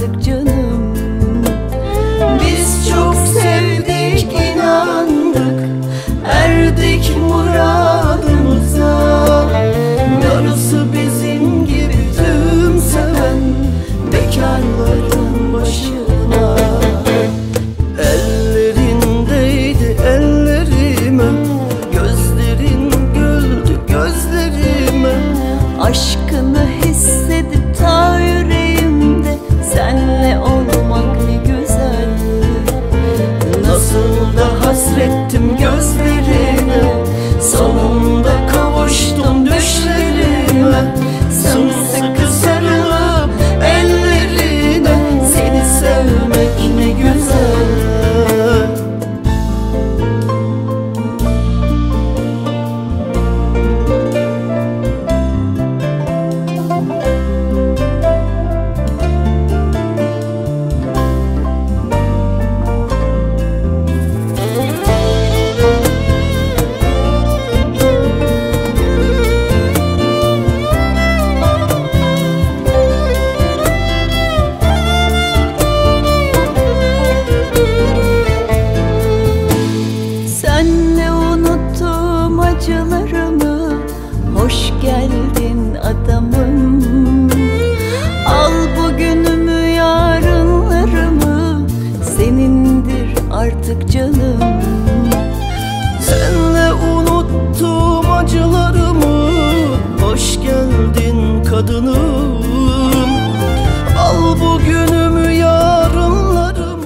artık canım. Biz çok sevdik, inandık, erdik muradımıza. Darısı bizim gibi tüm seven bekarların başına. Ellerindeydi ellerime, gözlerin güldü gözlerime. Aşkını hissedip ta yüreğimde, senle olmak ne güzel. Nasıl da hasrettim gözlerine, sonunda kavuştum düşlerime. Sımsıkı sarılıp ellerine, seni sevmek ne güzel. Senle unuttum acılarımı, hoş geldin adamım. Al bugünümü yarınlarımı, senindir artık canım. Senle unuttum acılarımı, hoş geldin kadınım. Al bugünümü yarınlarımı.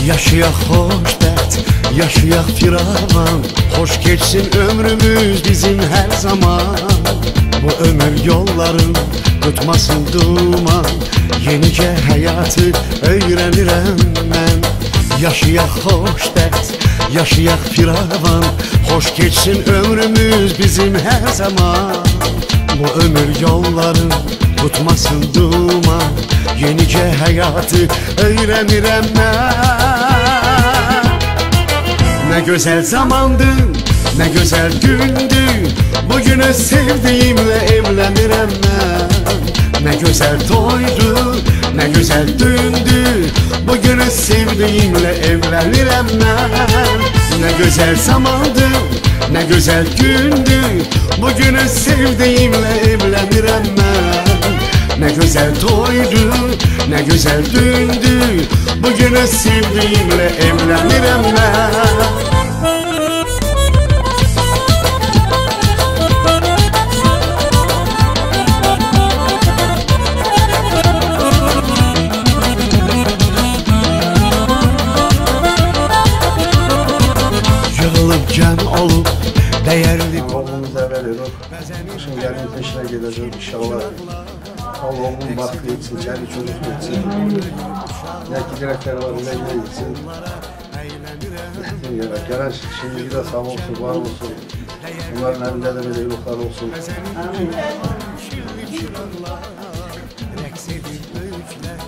Yaşayak hoş dert, yaşayak firavan. Hoş geçsin ömrümüz bizim her zaman. Bu ömür yolların tutmasın duman. Yenice hayatı öğrenirem ben. Yaşayak hoş dert, yaşayak firavan. Hoş geçsin ömrümüz bizim her zaman. Bu ömür yolların tutmasın duman. Yenice hayatı öğrenirem ben. Ne güzel zamandı, ne güzel gündü. Bugünü sevdiğimle evlenirem ben. Ne güzel toydu, ne güzel dündü. Bugünü sevdiğimle evlenirem ben. Ne güzel zamandı, ne güzel gündü. Bugünü sevdiğimle evlenirem ben. Ne güzel toydu, ne güzel dündü. Bugünü sevdiğimle evlenirem ben. Yığılıp cem olup değerli. Oğlumuza veriyoruz. Kışın gelin peşine gideceğiz inşallah. Allah'ın baktı etsin, kendi çocuk etsin. Belki direkleri var, yüreğine gitsin. Gelen şimdi de sağ olsun, var olsun. Bunların elinde de böyle yoluklar olsun.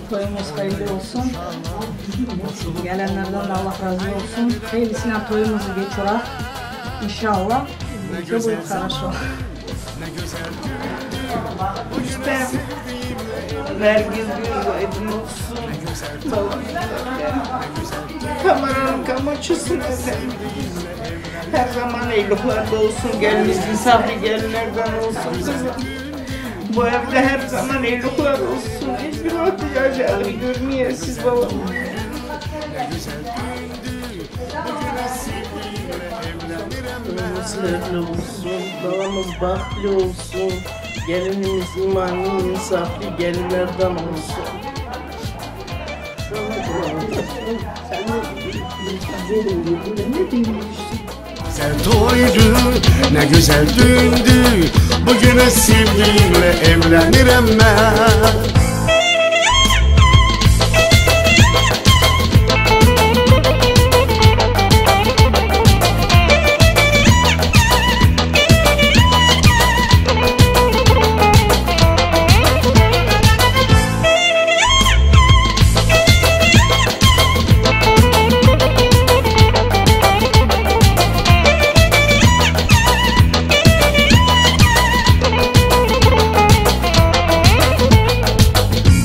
Toyumuz hayırlı olsun. Gelenlerden de Allah razı olsun. Hayırlısıyla toyumuzu geçiyor. İnşallah. Çok büyük хорошо. Herkes bir aydın olsun. Kameranın kamaçısın efendim. Her zaman eyluklerde olsun, gelmiş misafir gelinlerden olsun kızım. Bu evde her zaman eyluklar olsun. Hiçbir vakti aşağı görmeye siz babam. bugüne sevdiğimle evlenirim ben. Hayırlı olsun, babamız bahtlı olsun, gelinimiz imanlı, insaflı gelinlerden olsun. Güzel toydu, ne güzel dündü, bugüne sevdiğimle evlenirim ben.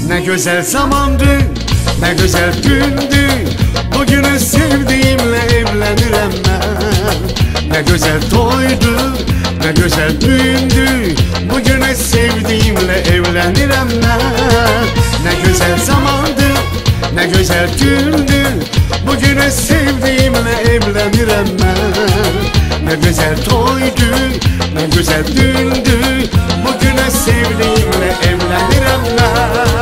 Ne güzel zamandı, ne güzel gündü, bugünü sevdiğimle evlenirim ben. Ne güzel toydu, ne güzel düğündü, bugünü sevdiğimle evlenirim ben. Ne güzel zamandı, ne güzel gündü, bugünü sevdiğimle evlenirim ben. Ne güzel toydu, ne güzel düğündü, bugünü sevdiğimle evlenirim ben.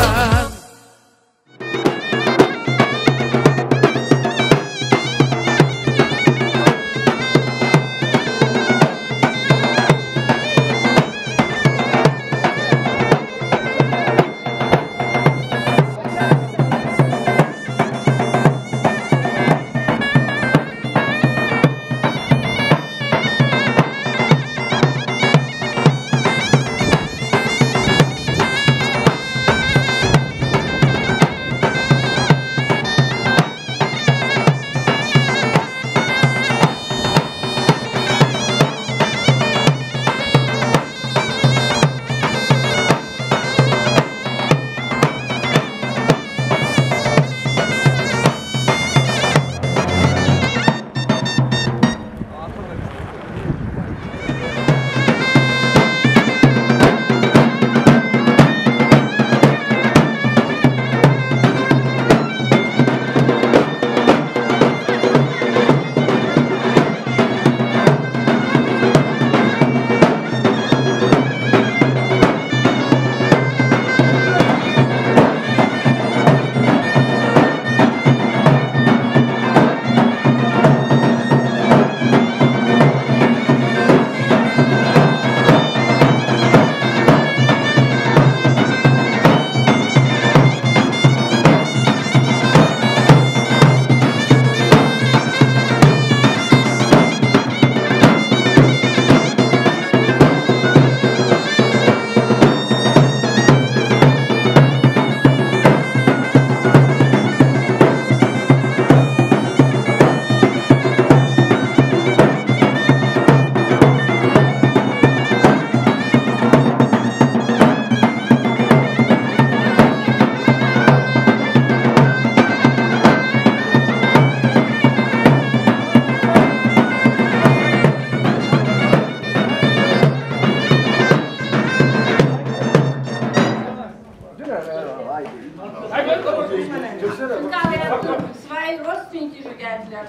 Zwei Rostwinkel geldiler.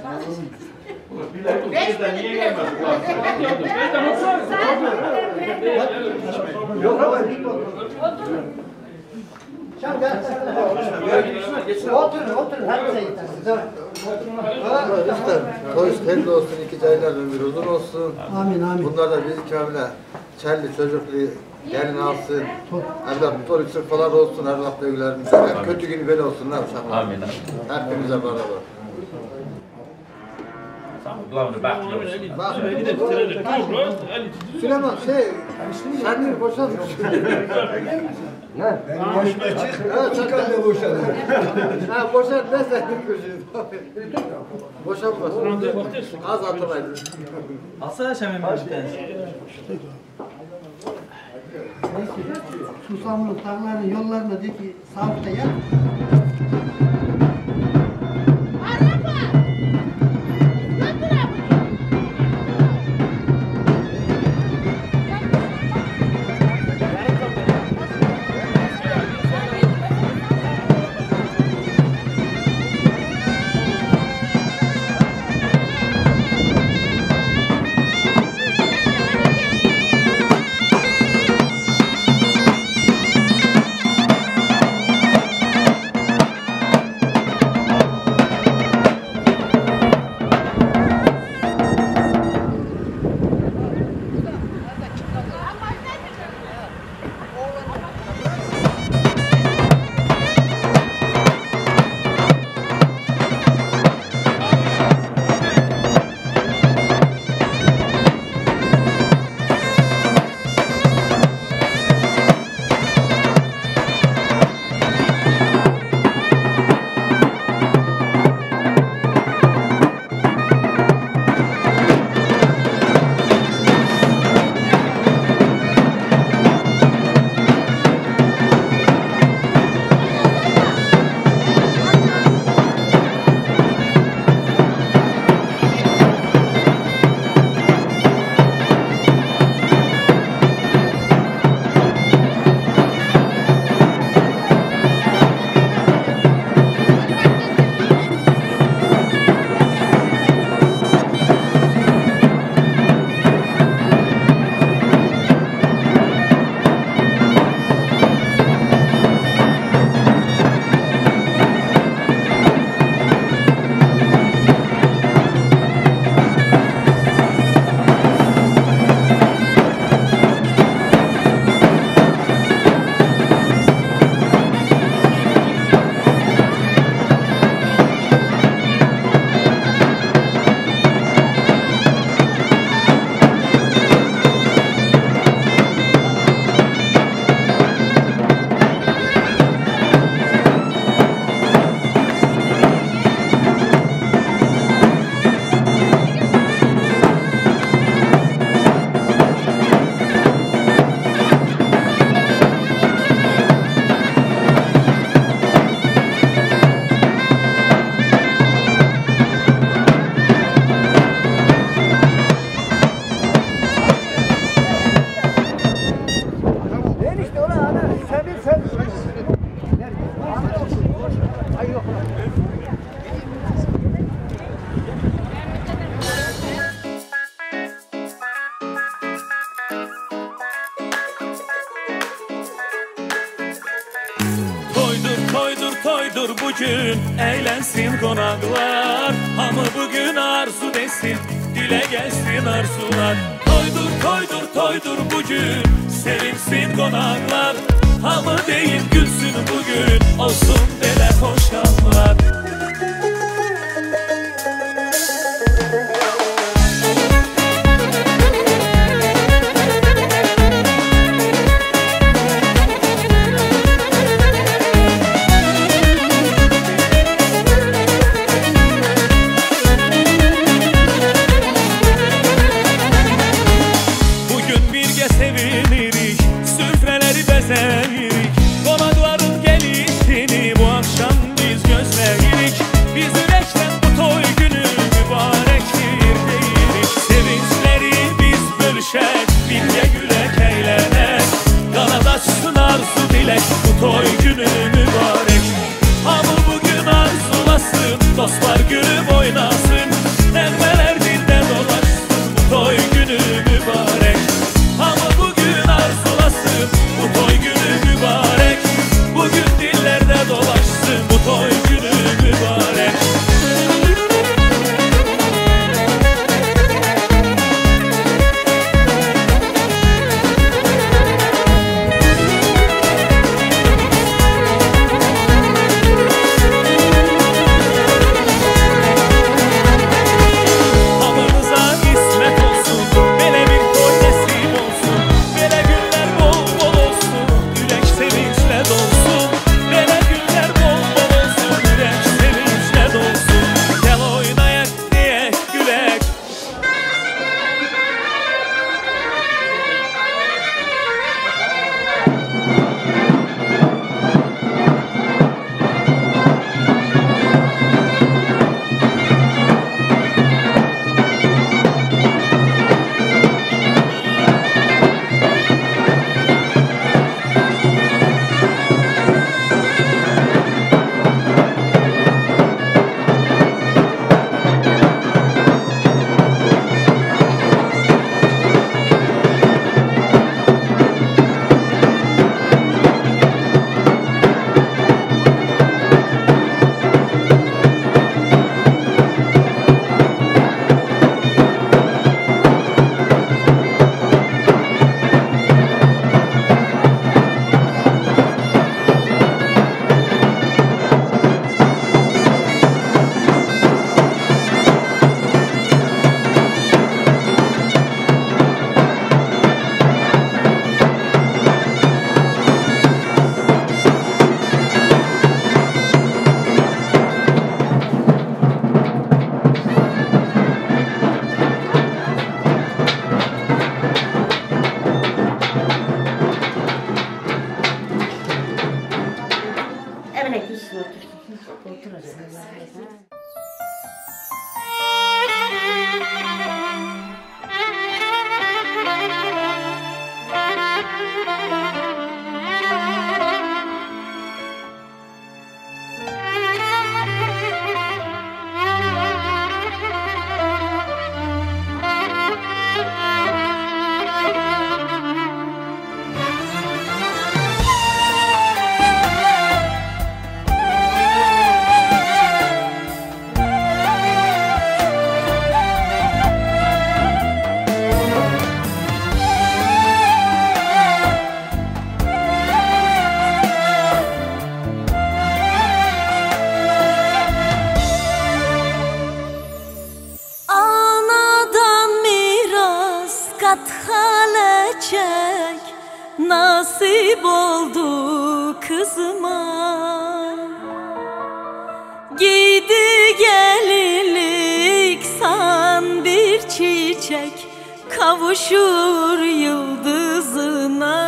Oturun hadi sen Hoş hayırlı olsun, iki caylar ömür uzun olsun. Amin amin. Bunlar da bizi kamile çelli çocuklu gelin alsın. Evlat torun sırfalar olsun, evlatlı evlerimize. Hep kötü günü böyle olsunlar uşaklar. Amin. Hepimize beraber. Bak. Süleyman sen boşanmış. Ne? Ben de boşandım. Ha boşan ne sen köşeyi? Boşanmasın. Az atamaydı. Alsana şemim bir tanesi. Susamlı tarlaların yollarına de ki sağlıkta yer. bugün eğlensin konaklar. Hamı bugün arzu desin, dile gelsin arzular. Toydur toydur toydur bugün, sevinsin konaklar. Hamı deyin gülsün bugün, olsun dele hoş anlar. Konakların gelişini bu akşam biz gözleyirik. Biz yürekten bu toy günü mübarektir deyirik. Sevinçleri biz bölüşek, birge gülek eğlenek. Kanat açsın arzu dilek, bu toy günü mübarek. Hamı bugün arzulasın, dostlar gülüp oynasın. Elmeler dilde dolaşsın, bu toy günü mübarek. Hamı bugün arzulasın, bu toy günü mübarek. Bugün dillerde dolaşsın, bu toy günü mübarek. Hamımıza ismet olsun, böyle bir toy nasip olsun. Böyle günler bol bol olsun, yürek sevinçle dolsun. Böyle günler bol bol olsun, yürek sevinçle dolsun. Gel oynayak diye gülek. Nasip oldu kızıma, giydi gelinlik san bir çiçek, kavuşur yıldızına.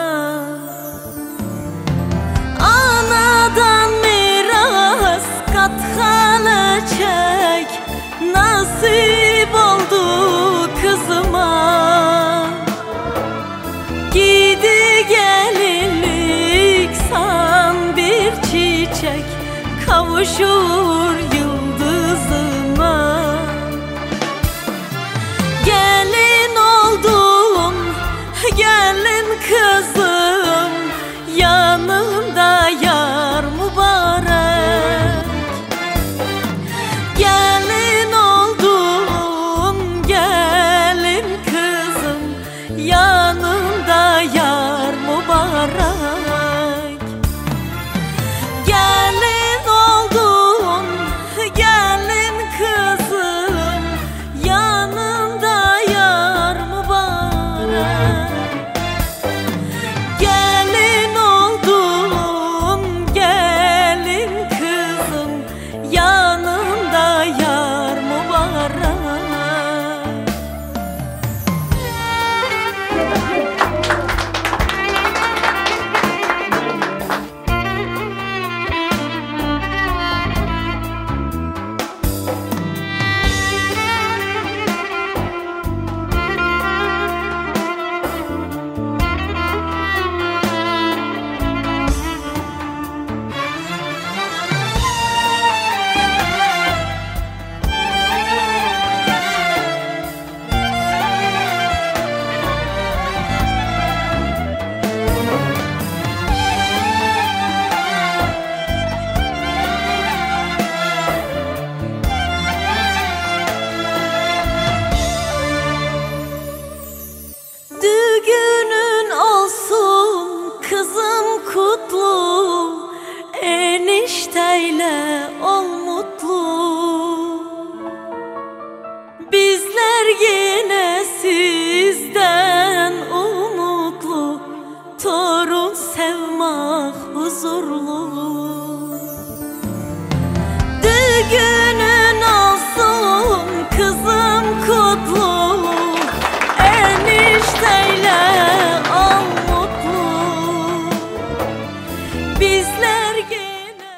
Anadan miras kat hala çek, nasip oldu kızıma. Giydi gelinlik san bir çiçek, kavuşur yıldızına. Gelin oldum, gelin kızım, yanında yar mübarek. sevmek huzurlu. Düğünün olsun kızım kutlu, enişteyle al mutlu. Bizler gene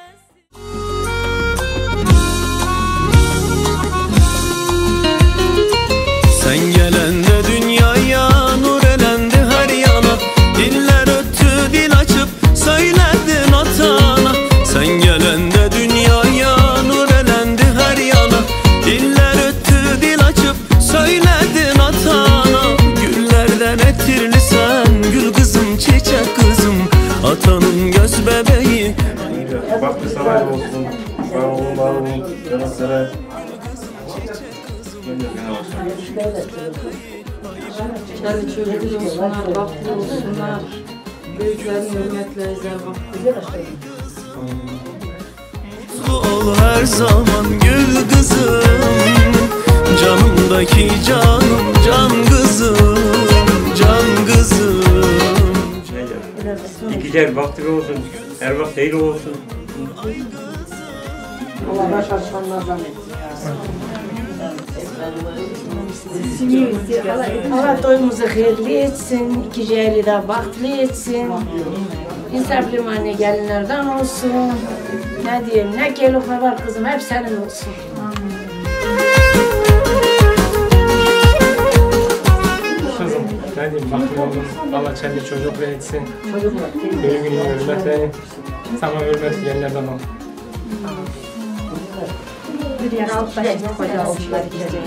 sen gelende dünyaya nur elendi her yana. Diller öttü dil açıp söyledin atana. Sen gelende dünyaya nur elendi her yana. Diller öttü dil açıp söyledin atana. Güllerden etirli sen gül kızım çiçek kızım, atanın göz bebeği. Baktı saray olsun, sağ olun, var olun, canasere. Çeli çocuk olsunlar, baklı olsunlar. Büyüklerin hürmetle ezer baklı. Ol her zaman gül kızım, canımdaki canım, can kızım, can kızım. İkiler vakti olsun, her vakti hayırlı olsun. Allah baş açanlardan etsin. Allah toyumuzu hayırlı etsin, iki cehli de bahtlı etsin. İnsaf limanı gelinlerden olsun. Ne diyeyim, ne kelime var kızım, hep senin olsun. Kızım, ne diyeyim, bahtlı olun. Allah kendi çocuk etsin. Büyüğünü hürmetleyin. Sana hürmet gelinlerden ol. Bir yer alt başına koyasınlar gideceğim.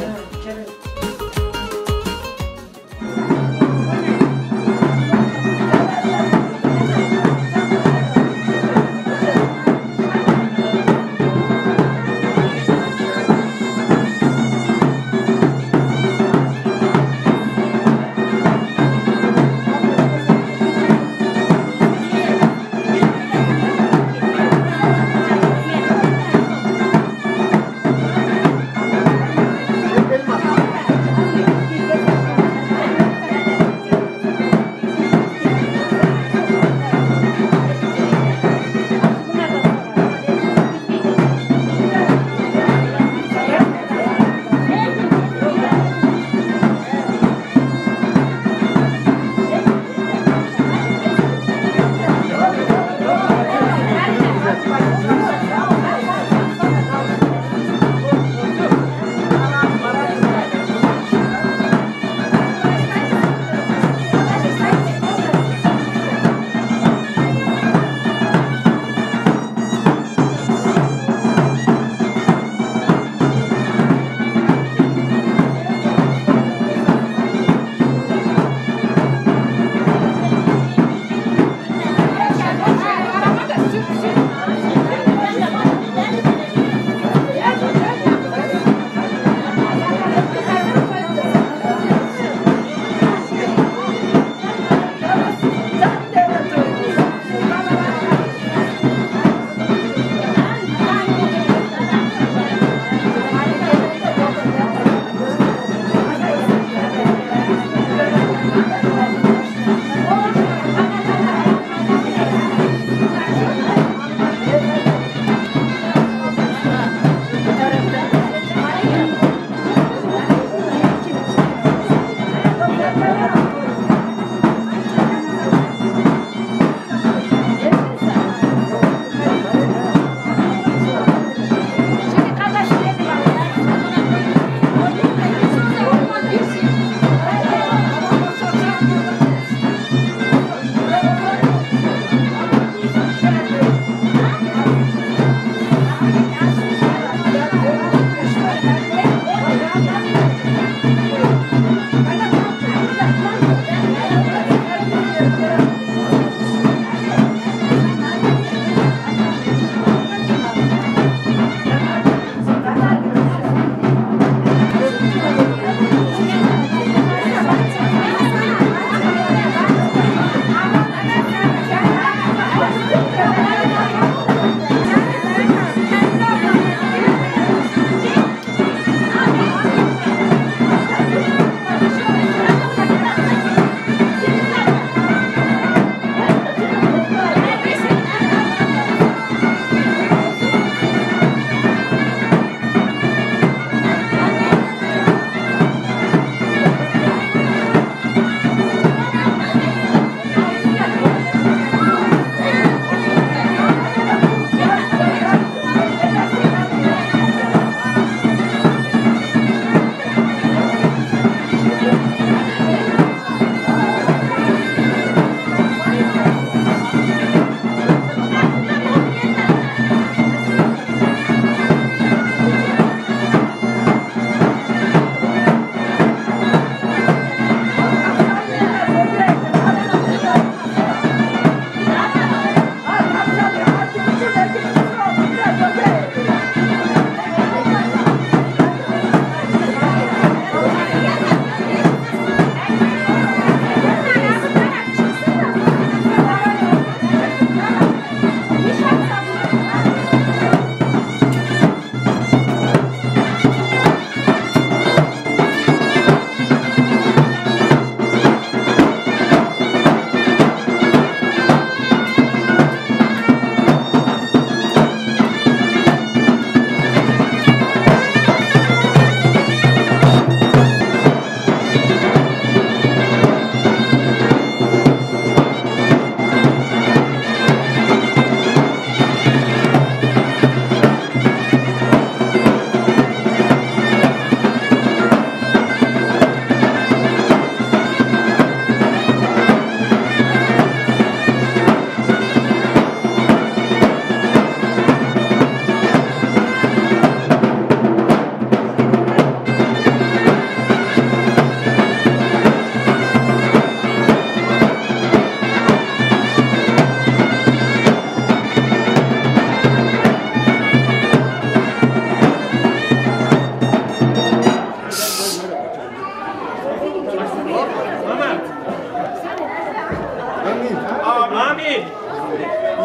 Amin. Amin.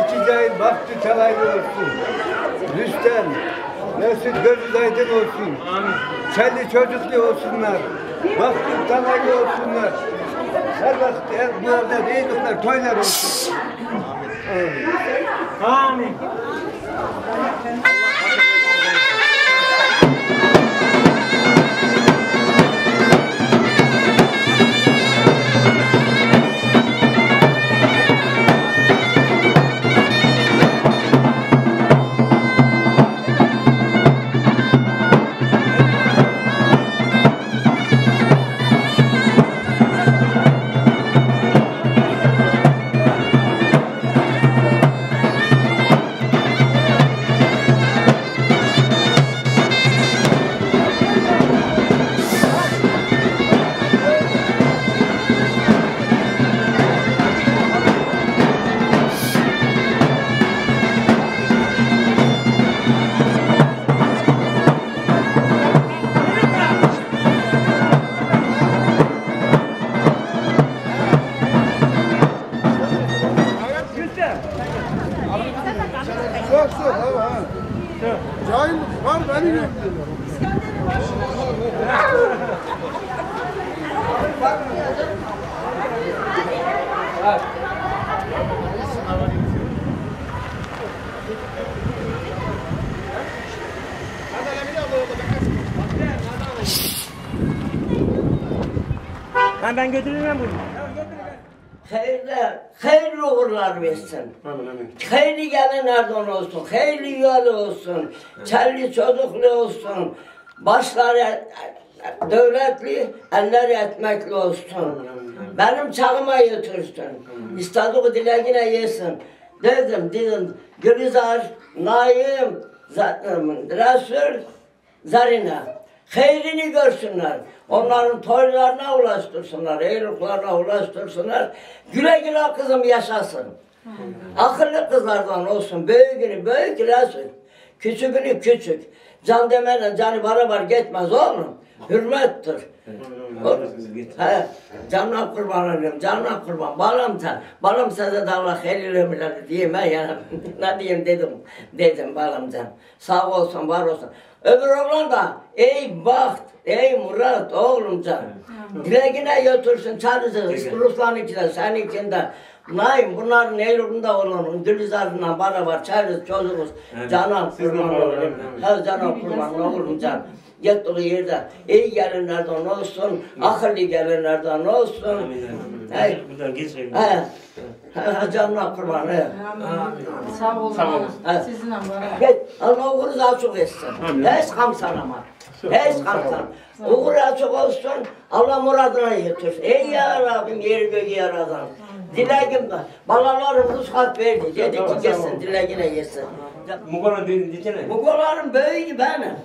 İki cahil baktı telaylı olsun. Rüstem, Mesut gözü aydın olsun. Amin. Çelli çocuklu olsunlar. Baktı telaylı olsunlar. Her vakit bu evde değillikler, toylar olsun. Amin. Amin. Cahil var beni yok. Ben götürürüm bunu. Hayırlı uğurlar versin. Hayırlı gelinlerden olsun, hayırlı yolu olsun, çelli çocuklu olsun, başları devletli, elleri etmekli olsun. Benim çağıma götürsün, istediği dileğine yesin. Dedim, Gülizar, Naim, Resul, Zarina. Hayrını görsünler. Onların toylarına ulaştırsınlar, eğiliklerine ulaştırsınlar. Güle güle kızım yaşasın. Akıllı kızlardan olsun, büyüğünü büyük, Resul. Küçüğünü küçük. Can demeyle canı beraber gitmez oğlum. Hürmettir. Canına kurban olayım, canına kurban. Balım size de Allah helal ömürleri diyeyim ben yani. Ne diyeyim dedim balımcan. Sağ olsun, var olsun. Öbür oğlan da ey baht, ey Murat oğlumcan. Dileğine götürsün, çalışırız. Ruslan içinde, sen içinde. Naim bunların eylülünde olanın, Gülizar'la beraber çayırız, çocuğuz. Canım kurban olayım. Her canım kurban oğlum can. Yettiği yerde iyi gelinlerden olsun, akıllı gelinlerden olsun. Canına kurban. Sağ olun. Sizinle beraber. Git, Allah uğuruz açık etsin. Hiç kamsalama. Hiç kamsalama. Uğur açık olsun, Allah muradına götürsün. Ey ya Rabbim, yeri göğü yaradan. Dileğim de, balalarım ruhsat verdi. Dedi ki gelsin, dileğine yesin. Mugoların büyüğü benim.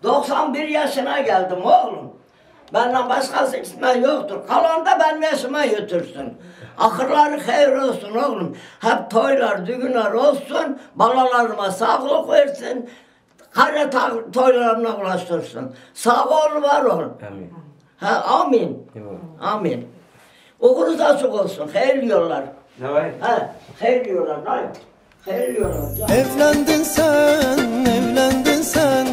91 yaşına geldim oğlum. Benden başkası ismi yoktur. Kalan da benim yaşıma götürsün. Akırları hayır olsun oğlum. Hep toylar, düğünler olsun. Balalarıma sağlık versin. Kare toylarına ulaştırsın. Sağ ol, var ol. Amin. Amin. Amin. Okulunuz açık olsun. Hayırlı yollar. Ne var? Hayırlı yollar. Hayırlı yollar. Evlendin sen, evlendin sen.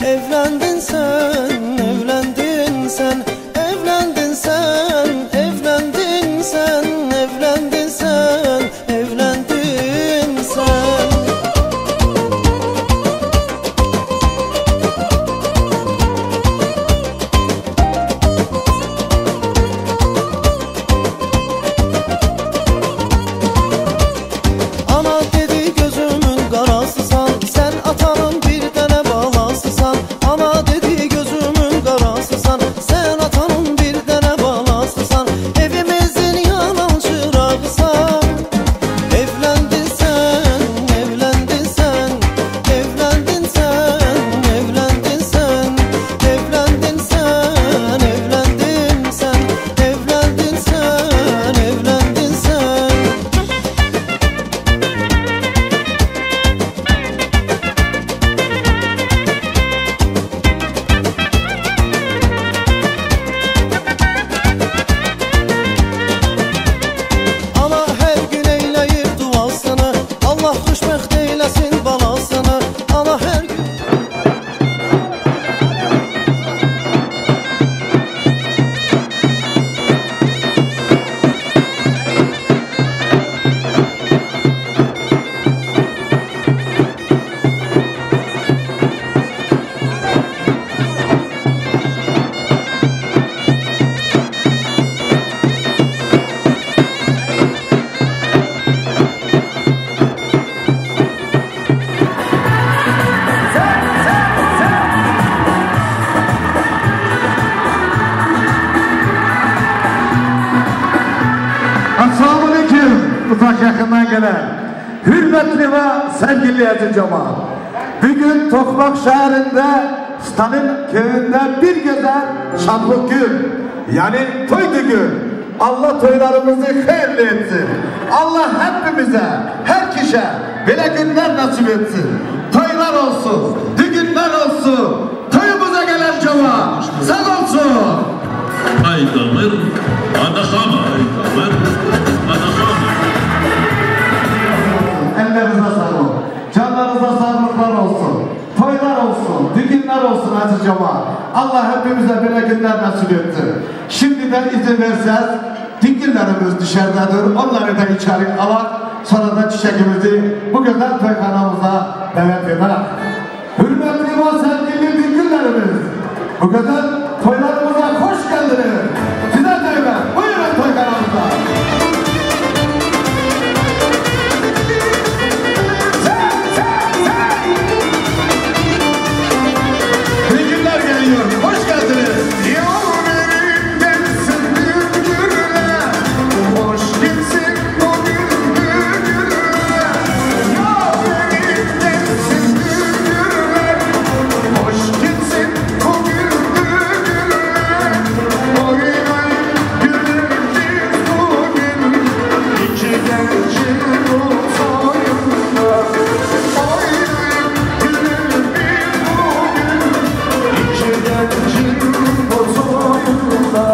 Evlendin sen, evlendin sen. Evlendin sen, evlendin sen. Evlendin sen, evlendin sen. Ana dedi gözümün karasısan, sen atanın bir tane balasısan. Ana dedi gözümün karasısan, sen uzak yakından gelen hürmetli ve sevgili aziz cemaat. Bugün Tokmak şehrinde Stalin köyünde bir güzel şanlık gün, yani toydu gün. Allah toylarımızı hayırlı etsin. Allah hepimize, her kişiye böyle günler nasip etsin. Toylar olsun, düğünler olsun. Toyumuza gelen cemaat sağ olsun. Aydamır, adakama, aydamır, adakama. Ellerinize sağlık, canlarınıza sağlıklar olsun. Toylar olsun, düğünler olsun aziz cemaat. Allah hepimize böyle günler nasip etsin. Şimdiden izin verseniz, düğünlerimiz dışarıdadır. Onları da içeri alak, sonra da çiçeğimizi bu güzel toykanamıza davet eder. Hürmetli ve sevgili düğünlerimiz, bu güzel toylarımıza hoş geldiniz. Size devlet, buyurun toykanamıza. Hoş geldiniz. Yol verin gelsin düğününe, hoş gitsin o düğününe. Yol verin gelsin düğününe, hoş gitsin o düğününe. Oynayın gülümüz bugün, iki gencin bu soyunda. Oynayın gülümüz bugün, iki gencin bu soyunda.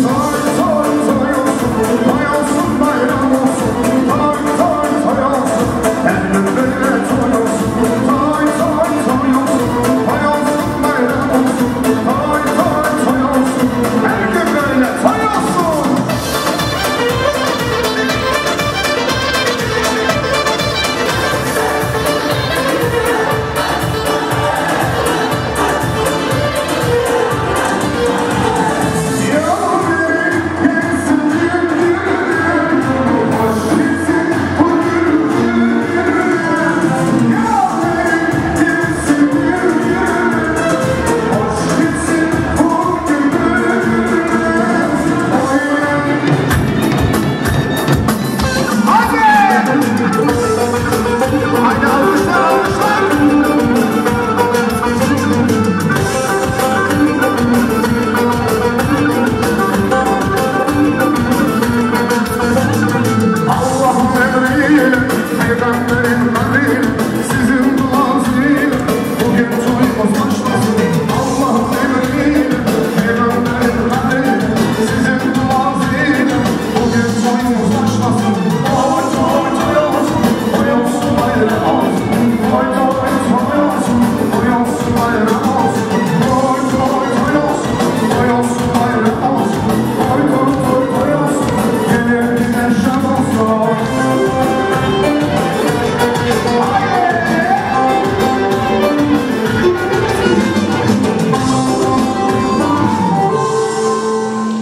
Toy toy toy olsun, toy olsun bayram olsun. Toy toy toy olsun, elbette toy olsun. Toy toy toy olsun, toy olsun bayram olsun. Toy toy toy olsun, her gün böyle toy olsun.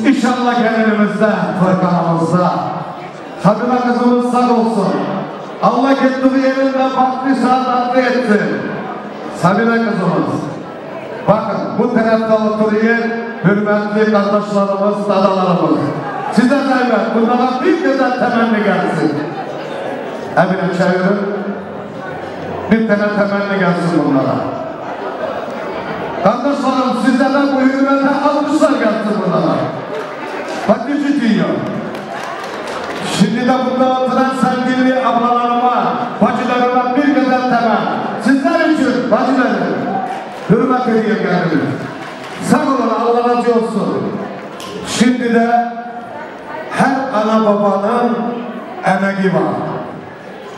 İnşallah gelinimizde, toykanımızda. Sabine kızımız sağ olsun. Allah gittiği yerinde baklı saadatlı etsin. Sabine kızımız. Bakın bu tarafta oturuyor hürmetli kardeşlerimiz, dadalarımız. Size zahmet bunlara bir güzel temenni gelsin. Evine çevirin. Bir tane temenni gelsin bunlara. Kardeşlerim size de bu hürmete alkışlar gelsin bunlara. Bak yüzü diyor. Şimdi de burada oturan sevgili ablalarıma, bacılarıma bir güzel temel. Sizler için bacılarım, hürmet ediyor kendiniz. Sağ olun, Allah razı olsun. Şimdi de her ana babanın emeği var.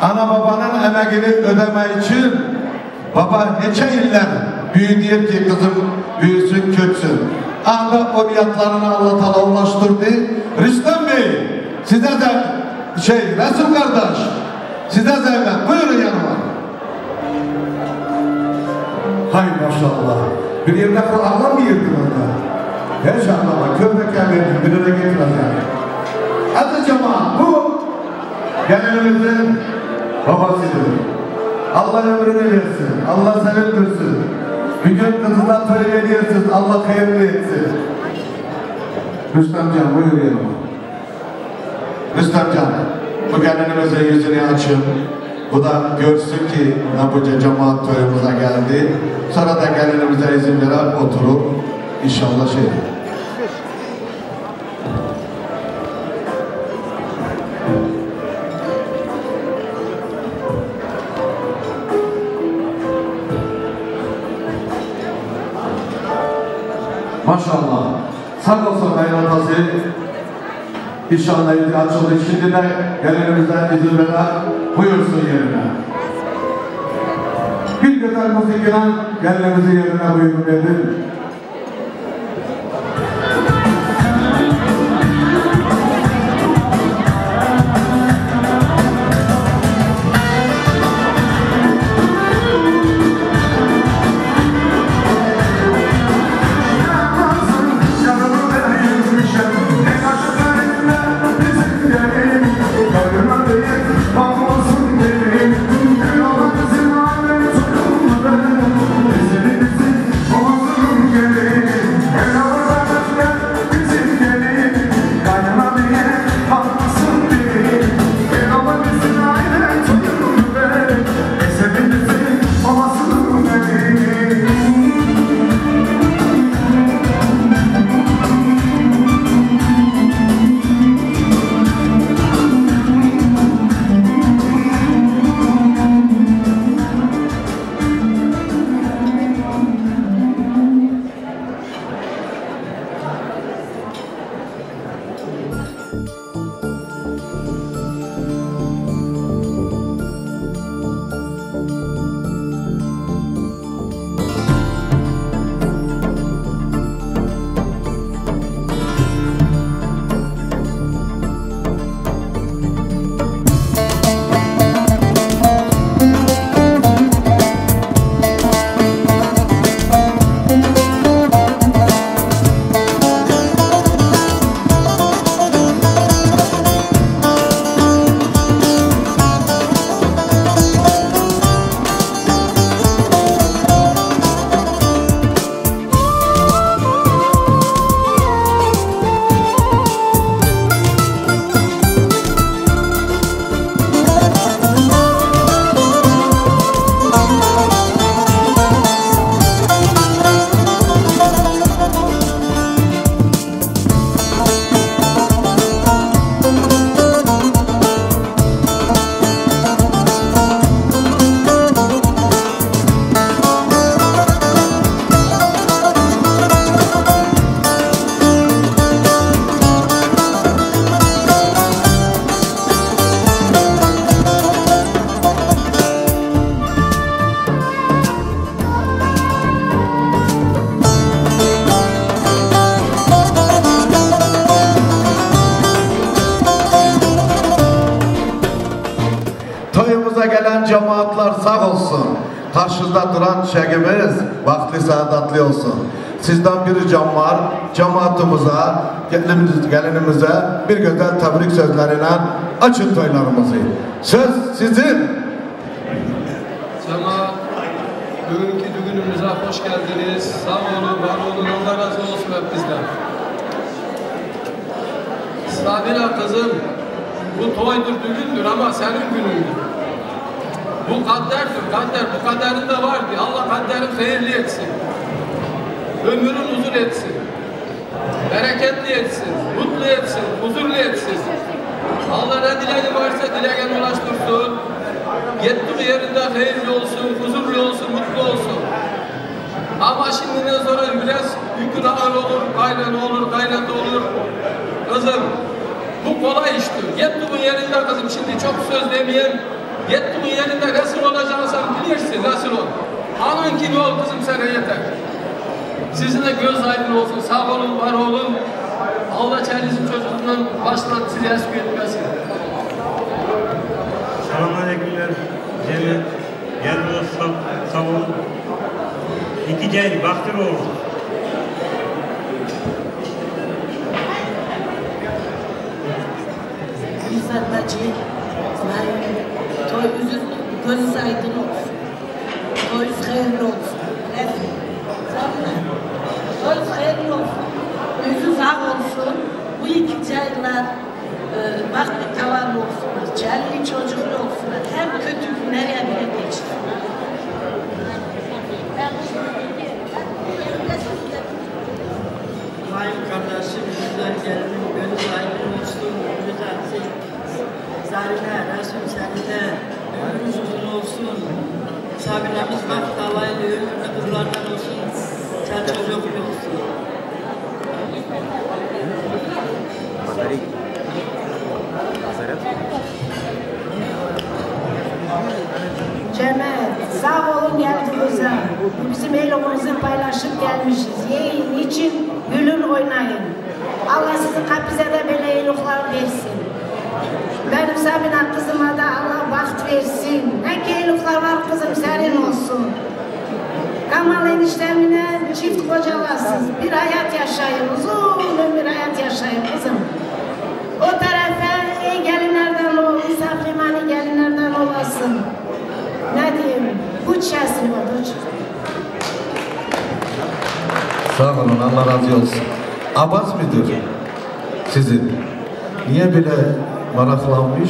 Ana babanın emeğini ödeme için baba neçe iller büyüdüyor ki kızım büyüsün köksün. Anda o niyatlarını Allah Teala ulaştırdı. Rüstem Bey, size de Resul kardeş, size zahmet, buyurun yanıma. Hay maşallah, bir yerine Kur'an'dan mı yırdın orada? İnşallah, köpek verdim, birine getireceğim. Hadi cemaat, bu gelinimizin babasıdır. Allah ömrünü versin, Allah sevindirsin. Bir gün kızından töre ediyorsunuz, Allah hayırlı etsin. Rüstem Can, buyur yanıma. Rüstem Can, bu gelinimizin yüzünü açın. Bu da görsün ki Nabuca cemaat toyumuza geldi. Sonra da gelinimize izin verer oturup inşallah şey. Maşallah. Sağ olsun kaynatası. İnşallah izin açıldı. Şimdi de gelinimizden izin verer. Buyursun yerine. Bir güzel müzikle gelinimizin yerine buyurun edin. Gelen cemaatler sağ olsun. Karşıda duran şeyimiz vakti saadatli olsun. Sizden bir ricam var. Cemaatimize, gelinimize bir güzel tebrik sözleriyle açın toylarımızı. Söz sizin. Cemaat, bugünkü düğünümüze hoş geldiniz. Sağ olun, var olun. Allah razı olsun hep bizden. Sabine kızım, bu toydur, düğündür ama senin günündür. Bu kadderdir, kader. Bu kaderin de var ki Allah kaderin hayırlı etsin. Ömrün uzun etsin. Bereketli etsin, mutlu etsin, huzurlu etsin. Allah ne dileği varsa dileğine ulaştırsın. Yettiği yerinde hayırlı olsun, huzurlu olsun, mutlu olsun. Ama şimdiden sonra biraz yükün ağır olur, kaynan olur, kaynatı olur. Kızım, bu kolay iştir. Yettiğin yerinde kızım, şimdi çok söz demeyeyim. Yettiğin yerinde resul olacağını sen bilirsin, resul ol. Anın gibi ol kızım, sana yeter. Sizin de göz aydın olsun, sağ olun, var olun. Allah kendinizin çocuğunun başına sizi eski etmesin. Selamünaleykümler. Cennet, gel dostum, sağ olun. İki gel, baktır olsun. Müsaadacı, toy gözünüz aydın olsun. Toyunuz hayırlı olsun. Toyunuz hayırlı olsun. Yüzü sağ olsun. Bu iki çaylar vakti tavan olsunlar. çelli çocuklu olsunlar. Hem kötü günler bile geçti. Hayır kardeşim, güzel gelin, gönül aydın olsun, güzel Zarine, Resul Senine, ömrümüz uzun olsun. Sabiremiz vakit alaylı, ömürlü kızlardan olsun, sen çocuklu olsun. Cemaat, sağ olun geldiğinizde. Bizim elimizi paylaşıp gelmişiz. Yiyin, için gülün, oynayın. Allah sizin kapıza da böyle iyilikler versin. Benim Sabine kızıma da Allah vakit versin. Ne ki iyilikler var kızım, senin olsun. Kamal eniştemine çift kocalasız bir hayat yaşayın, uzun ömür hayat yaşayın kızım. O tarafa iyi gelinlerden ol, misafirmani gelinlerden olasın. Ne diyeyim, bu çesini var. Sağ olun, Allah razı olsun. Abbas müdür sizin? Niye bile maraklanmış?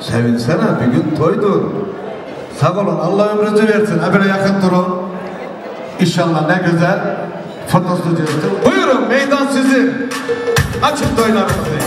Sevinsene, bir gün toydur. Sağ olun, Allah ömrünüzü versin. Böyle yakın durun. İnşallah ne güzel foto stüdyosu. Buyurun, meydan sizin. Açın toylarınızı.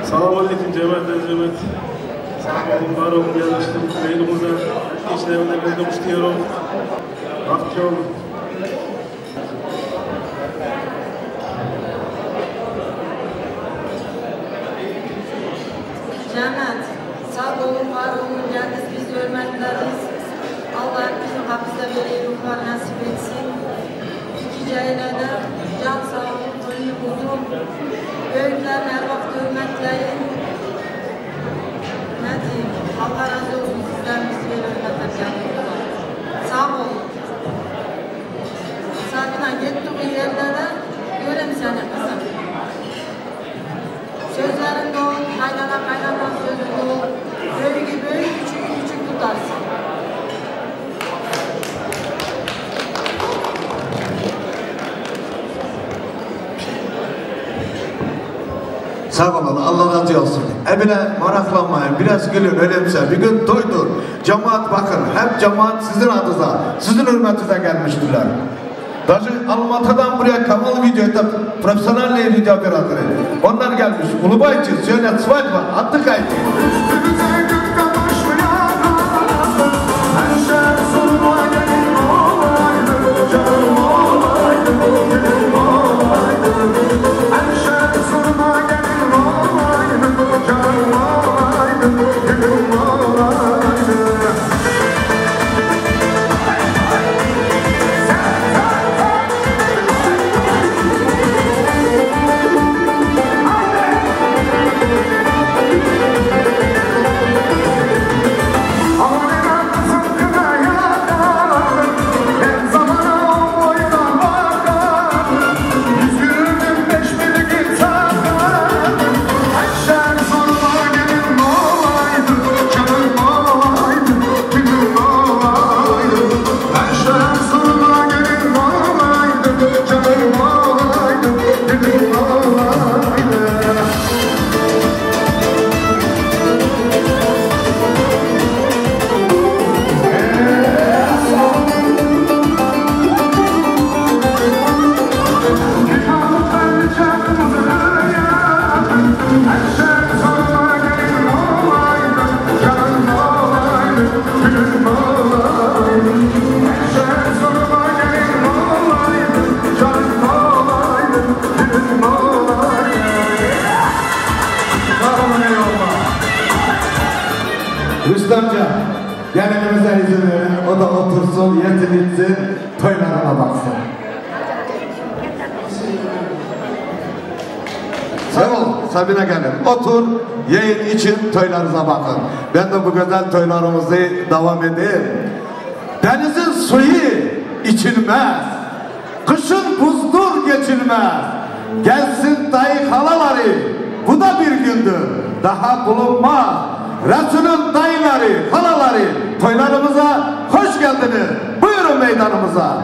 Selamun Aleyküm Cevat Özdemet. Sağ olun, var olun, yazıştım. Beynimize, işlerinde beynimiz istiyorum. Vakti olun. Cennet, sağ olun, var olun, geldiniz, biz görmekteyiz. Allah bizim hapiste böyle ruhlar nasip etsin. İki ceylede can sağlığı, gönlü uzun. Büyüklerin her vakit hürmetleyin. Ne diyeyim, Allah razı olsun sizden bizi böyle hürmetler. Sağ olun. Sakına gittiğin yerlere görem seni kızım. Sözlerin doğru, kaynana sözün doğru. Böyle küçük tutarsın. Sağ olun, Allah razı olsun. Ebile maraklanmayın, biraz gülün, öyleyse. Bir gün toydur. Cemaat bakın, hep cemaat sizin adınıza, sizin hürmetinize gelmiştirler. Даже Almatı'dan buraya Kamal videoda profesyonel video operatörü. Onlar gelmiş. Улыбайтесь, сегодня свадьба, отдыхайте. Rüstemciğim, gelinimize izin verin, o da otursun, yetinilsin, toylarına baksın. Sağ ol, Sabine gelin. Otur, yiyin için toylarınıza bakın. Ben de bu güzel toylarımızı devam edeyim. Denizin suyu içilmez, kışın buzdur geçilmez. Gelsin dayı halaları, bu da bir gündür, daha bulunmaz. Resul'ün dayıları, halaları, toylarımıza hoş geldiniz. Buyurun meydanımıza.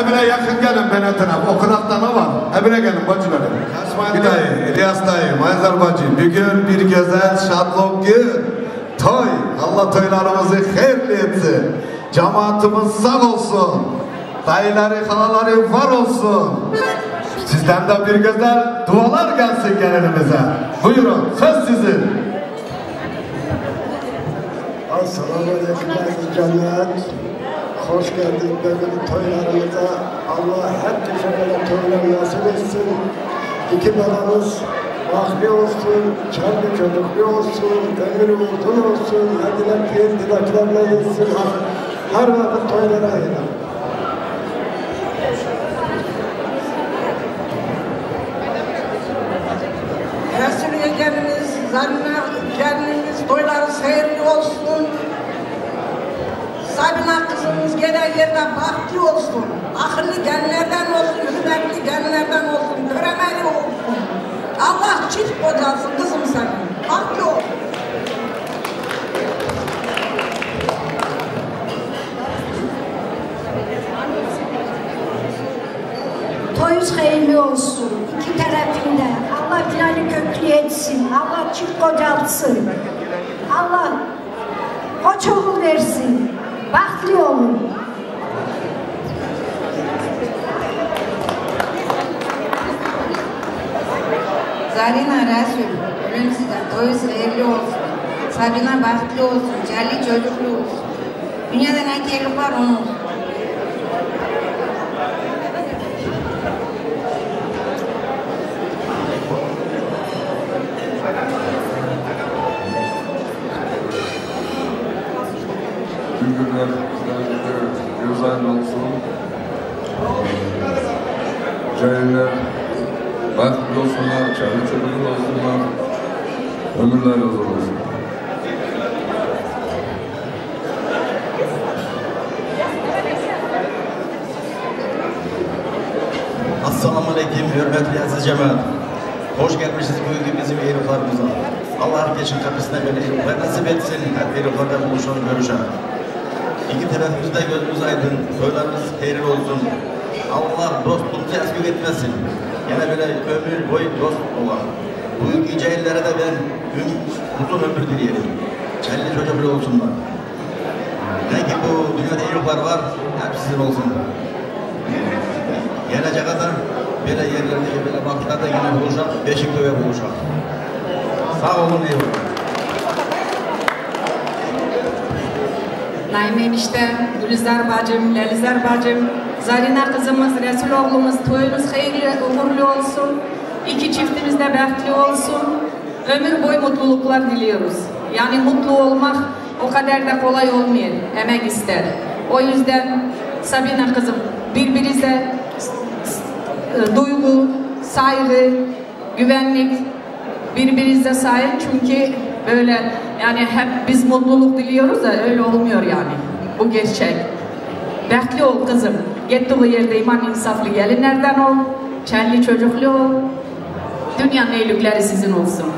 Ebine yakın gelin bana taraf. O kınakta ne var? Ebine gelin bacılarım. Bir dayı, İlyas dayı, Mayzar bacı. Bugün bir güzel şadlık gün. Toy. Allah toylarımızı hayırlı etsin. Cemaatimiz sağ olsun. Dayıları, halaları var olsun. Sizden de bir güzel dualar gelsin gelinimize. Buyurun, söz sizin. Assalamu alaikum cennet. hoş geldin benim toylarımıza. Allah herkese böyle toylar nasip etsin. İki balamız vakti olsun, kendi çocuklu olsun, ömrü uzun olsun, dileklerin dileklerle gitsin. Her vakit toylara ayırın. Resul-i Ekrem'imiz, zannetleriniz, toylarınız hayırlı olsun. Sabina kızımız gelen yerine bahtlı olsun. Akıllı genlerden olsun, hürmetli genlerden olsun, göremeli olsun. Allah çift kocasın kızım sana. Bahtlı olsun. Toyuz hayırlı olsun. İki tarafında. Allah planı köklü etsin. Allah çift kocalsın. Allah koç oğul versin. Bahtlı olun. Zarina Resul, ölüm size toyuz hayırlı olsun. Sabina bahtlı olsun, Charlie çocuklu olsun. Dünyada ne keyif var onun olsun. Günler güzel olsun. Cahiller bahtlı olsunlar, çağrı çocuklu olsunlar. Ömürler uzun olsun. Assalamu alaikum, hürmetli aziz cemaat. Hoş gelmişsiniz bugün bizim eyruklarımıza. Allah herkesin kapısına böyle nasip etsin. Hep eyruklarda buluşalım, görüşelim. İki tarafımızda gözümüz aydın, toylarımız hayırlı olsun. Allah dostluğumuzu eskik etmesin. Yine böyle ömür boyu dost olan. Bu gecellere de ben uzun ömür dileyelim. Çelli çocuklu olsunlar. Ne ki bu dünyada eyruklar var, hep sizin olsun. Gelecek kadar böyle yerlerde, böyle vakıtlarda yine buluşalım, Beşiköy'e buluşalım. Sağ olun, eyvallah. Naim enişte, Gülizar bacım, Lelizar bacım, Zarina kızımız, Resul oğlumuz, toyunuz hayırlı, uğurlu olsun. İki çiftimiz de bahtlı olsun. Ömür boyu mutluluklar diliyoruz. Yani mutlu olmak o kadar da kolay olmuyor, emek ister. O yüzden Sabina kızım, birbirinize duygu, saygı, güvenlik, birbirinize sahip çünkü böyle yani hep biz mutluluk diliyoruz da öyle olmuyor yani. Bu gerçek. Bahtlı ol kızım. Gittiği yerde iman insaflı gelinlerden ol. Çelli çocuklu ol. Dünyanın iyilikleri sizin olsun.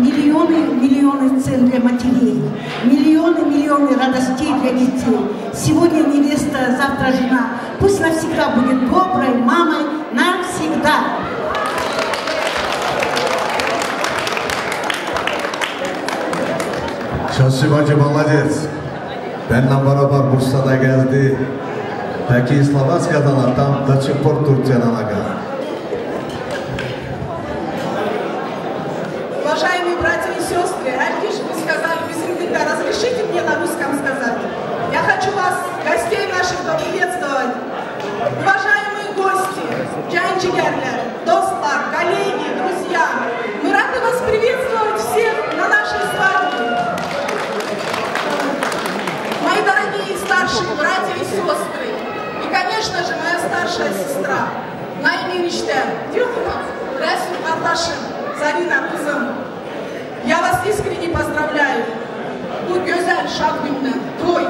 Миллионы цен для матерей, миллионы радостей для детей. Сегодня невеста, завтра жена. Пусть навсегда будет доброй мамой, навсегда. Şaşı bacı молодец. Benimle beraber Bursa'da geldi. Peki Slovakya'dan tam до сих пор Турция на ногах. Уважаемые братья и сестры, раньше вы сказали, Безымдыка, разрешите мне на русском сказать? Я хочу вас, гостей наших, поприветствовать. Уважаемые гости, джанчигерлер, достар, коллеги, друзья, мы рады вас приветствовать всех на нашей свадьбе. Мои дорогие старшие братья и сестры, и, конечно же, моя старшая сестра, Naim enişte, Resul kardeşim, Zarina kızım, я вас искренне поздравляю. Bu güzel şad günden, той.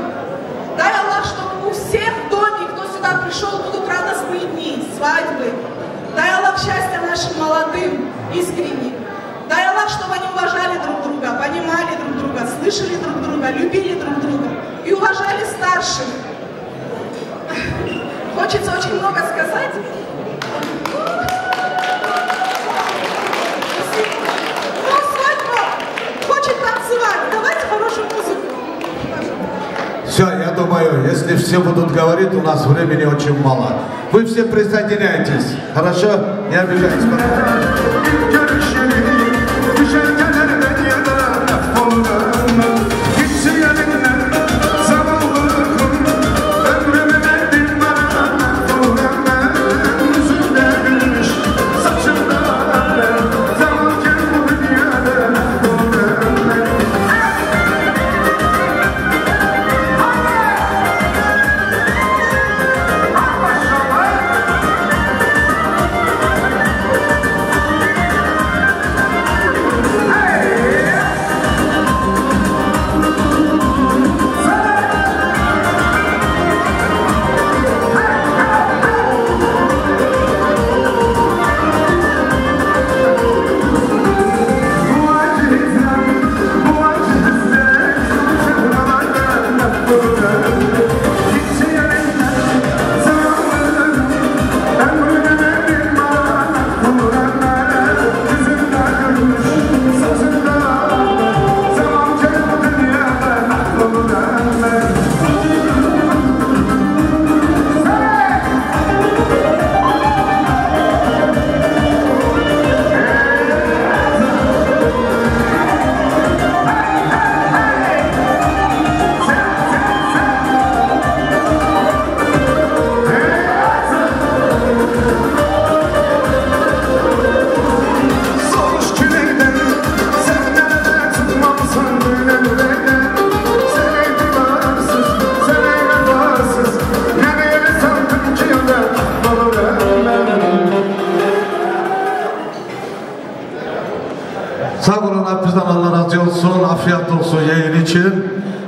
Дай Аллах, чтобы у всех в доме, кто сюда пришел, будут радостные дни, свадьбы. Дай Аллах счастья нашим молодым, искренне. Дай Аллах, чтобы они уважали друг друга, понимали друг друга, слышали друг друга, любили друг друга и уважали старших. Хочется очень много сказать. Но свадьба хочет танцевать. Давайте хорошую музыку. Все, я думаю, если все будут говорить, у нас времени очень мало. Вы все присоединяйтесь, хорошо? Не обижайтесь. Düşerken elbet yerden affolma. Gitsin elinden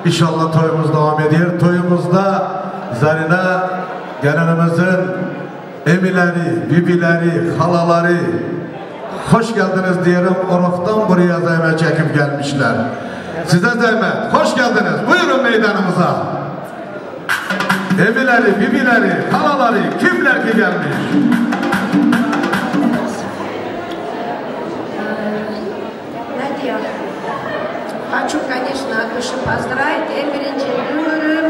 İnşallah toyumuz devam ediyor. Toyumuzda Zarina gelinimizin emileri, bibileri, halaları hoş geldiniz diyelim. Orok'tan buraya zahmet çekip gelmişler. Size zahmet. Hoş geldiniz. Buyurun meydanımıza. Emileri, bibileri, halaları kimler ki gelmiş? Ne diyor? Хочу, конечно, от души поздравить. En birinci Ömür'üm,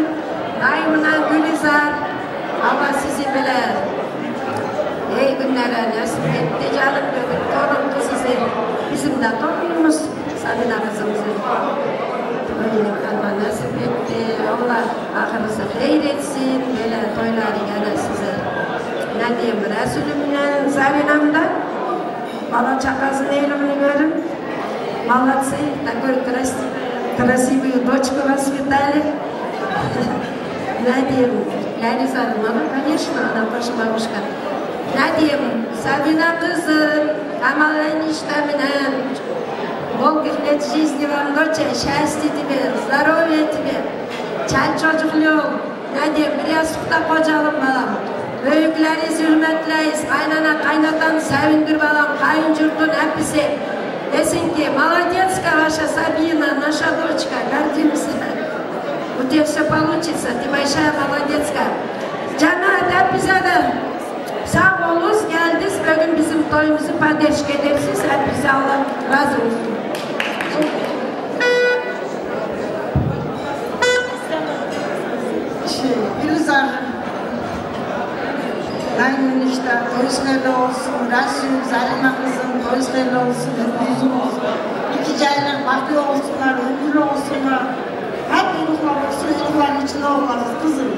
Naim'le Gülizar. Allah sizi bile iyi günlere nasip etti. Canım benim, torun kızı bizim de torunumuz. Sabina kızımızı. Öyle Allah nasip etti. Allah ahırınızı hayır etsin. Böyle toyları gene size. Ne diyeyim, Resulüm'le Zarinam'da. Bala çakasının eğilimini görün. Молодцы, такой красивую дочку воспитали. Надеем, я не знаю, мама, конечно, она тоже бабушка. Надеем, Сабина кызы, амаланишта менен, долгих лет жизни вам, доча, счастья тебе, здоровья тебе, чай çocukluğu. Надеем, biraz sukta kocalım balam. Büyükleri hürmetleyiz, kaynana kaynatan sevindir balam, kayıncurtun hepsi. Desin ki, молодецка ваша Сабина, наша дочка, гордимся. У тебя все получится, ты большая молодецка. Cemaat hep bize de sağ olunuz, geldiniz. Bugün bizim toyumuzu paylaşık edersiniz. Hepinize Allah razı olsun. Gülizar, Naim'in işte toyuz hayırlı olsun, Resul, Zarina kızım toyuz hayırlı olsun, hepimizin olsun. İki caylar baklı olsunlar, ömürlü olsunlar. Hep iyilikler olsun, iyiliklerin içinde olmalıyız kızım.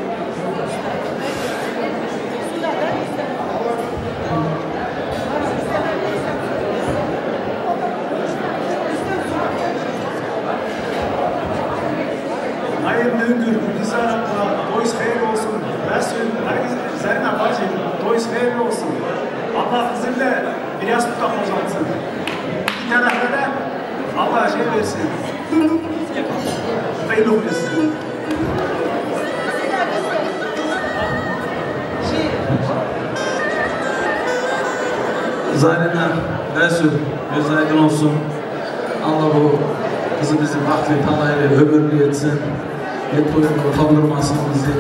Naim Nüngür, Gülizar, toyuz hayırlı olsun. Resul, Zarina bacı, toyuz hayırlı olsun. Allah kızımla biraz tutak bozansın. İki tarafta da Allah şey versin. Hayırlı olsun. Zarina, Resul, göz aydın olsun. Allah bu kızı bizi bahtlı talayla ömürlü etsin. Hep boyunca kaldırmasın bizi.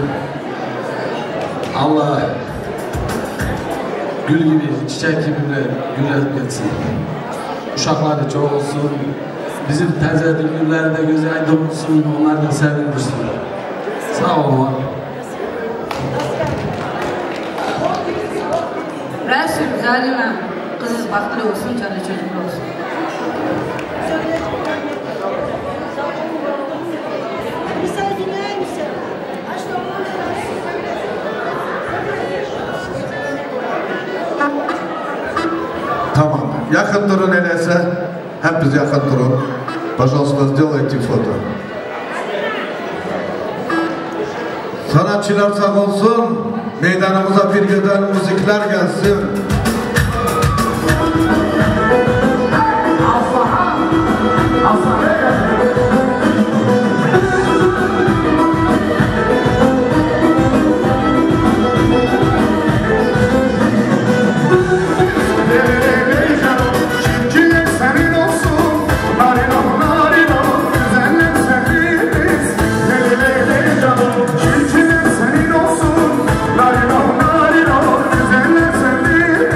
Allah gül gibi, çiçek gibi de güler etsin. Uşakları çok olsun. Bizim teze düğünleri de göz aydın olsun. Onlar da sevinirsin. Sağ olun. Resul, Zarina, kızız bahtlı olsun, canı çocuklu olsun. Tamam. Yakın durun öyleyse. Hepiniz yakın durun. Пожалуйста, сделайте фото. Sanatçılar sağ olsun. Meydanımıza bir güzel müzikler gelsin. Senin olsun, narino, narino, güzeller senin.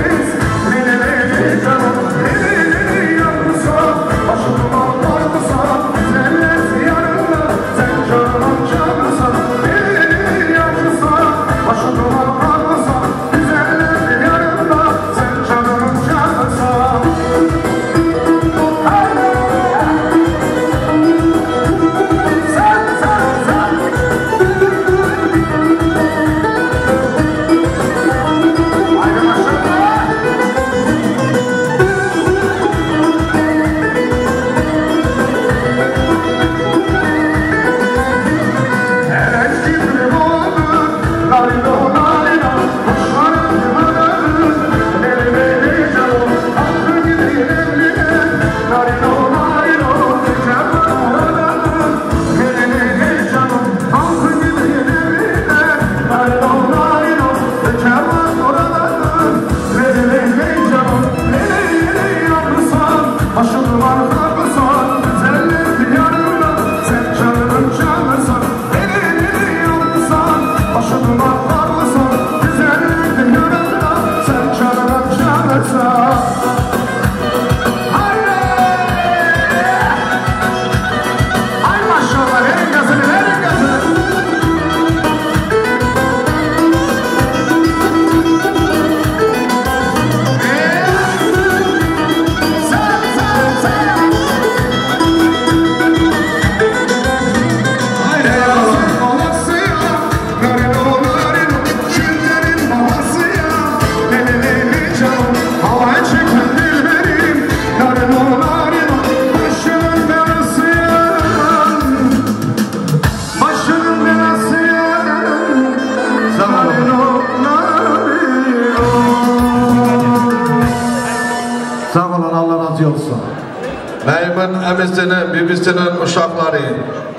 annesinin, bibisinin uşakları,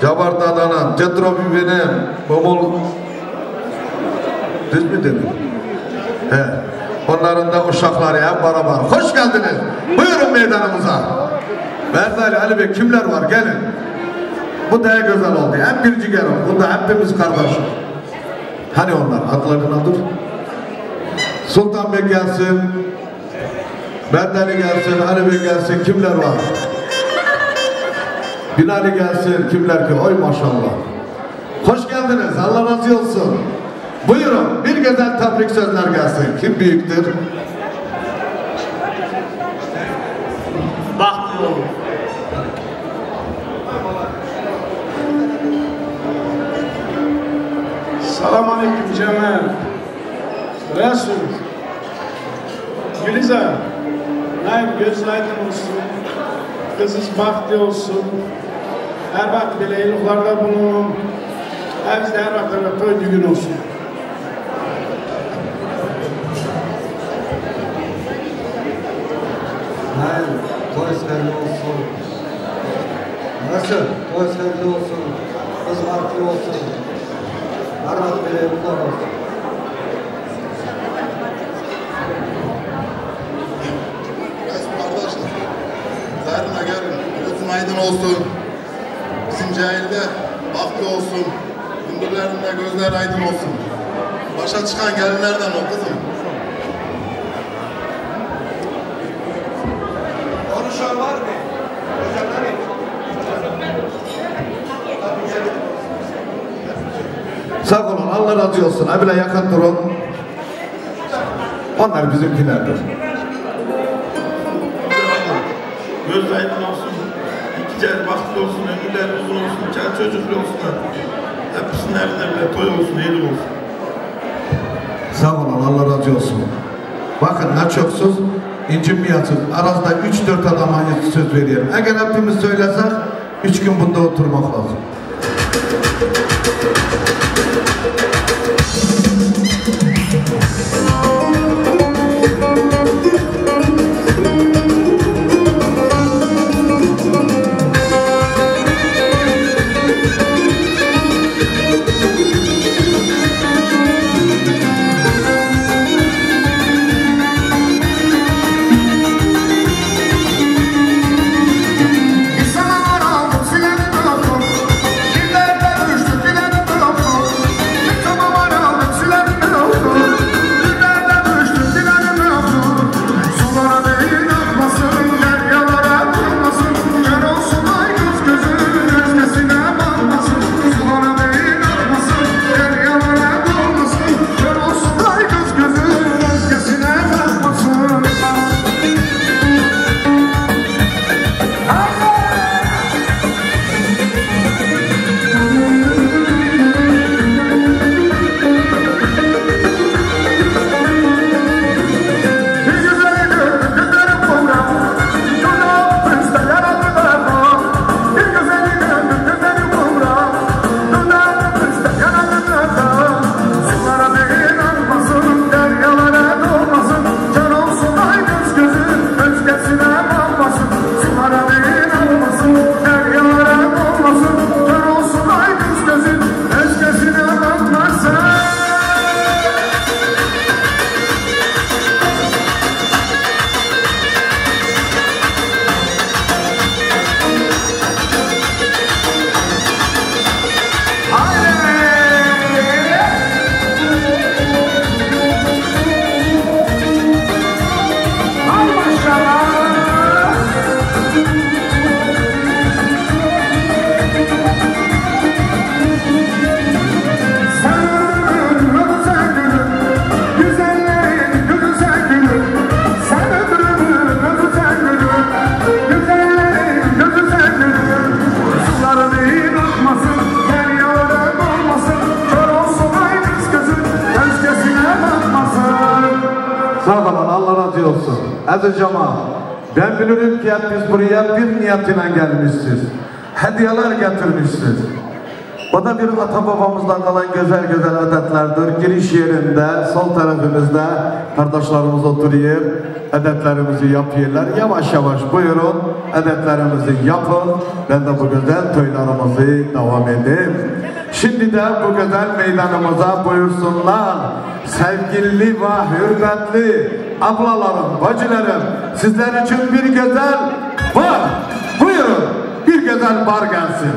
Cabarda'danın, Tetrobibi'nin, Mumul, düz mü dedim? He. Onların da uşakları hep beraber. Hoş geldiniz. Buyurun meydanımıza. Merdali, Ali Bey kimler var? Gelin. Bu da güzel oldu. Hem bir ciğerim. Bunda hepimiz kardeşim. Hani onlar? Adlarına dur. Sultan Bey gelsin. Merdali gelsin. Ali Bey gelsin. Kimler var? Binali gelsin. Kimler ki? Oy maşallah. Hoş geldiniz. Allah razı olsun. Buyurun. Bir güzel tebrik sözler gelsin. Kim büyüktür? Bakmıyorum. Selamun Aleyküm Cemal. Resul. Gülizar. Naim gözün aydın olsun. Kızınız bahtlı olsun. Her vakit bile eyluklarda bulunun. Bizde her vakit toy düğün olsun. Naim, toy sevgili olsun. Nasıl? Toy sevgili olsun. Kız bahtlı olsun. Her vakit bile eyluklar olsun. Zahir'ine gelin, gözün aydın olsun, bizim cahilde bahtlı olsun, gündürlerinde gözler aydın olsun. Başa çıkan gelinlerden ol kızım. Konuşan var mı? Sağ olun, Allah razı olsun. Abile yakın durun. Onlar bizimkilerdir. Göz aydın olsun, iki cahil bahtlı olsun, ömürler uzun olsun, çay çocuklu olsunlar. Hepsinin evinde bile toy olsun, eğilim olsun. Sağ olun, Allah razı olsun. Bakın ne çoksuz, incinmeyasız. Arazda 3-4 adama söz veriyorum. Eğer hepimiz söylesek, 3 gün bunda oturmak lazım. Sağ olun, Allah razı olsun. Aziz cemaat, ben bilirim ki hep biz buraya bir niyetiyle gelmişsiniz. Hediyeler getirmişsiniz. O da bir ata babamızdan kalan güzel adetlerdir. Giriş yerinde sol tarafımızda kardeşlerimiz oturuyor. Adetlerimizi yapıyorlar. Yavaş yavaş buyurun. Adetlerimizi yapın. Ben de bu güzel toylarımızı devam edeyim. Şimdi de bu güzel meydanımıza buyursunlar. Sevgili ve hürmetli ablalarım, bacılarım, sizler için bir güzel bar. Buyurun, bir güzel bar gelsin.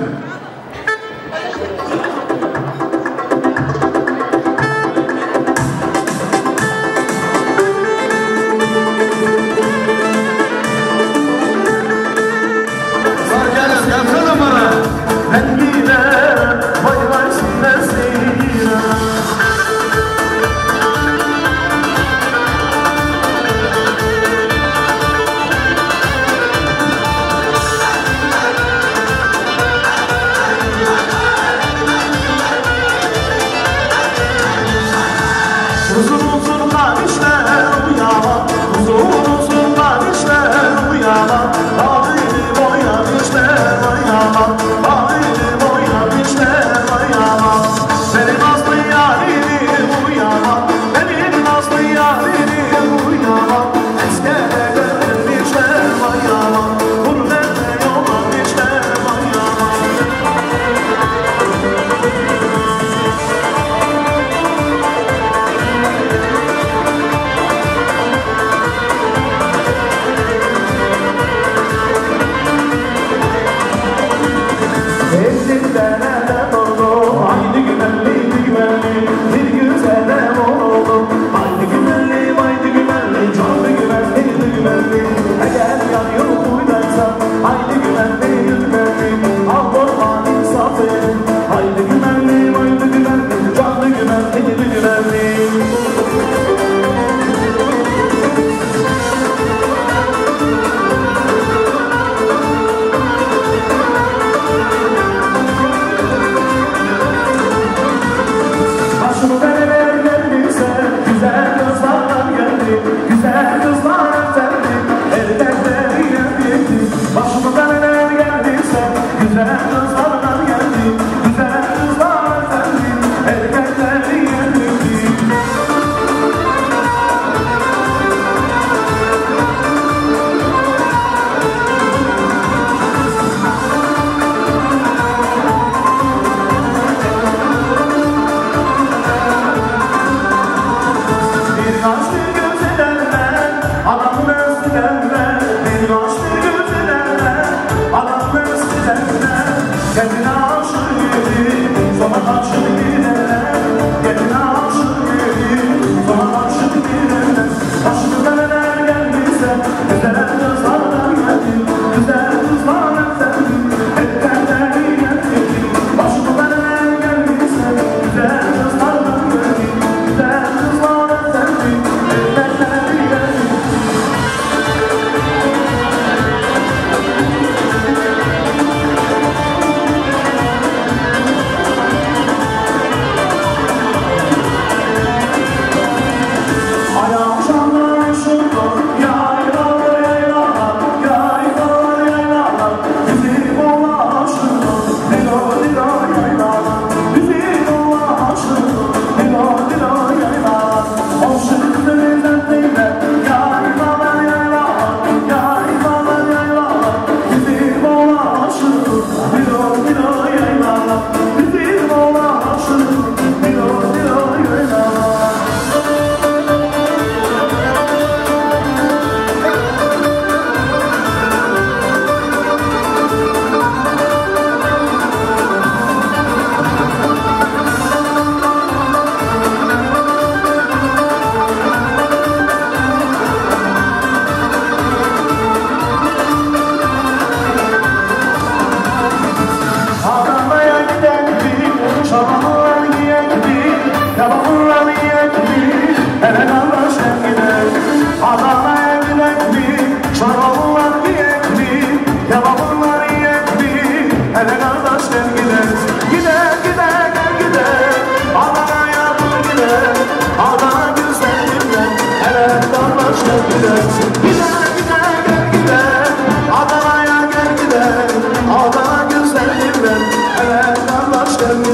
Adana'ya gel gidelim, Adana güzelim ben, hele kardeşlerim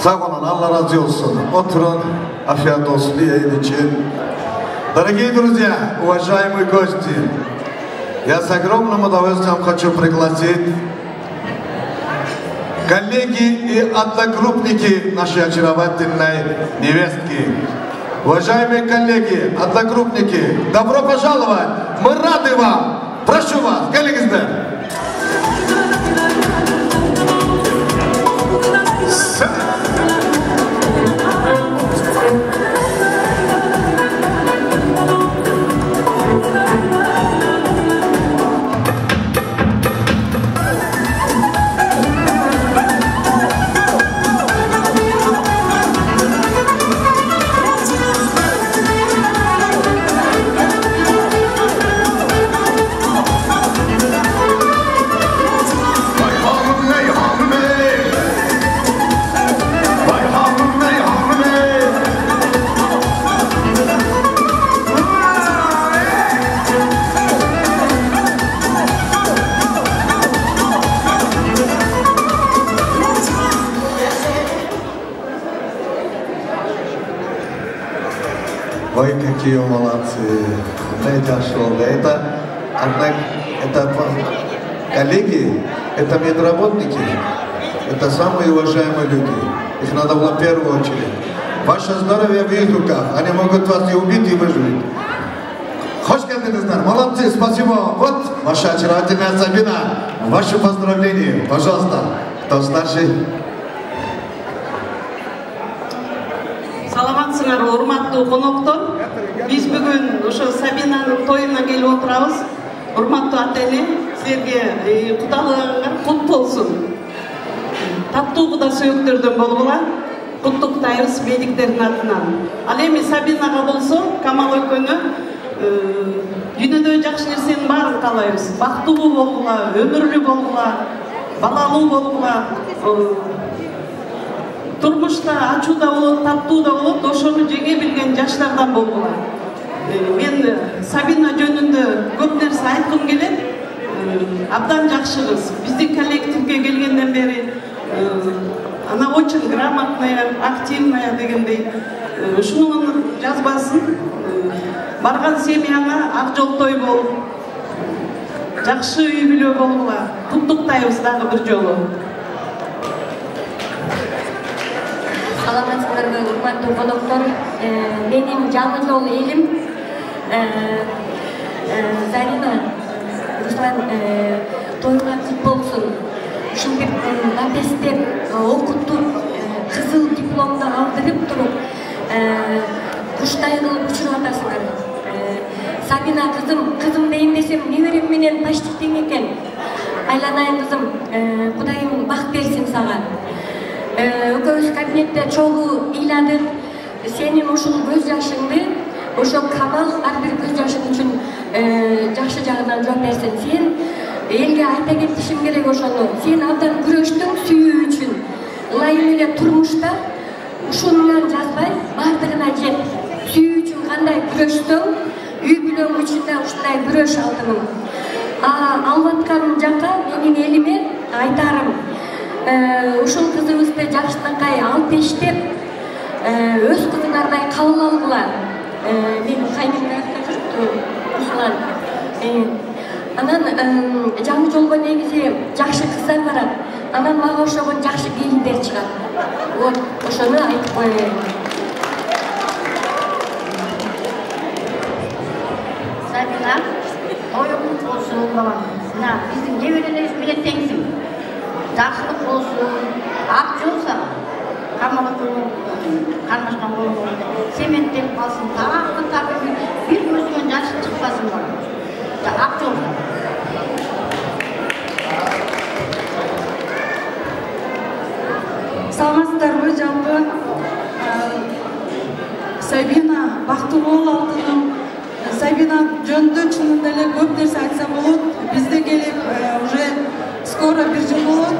Sağ olun, Allah razı olsun. Oturun, afiyet olsun yayın için. Дорогие друзья, уважаемые гости, я с огромным удовольствием хочу пригласить коллеги и одногруппники нашей очаровательной невестки. Уважаемые коллеги, одногруппники, добро пожаловать! Мы рады вам! Прошу вас, коллеги, Ой, какие молодцы! Это шоу. Это коллеги, это медработники, это самые уважаемые люди. Их надо было в первую очередь. Ваше здоровье в их руках. Они могут вас и убить, и выжить. Хош geldinizler. Молодцы, спасибо. Вот ваша очаровательная Сабина. Ваши поздравления. Пожалуйста. Кто старший? Саламатсыңар, урматтуу коноктор. Биз бүгүн ошо Сабинанын тоюна келип отурабыз. Урматтуу ата-эне, силерге куталыгыңар кут болсун. Таттуу куда сөөктөрдөн болгула. Куттуктайбыз медиктердин атынан. Ал эми Сабинага болсо, Камал өлкөнү дүйнөдө жакшы нерсенин баарын каалайбыз. Бактылуу болгула, өмүрлүү болгула, балалуу болгула. Турмушта ачуу да болот, таттуу да болот, ошону жеңе билген жаштардан болгула. Мен Сабина жөнүндө көп нерсе айткым келет. Абдан жакшы кыз. Биздин коллективге келгенден бери она очень грамотная, активная дегендей. Ушунун жазбасын барган семьяңа ак жол той болуп, жакшы үй бүлө болгула. Куттуктайбыз дагы бир жолу. Саламатсыздарбы, урматтуу коноктор. Менин жаңы жол элим Зарина Руслан тоюна кут болсун. Ушинтип напестеп окутуп, кызыл дипломду алдырып туруп, куштай кылып учуратасыңар. Сабина кызым дейин десем, неберем менен почти тең экен. Айланайын кызым, Кудайым бак берсин сага. Экөөбүз кабинетте чогуу ыйладык. Сенин ушул көз жашыңды, ошо Камал ар бир көз жашың үчүн жакшы жагынан жооп берсин. Сен элге айта кетишим керек ошону. Сен абдан күрөштүң сүйүү үчүн. Ылайым эле турмушта ушундан жазбай бардыгына жет. Сүйүү үчүн кандай күрөштүң, үй бүлөң үчүн да ушундай күрөш алдың. Алып аткан жакка менин элиме айтарым. Ушул кызыбызды жакшынакай алып эштеп, өз кызыңардай кабыл алгыла. Менин кайнымдар Руслан. Анан жаңы жолго негизи жакшы кыздар барат. Анан мага ошогон жакшы келиндер чыгат. Вот ошону айтып коеюн. Сабина, тоюңуз болсун балам. Мына биздин неберелерибиз менен теңсиң. Жакшылык болсун, ак жол сага. Камал кармашкан болобу. Семеттелип калсын, тагы бир көзүнөн жашы чыкпасын балам. Ак жол. Саламатсыздарбы, жалпы Сабина бактылуу болуп алтыным. Сабина жөнүндө чынында эле көп нерсе айтсам болот. Бизде келип уже скоро бир жыл болот.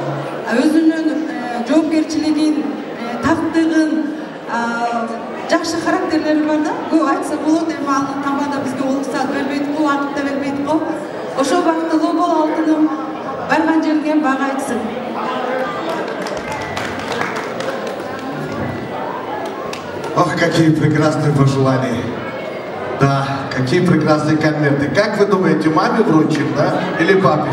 Өзүнүн жоопкерчилигин, тактыгын, жакшы характерлери бар да. Көп айтса болот, эми аны команда бизге уруксат бербейт го, убакыт да бербейт го. Ошо бактылуу болуп алтыным. Барган жериңе бага айтсын. какие прекрасные пожелания. Да, какие прекрасные конверты. Как вы думаете, маме вручим, да? Или папе?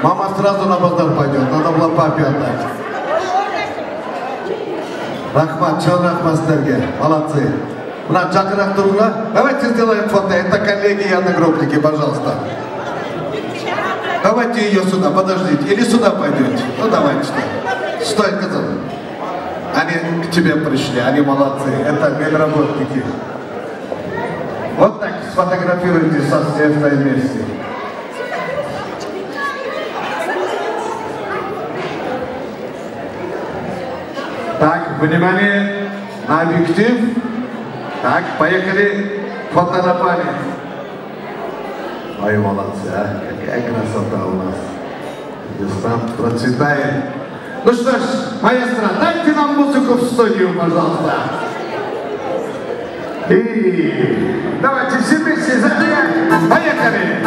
Мама сразу на базар пойдет, надо было папе отдать. Рахмат, чел рахмат сіздерге, молодцы. Жақынырақ тұрыңдар. Давайте сделаем фото. Это коллеги и одногруппники, пожалуйста. Давайте ее сюда, подождите. Или сюда пойдете. Ну давайте что. Стой, сказал. Они к тебе пришли, они молодцы. Это медработники. Вот так сфотографируйте со всей вместе. Так, внимание на объектив. Так, поехали. Фото на память. Ой, молодцы, а? Какая красота у нас. Здесь там процветает. Ну что ж, маэстро, дайте нам музыку в студию, пожалуйста. И давайте все вместе забегаем. Поехали.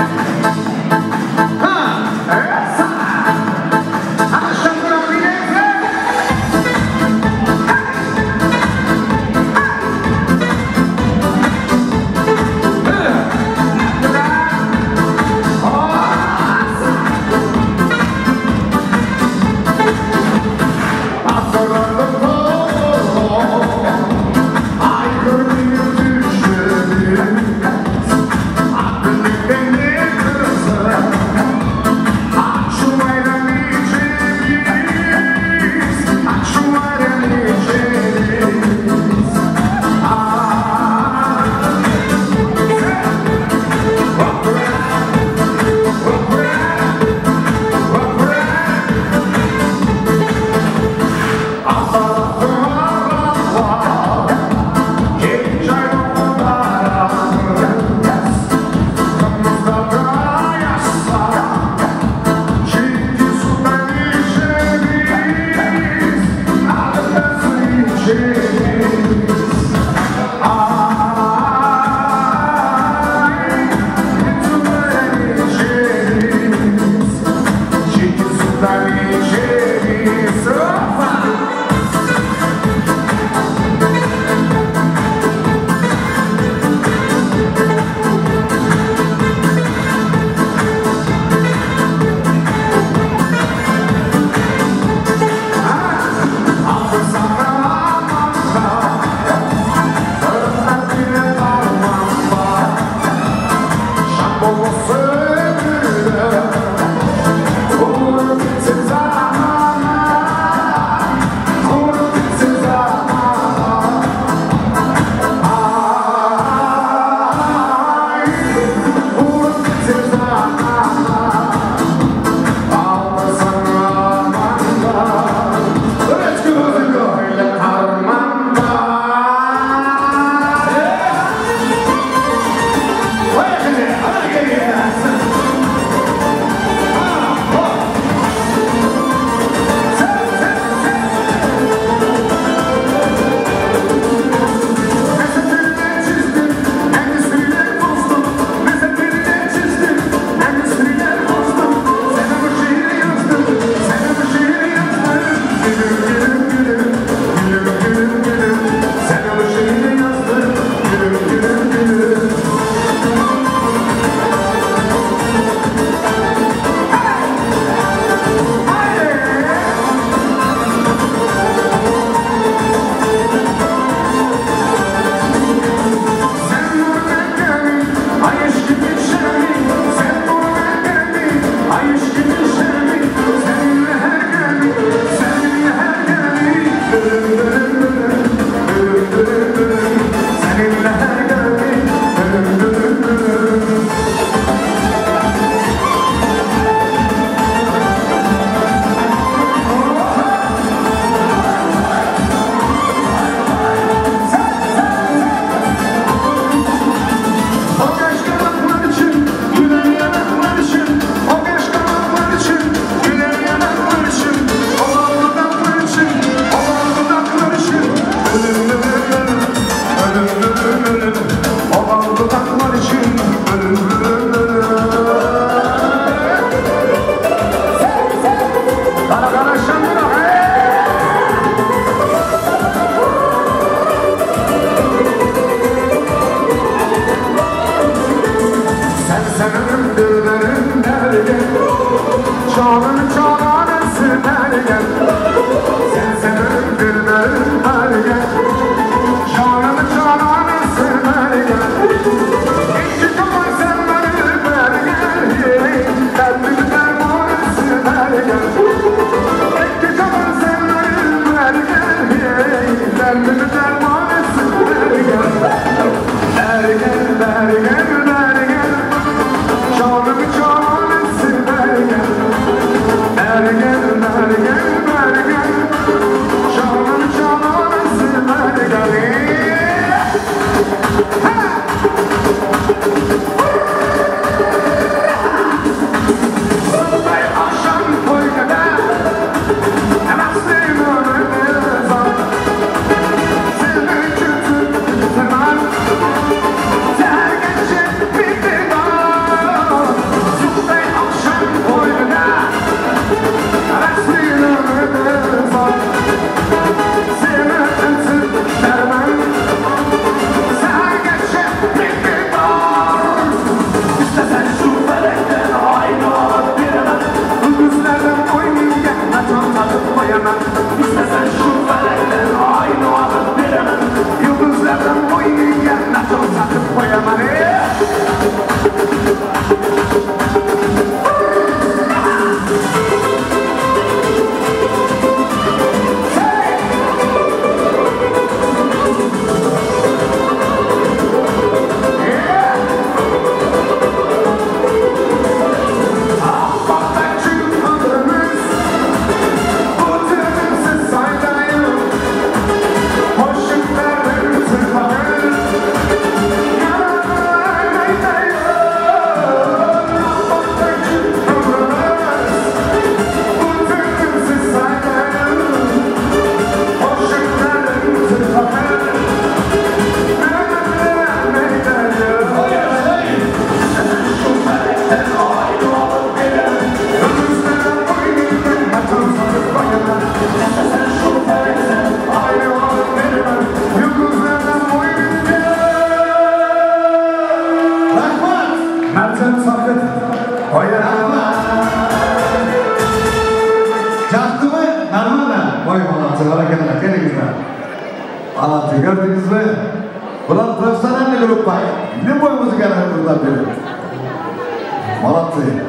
профессиональный группа. Любой музыкальный группа берет. Молодцы.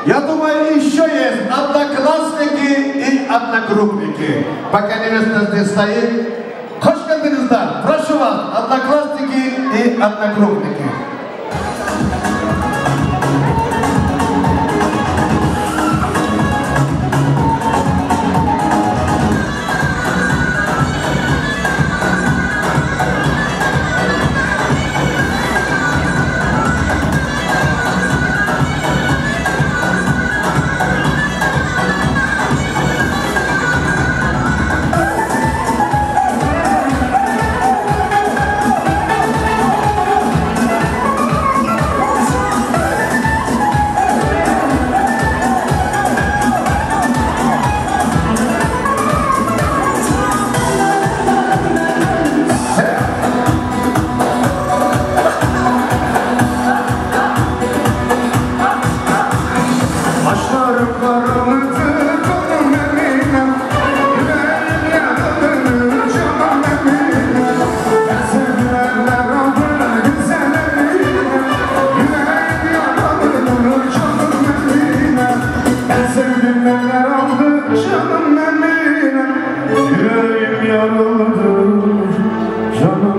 Я думаю, еще есть одноклассники и одногруппники. Пока невеста здесь стоит. Hoş geldiniz. Прошу вас, одноклассники и одногруппники.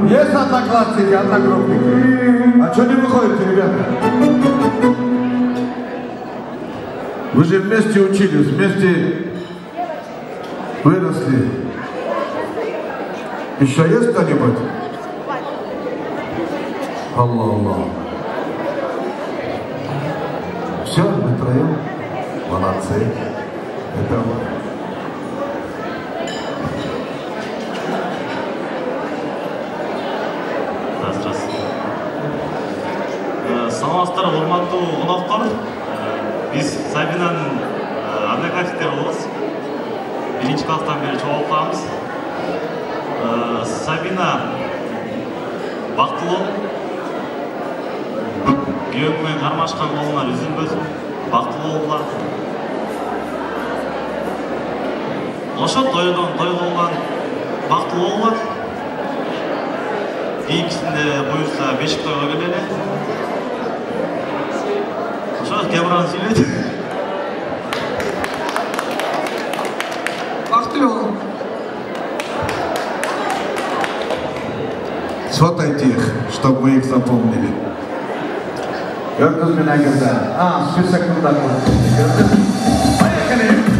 Есть одноклассники, одногруппники. А что не выходите, ребята? Вы же вместе учились, вместе выросли. Еще есть кто-нибудь? Аллах. Все, мы троем. Молодцы. Это вот. Саламатсыздар, урматтуу коноктор. Биз Сабинанын однокласниктери болобуз. Биринчи класстан бери чогулуп калабыз. Сабина бактылуу. Күйөөң менен кармашкан колуңар үзүлбөсүн. Бактылуу болгула. Ошо тойдон той болгон бактылуу болгула. Кийинкисинде буюрса бешик тойго келели. Ошо кемран сүйлөйт. Бактылуу. Сфотайте их, чтобы мы их запомнили. Gördünüz mü ne güzel? Spesek burada. Поехали!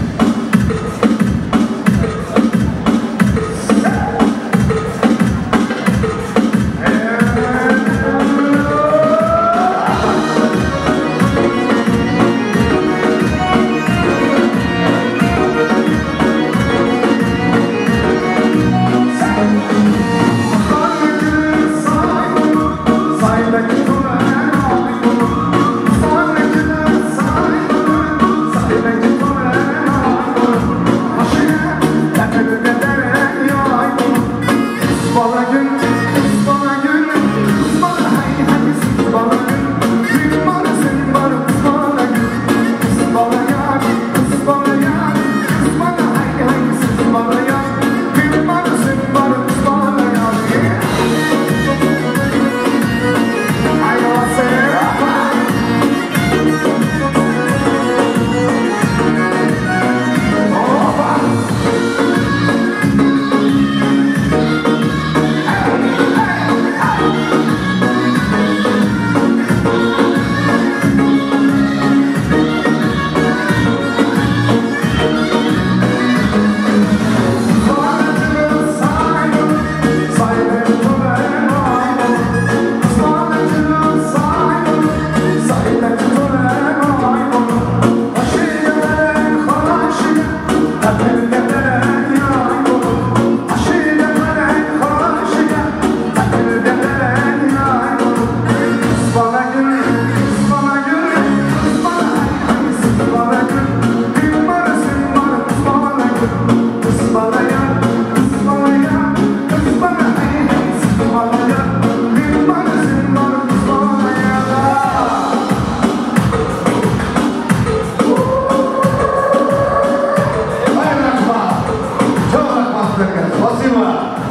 Спасибо.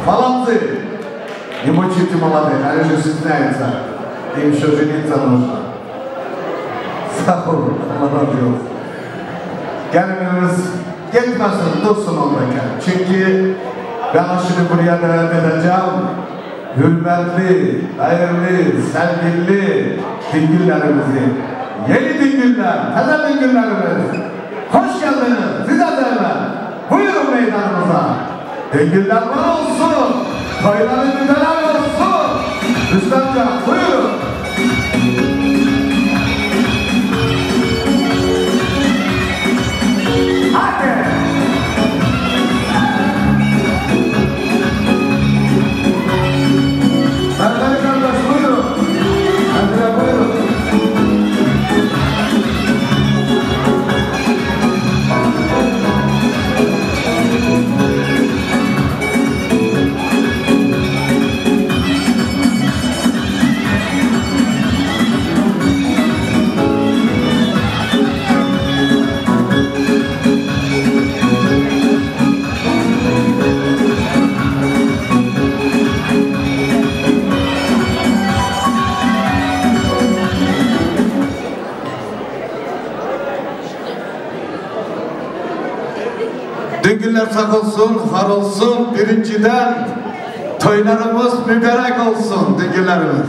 Молодцы. Не мучите молодых, они же стесняются. Им еще жениться нужно. Sağ olun. Allah razı olsun. Gelmeniz geçmesin, dursun oradaki. Çünkü ben şimdi buraya davet edeceğim. Hürmetli, hayırlı, sevgili dingillerimizi. Yeni dingiller, taze dingillerimiz. Hoş geldiniz. Size derler. Buyurun meydanımıza. Dingiller var olsun. Toyları mübarek olsun. Rüstemcan buyurun. Hadi. Mehmet kardeş buyurun. Hadi buyurun. Düngüller sak olsun, var olsun. Birinciden toylarımız mübarek olsun düngüllerimiz.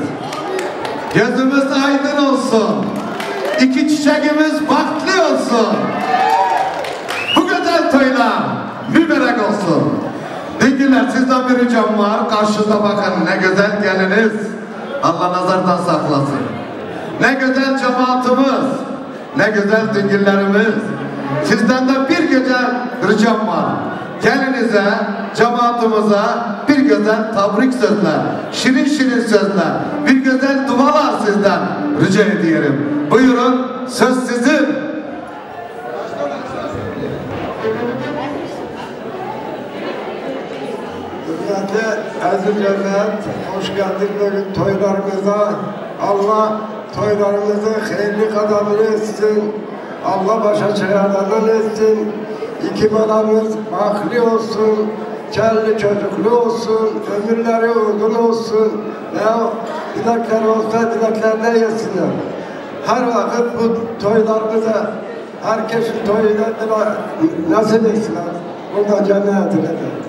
Gözümüz aydın olsun. İki çiçeğimiz bahtlı olsun. Bu güzel toylar mübarek olsun. Düngüller sizden bir ricam var. Karşıda bakın ne güzel geliniz. Allah nazardan saklasın. Ne güzel cemaatimiz. Ne güzel düngüllerimiz. Sizden de bir güzel ricam var. Gelinize, cemaatimize bir güzel tabrik sözler, şirin şirin sözler, bir güzel dualar sizden rica ediyorum. Buyurun, söz sizin. Hürmetli aziz cemaat, hoş geldik bugün toylarımıza. Allah toylarımızı hayırlı kazanır etsin. Allah başa çıkarlardan etsin. İki balamız baklı olsun, kelli çocuklu olsun, ömürleri uzun olsun. Ya dilekler olsa dileklerine yesinler. Her vakit bu toylarımıza, herkesin toyuna nasip etsinler. Burada cennet dilerim.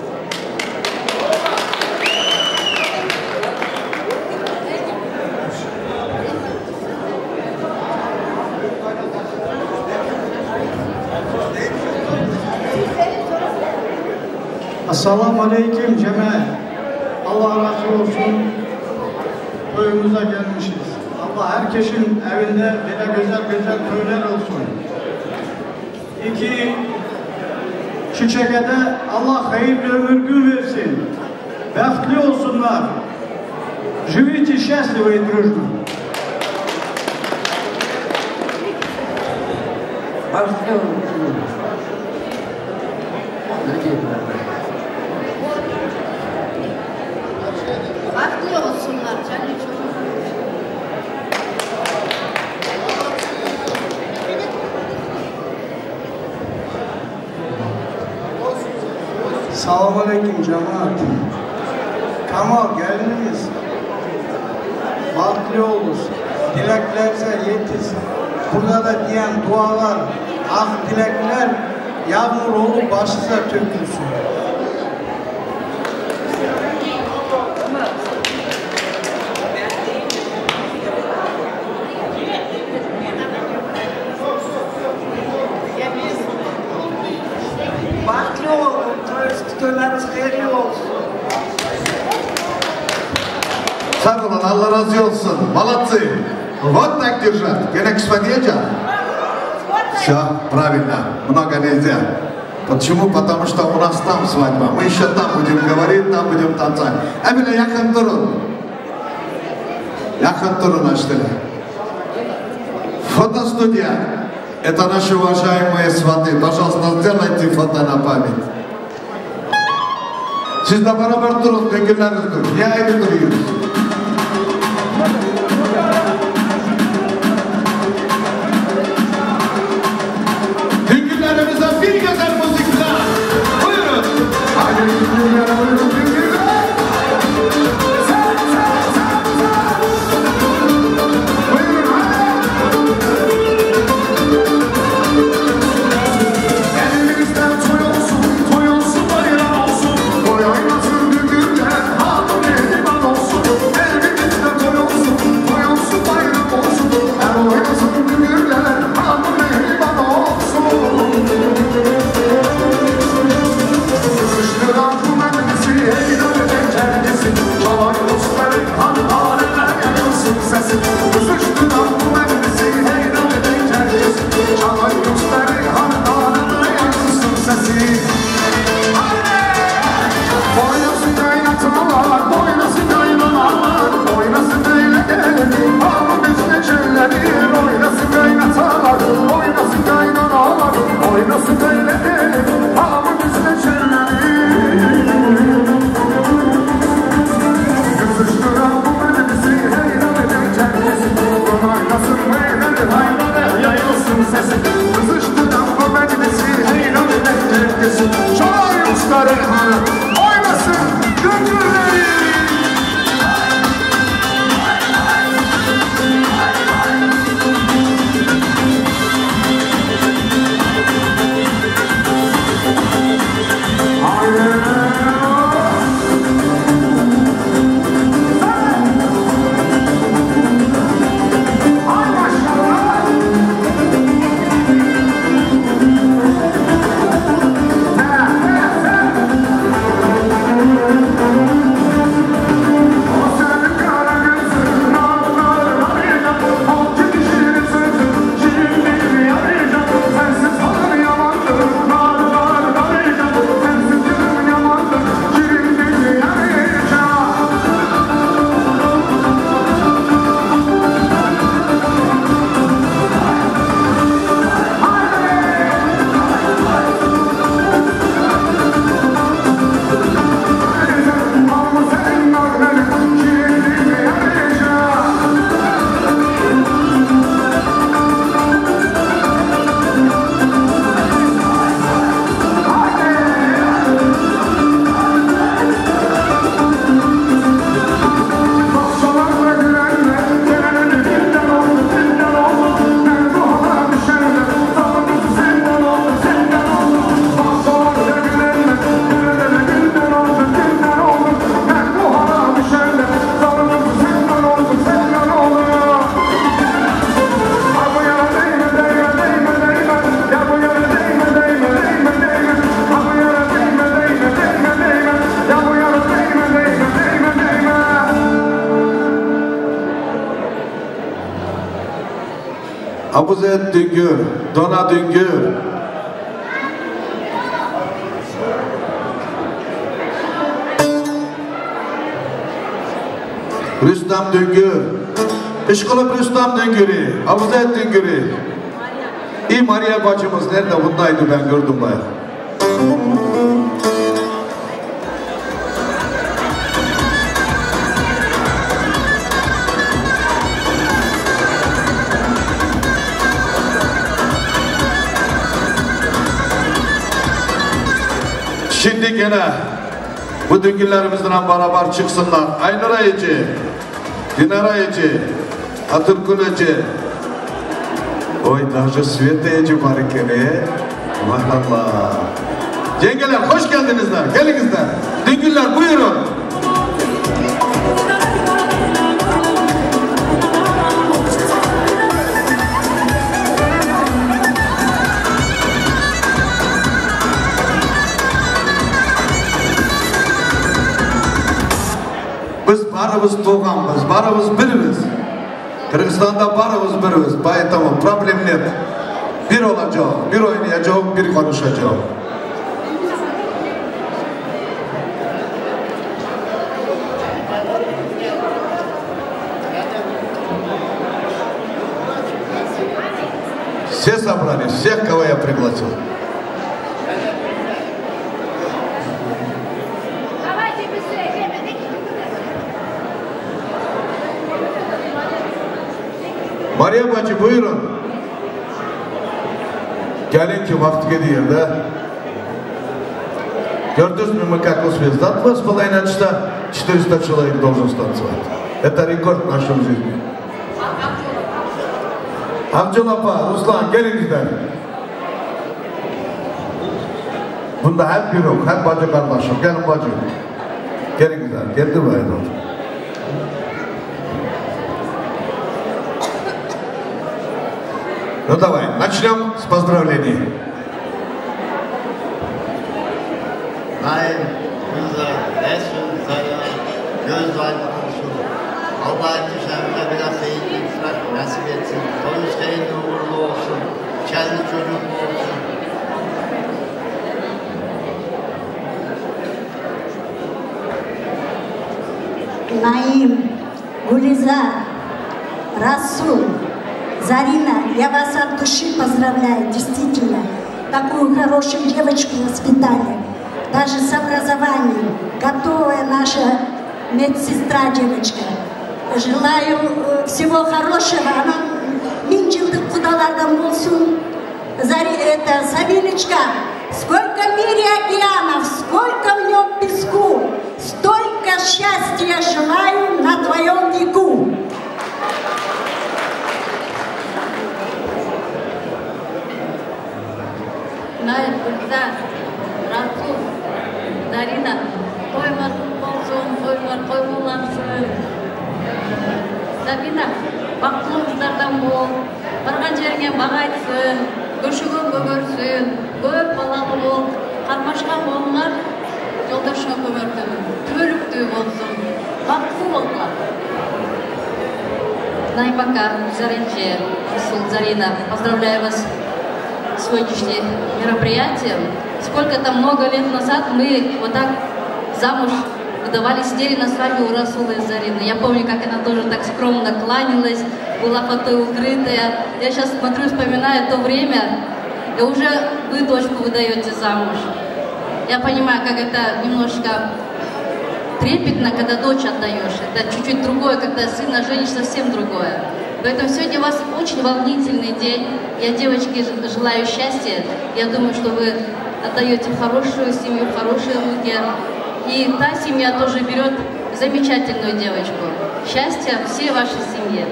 Esselamu Aleyküm cemaat. Allah razı olsun. Toyumuza gelmişiz. Allah herkesin evinde böyle güzel güzel toylar olsun. İki çiçeğe de Allah hayırlı ömür gün versin. Bəxtli olsunlar. Живите счастливо и дружно. Başlı olsun. Bahtlı olsunlar canım çok. Selamun Aleyküm cemaat. Kamal geldiniz. Bahtlı olursun. Dileklerse yetişsin. Burada da diyen dualar, ah dilekler yağmur olup başınıza tökülsün. Bahtlı olun, toylarınız hayırlı olsun. Sağ olun, Allah разы olsun. Молодцы. Вот так держать. Гена господинча. Все, правильно. Много нельзя. Почему? Потому что у нас там свадьба. Мы еще там будем говорить, там будем танцевать. Эмили, yakın durun. Yakın durun açtılar. Фотостудия. Это наши уважаемые сваты. Пожалуйста, сделайте фото на память. Siz de beraber durun, dengleriniz durun. Niye ayrı duruyoruz? Denglerimize bir güzel müzikler. Buyurun. Haydi. Abuzet Düngür, Dona Düngür. Rüstem Düngür. İşkılıp Rüstem Düngür'ü, Abuzet Düngür'ü. Maria bacımız nerede? Bundaydı, ben gördüm bayağı. Şimdi gene bu düngünlerimizle beraber çıksınlar. Aynur Ayıcı, Dinar Ayıcı, Atırkun Ayıcı. Oy daha Svet Ayıcı var iken. Maşallah. Yengeler hoş geldinizler. Gelinizler. Düngünler buyurun. Biz barımız toğanbız, barımız birimiz. Kırgızistan'da barımız birimiz. Поэтому problem нет. Bir olacak, bir oynayacak, bir konuşacak. Все собрались, всех, кого я пригласил. Maria bacı buyurun. Gelin ki vakti geliyor da. Görдünüz мü, мы как успели? За 2,5 часа 400 человек должен станцевать. Это рекорд в нашем жизни. Amcıl apa, Ruslan gelin gidelim. Bunda hep bir yok, hep bacı kardeşim. Gelin bacı. Gelin gidelim, geldi bu ayda. Ну давай, начнем с поздравлений. Naim, Gülzar, Resul, Zara, göz aydın olsun. Allah ikişerine biraz seyirciler nasip etsin. Konuştayın uğurlu olsun. Kendi çocuklu olsun. Наим, Гулизар, Расул, Зарина, я вас от души поздравляю, действительно. Такую хорошую девочку воспитали. Даже с образованием. Готовая наша медсестра девочка. Желаю всего хорошего. Она минчилдык кудалардан болсун. Сабиночка, сколько в мире океанов, сколько в нем песку, столько счастья желаю на твоем веку. Naim, Gülzar, Rasul, Zarina, toymasın bolsun, toymolansın. Sabina, бақыттылықтардан бол, барған жеріңе баға айтсын, көршіге көгерсін, көп балалы бол, қармашқа болыңар, жолдашыңа көгертін, түбөлүктүү болсын, бақытты болыңар. Наймака, Заринче, Расул, Зарина, поздравляю вас с сегодняшним мероприятием. Сколько-то много лет назад мы вот так замуж выдавали, сидели на свадьбе у Расула и Зарины. Я помню, как она тоже так скромно кланялась, была фото укрытая. Я сейчас смотрю, вспоминаю то время, и уже вы дочку выдаете замуж. Я понимаю, как это немножко трепетно, когда дочь отдаешь. Это чуть-чуть другое, когда сына женишь, совсем другое. Поэтому сегодня у вас очень волнительный день. Я девочке желаю счастья. Я думаю, что вы отдаете хорошую семью, в хорошие руки. И та семья тоже берет замечательную девочку. Счастья всей вашей семье.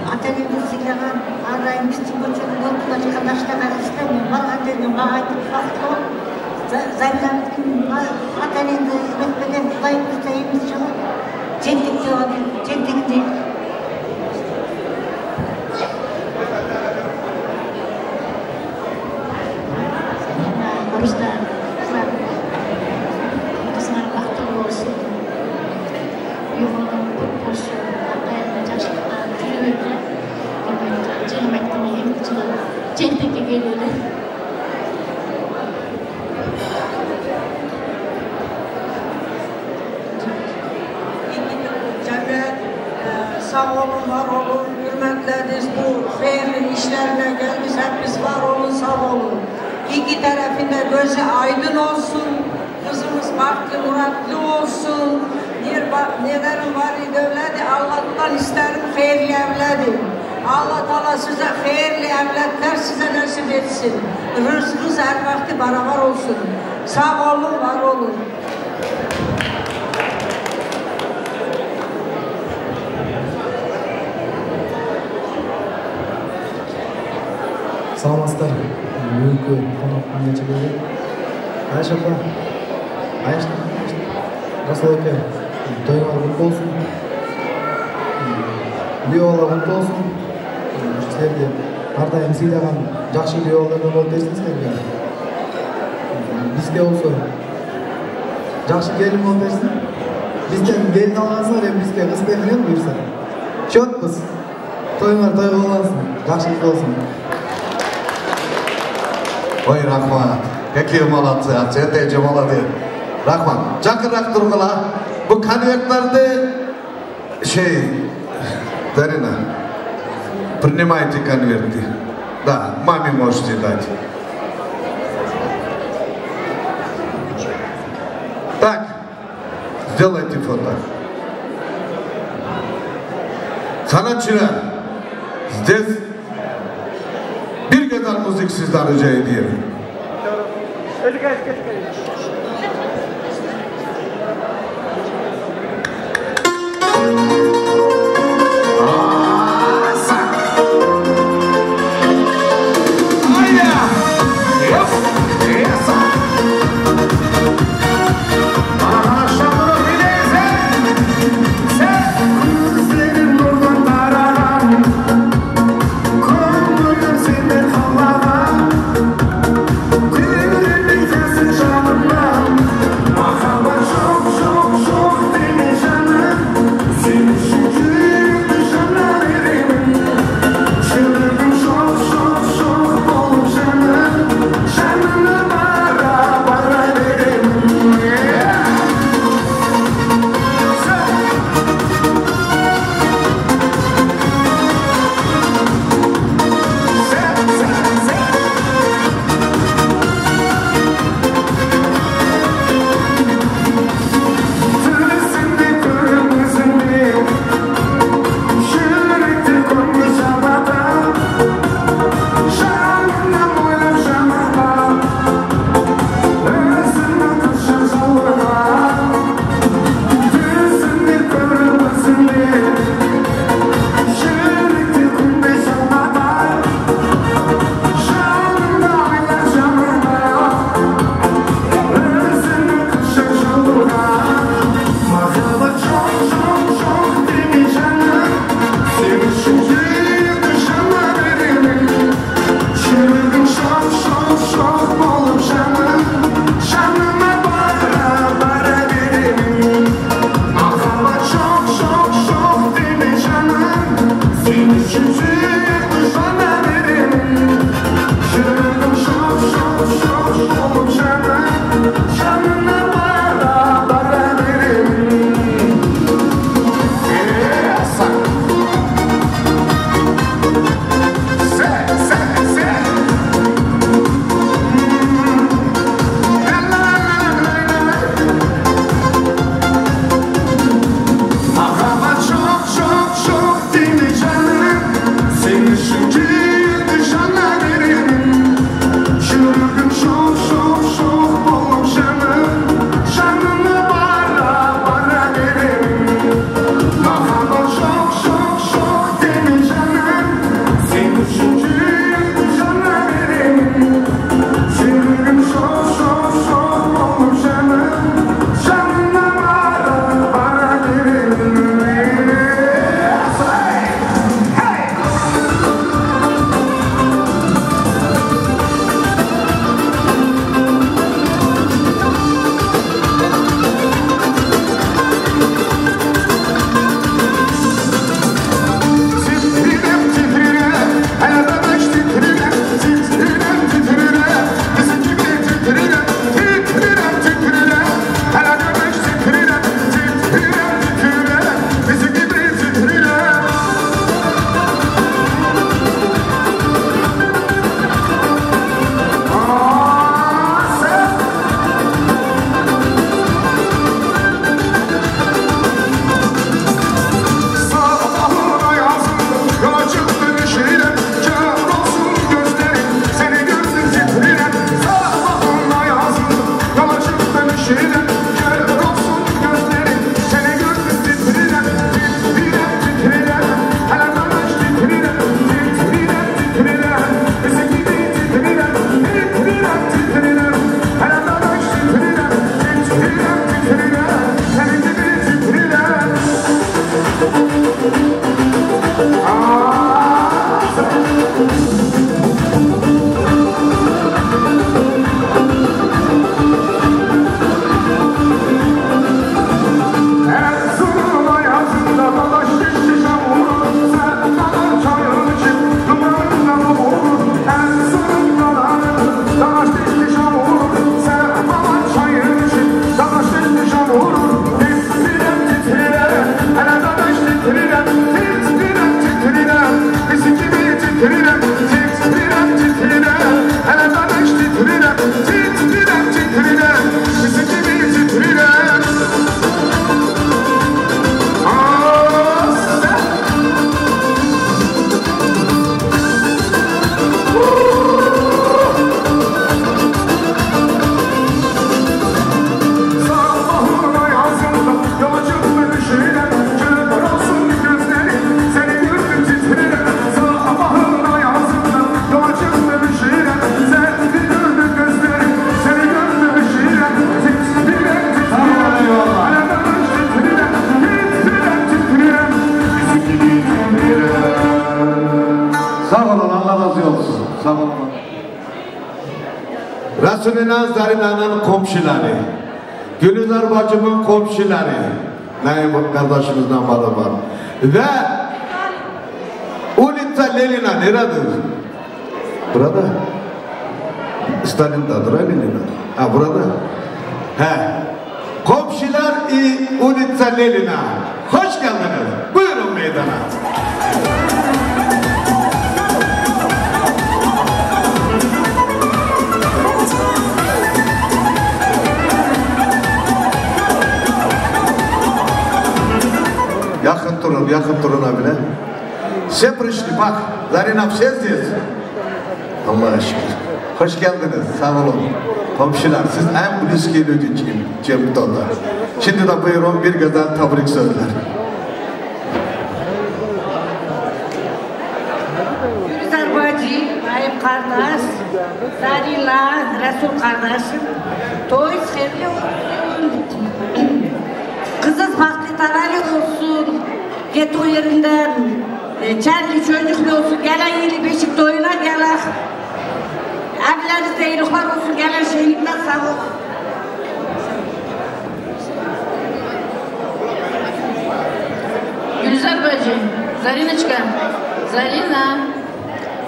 Ата-енеңді сыйлаған, ағайын біздің көшенің отына жақындаштаған істеме, барған жерге маған айтып бақытты бол. Заринамыздың ата-енеңді үмітпенен Құдай болса еміз жылы жентігіндей. Ruslar, kızlar baqtlı olsun. Yuvalar olsun. Centik'e geliyorlar. Cemiyet sağ olun, var olun, hürmetleriniz bu hayırlı işlerine gelmiş. Hepimiz var olun, sağ olun. İki tarafında gözü aydın olsun. Kızımız bahtlı, muratlı olsun. Nelerim var idövledi, Allah'tan isterim hayırlı evledi. Allah Teala size hayırlı evlatlar size nasip etsin. Rızkınız her vakti beraber olsun. Sağ olun, var olun. Саламатсыздар. Бүгүнкү конокун нечеге. Айша апа, Айша, Расул ака, тойуңар куттуу болсун. Үй бала куттуу болсун. Силерге ар дайым сыйлаган жакшы үй балдардан болуп берсин силерге. Бизге болсо жакшы келин болуп берсин. Бизден келин алгансыңар, эми бизге кыз бериңер буюрса. Чөтпүз. Тойуңар той болгонсун, жакшы болсун. Ой, Рахмат, какие молодцы, это же молодец. Рахмат, жақынырақ тұрғыла, бұл конверттарды, Дарина, принимайте конверты. Да, маме можете дать. Так, сделайте фото. sanatçılar, siz bir kadar müzik sizden rica ediyorum. sağ olun. Resulina Zarina'nın komşuları, Gülizar bacımın komşuları, Naim kardeşimizden biri var. Ve Ulitsa Lelina neredir? Burada. Stalin'dadır ha Lelina. Ha burada. He. Komşular Ulitsa Lelina. Hoş geldiniz. Buyurun meydana. Yakın durun abine. Все пришли, bak. Zarina все здесь. Allah'a şükür. Hoş geldiniz, sağ olun. Komşular, siz en bliskeli Cemito'da. Şimdi de buyurun bir güzel tebrik sözler. Gülizar bacı, Ayıp kardeş, Zarina, Resul kardeşim, Toy sevgi olsun. Kızız vakti tarali olsun. Get o yerinden, Charlie çocuklu olsun, gelen yeni Beşik'te oyuna gelen. Evlerinizde iyilikler olsun, gelen şeylikler sağ olun. Gülizar bacı, Zarina çıkar. Zarina,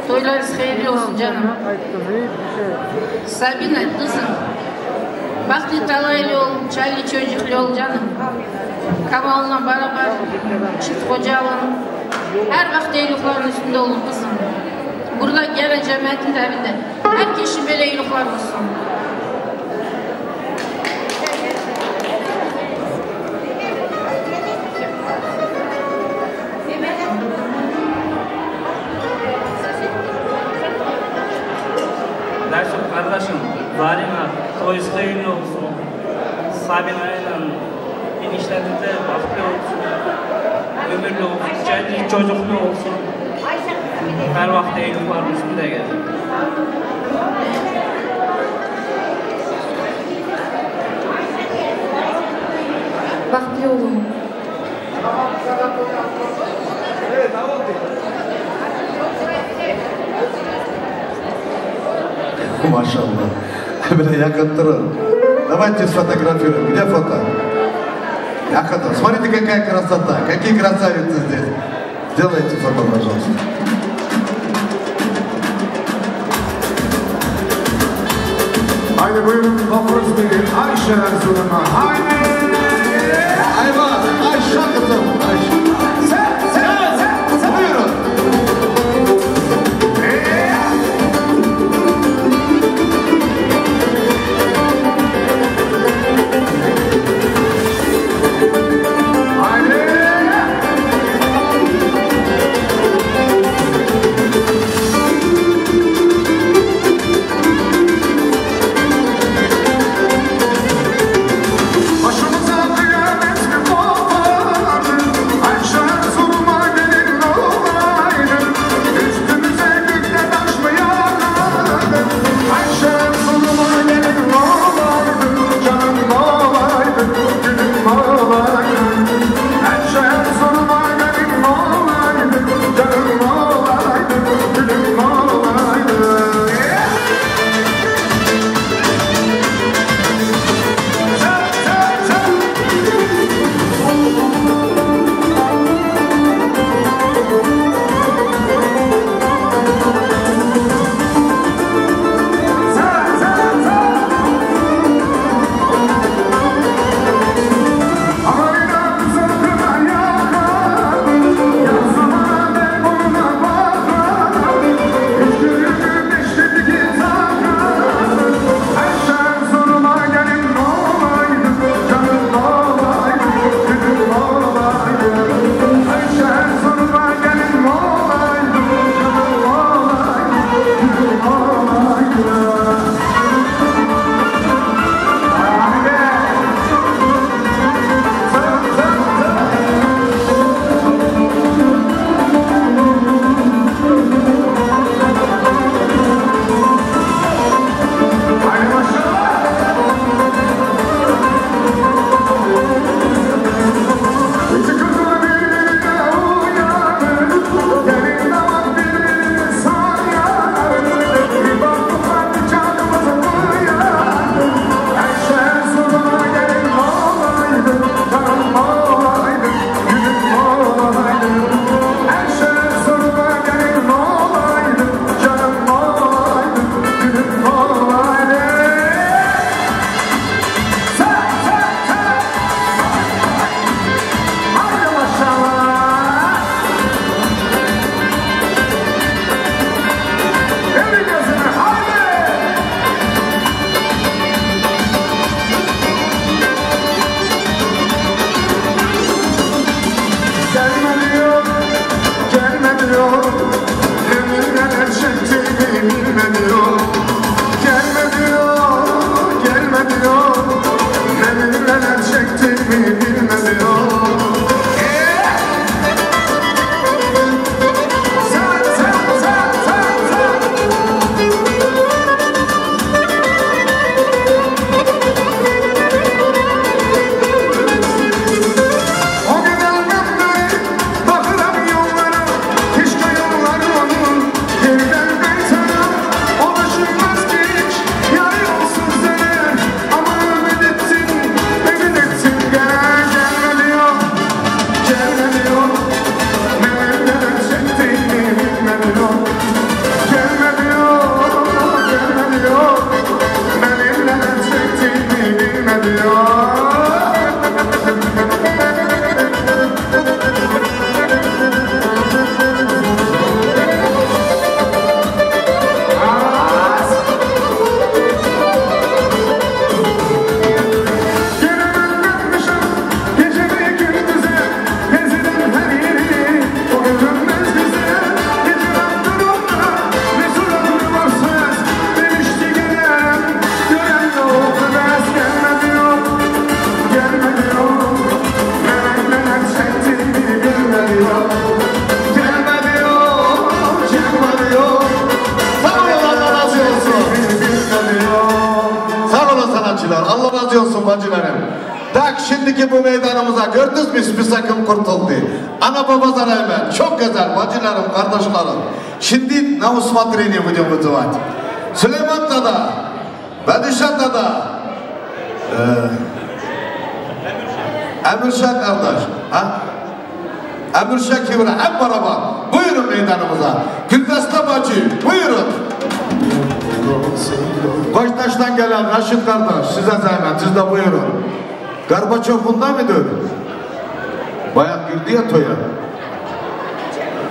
toylarınız hayırlı olsun canım. Sabina kızım, vakti talaylı ol, Charlie çocuklu ol canım. Kamal'la beraber çift kocalın. Her vakit iyiliklerin üstünde olun kızım. Burada gelen cemaatin evinde. Her kişi böyle iyilikler olsun. Dersim kardeşim, Zarina, toyuz hayırlı olsun. Sabina'yla enişlerinde baklı olsun. Ömürlü olsun, cennet çocuklu olsun. Her vakit iyilikler üstünde gelin. Baklı olun. Maşallah. Böyle yakın durun. Давайте сфотографируем. Где фото? Якобы, смотрите, какая красота, какие красавицы здесь. Сделайте фото, пожалуйста. Haydi buyurun, Vapuruz Bey'i Ayşe Erzurum'a. Haydi! Ayva, Ayşe kızım, Ayşe. Sen, buyurun. Hoş olsun bacılarım. Tak şimdiki bu meydanımıza gördünüz mü bir sakın kurtuldu. Ana baba zaraymen çok güzel bacılarım kardeşlerim. Şimdi namus matrini videomuzu var. Süleyman Dada, Bedişat Dada, Emirşah kardeş, Emirşah Kibra hep beraber buyurun meydanımıza. Güldeste bacı buyurun. Koçtaş'tan gelen Raşit kardeş size zahmet siz de buyurun. Gorbaçov bunda mıydı? Bayağı girdi ya toya.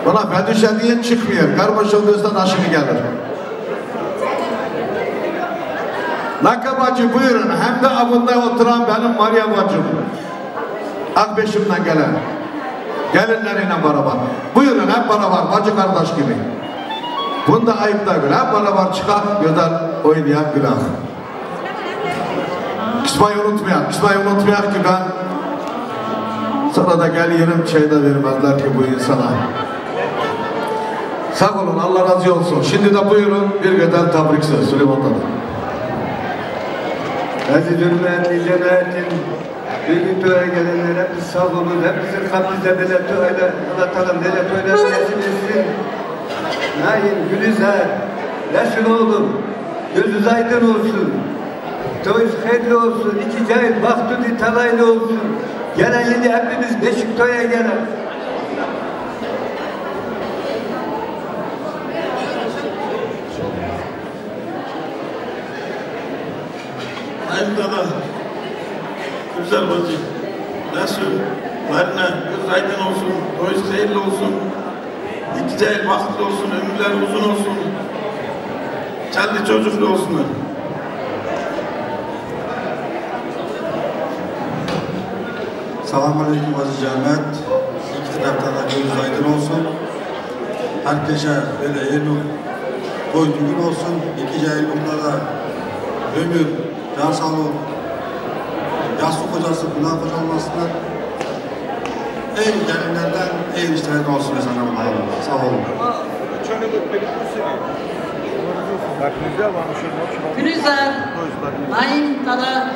Bana Bedişat diye çıkmıyor. Gorbaçov gözden aşırı gelir. Laka bacı buyurun. Hem de abunda oturan benim Maria bacım. Akbeşim'den gelen. Gelinleriyle beraber. Buyurun hep beraber bacı kardeş gibi. Bunda ayıp da gül. Hep beraber çıkar güzel oynayan günah. Kısmayı unutmayak ki ben sana da gel yerim şey de vermezler ki bu insana. Sağ olun Allah razı olsun. Şimdi de buyurun bir güzel tebrik söz Süleyman'da da. Aziz hürmetli cemaatin büyük töre gelenler hepsi sağ olun. Hepsi kapıda böyle töre anlatalım. Böyle töre nasip etsin. Naim, Gülizar, Resul oğlum, gözünüz aydın olsun. Toyuz hayırlı olsun. İki cahil bahtudi talaylı olsun. Gelen yedi hepimiz Beşiktoy'a gelen. Naim Dada, güzel bacı, Resul, Marina, göz aydın olsun, toyuz hayırlı olsun. İki cahil bahtlı olsun, ömürler uzun olsun. Kendi çocuklu olsunlar. Selamünaleyküm aziz cemaat. İki tarafta da gözünüz aydın olsun. Herkese böyle hayırlı toy düğün olsun. İki cahillikte da ömür, can sağlık, yaşlı kocası, bundan koca olmasınlar. En gelinlerden en işlerden olsun sana. Sağ olun. Gülizar, Naim Dada,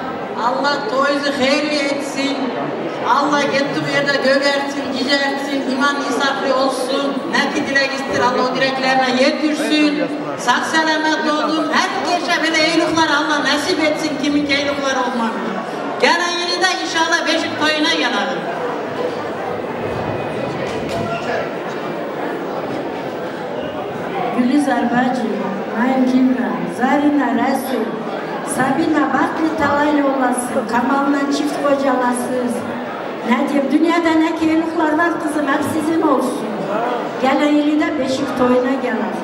Allah toyuzu hayırlı etsin. Allah gittiği yerde döversin, cicersin, iman insaflı olsun. Ne ki dilek ister Allah o dileklerine yetirsin. Sağ selamet olun. Herkese böyle iyilikler Allah nasip etsin kimin iyilikler olmak. Gelen yeni de inşallah Beşik toyuna gelelim. Gülizar bacı, Naim Kibra, Zarina Resul, Sabina Bakri talaylı olasın, Kamal'la çift kocalasız. Ne diyeyim, dünyada ne keyifler var kızım, hep sizin olsun. Gelen yılı da Beşik toyuna gelir.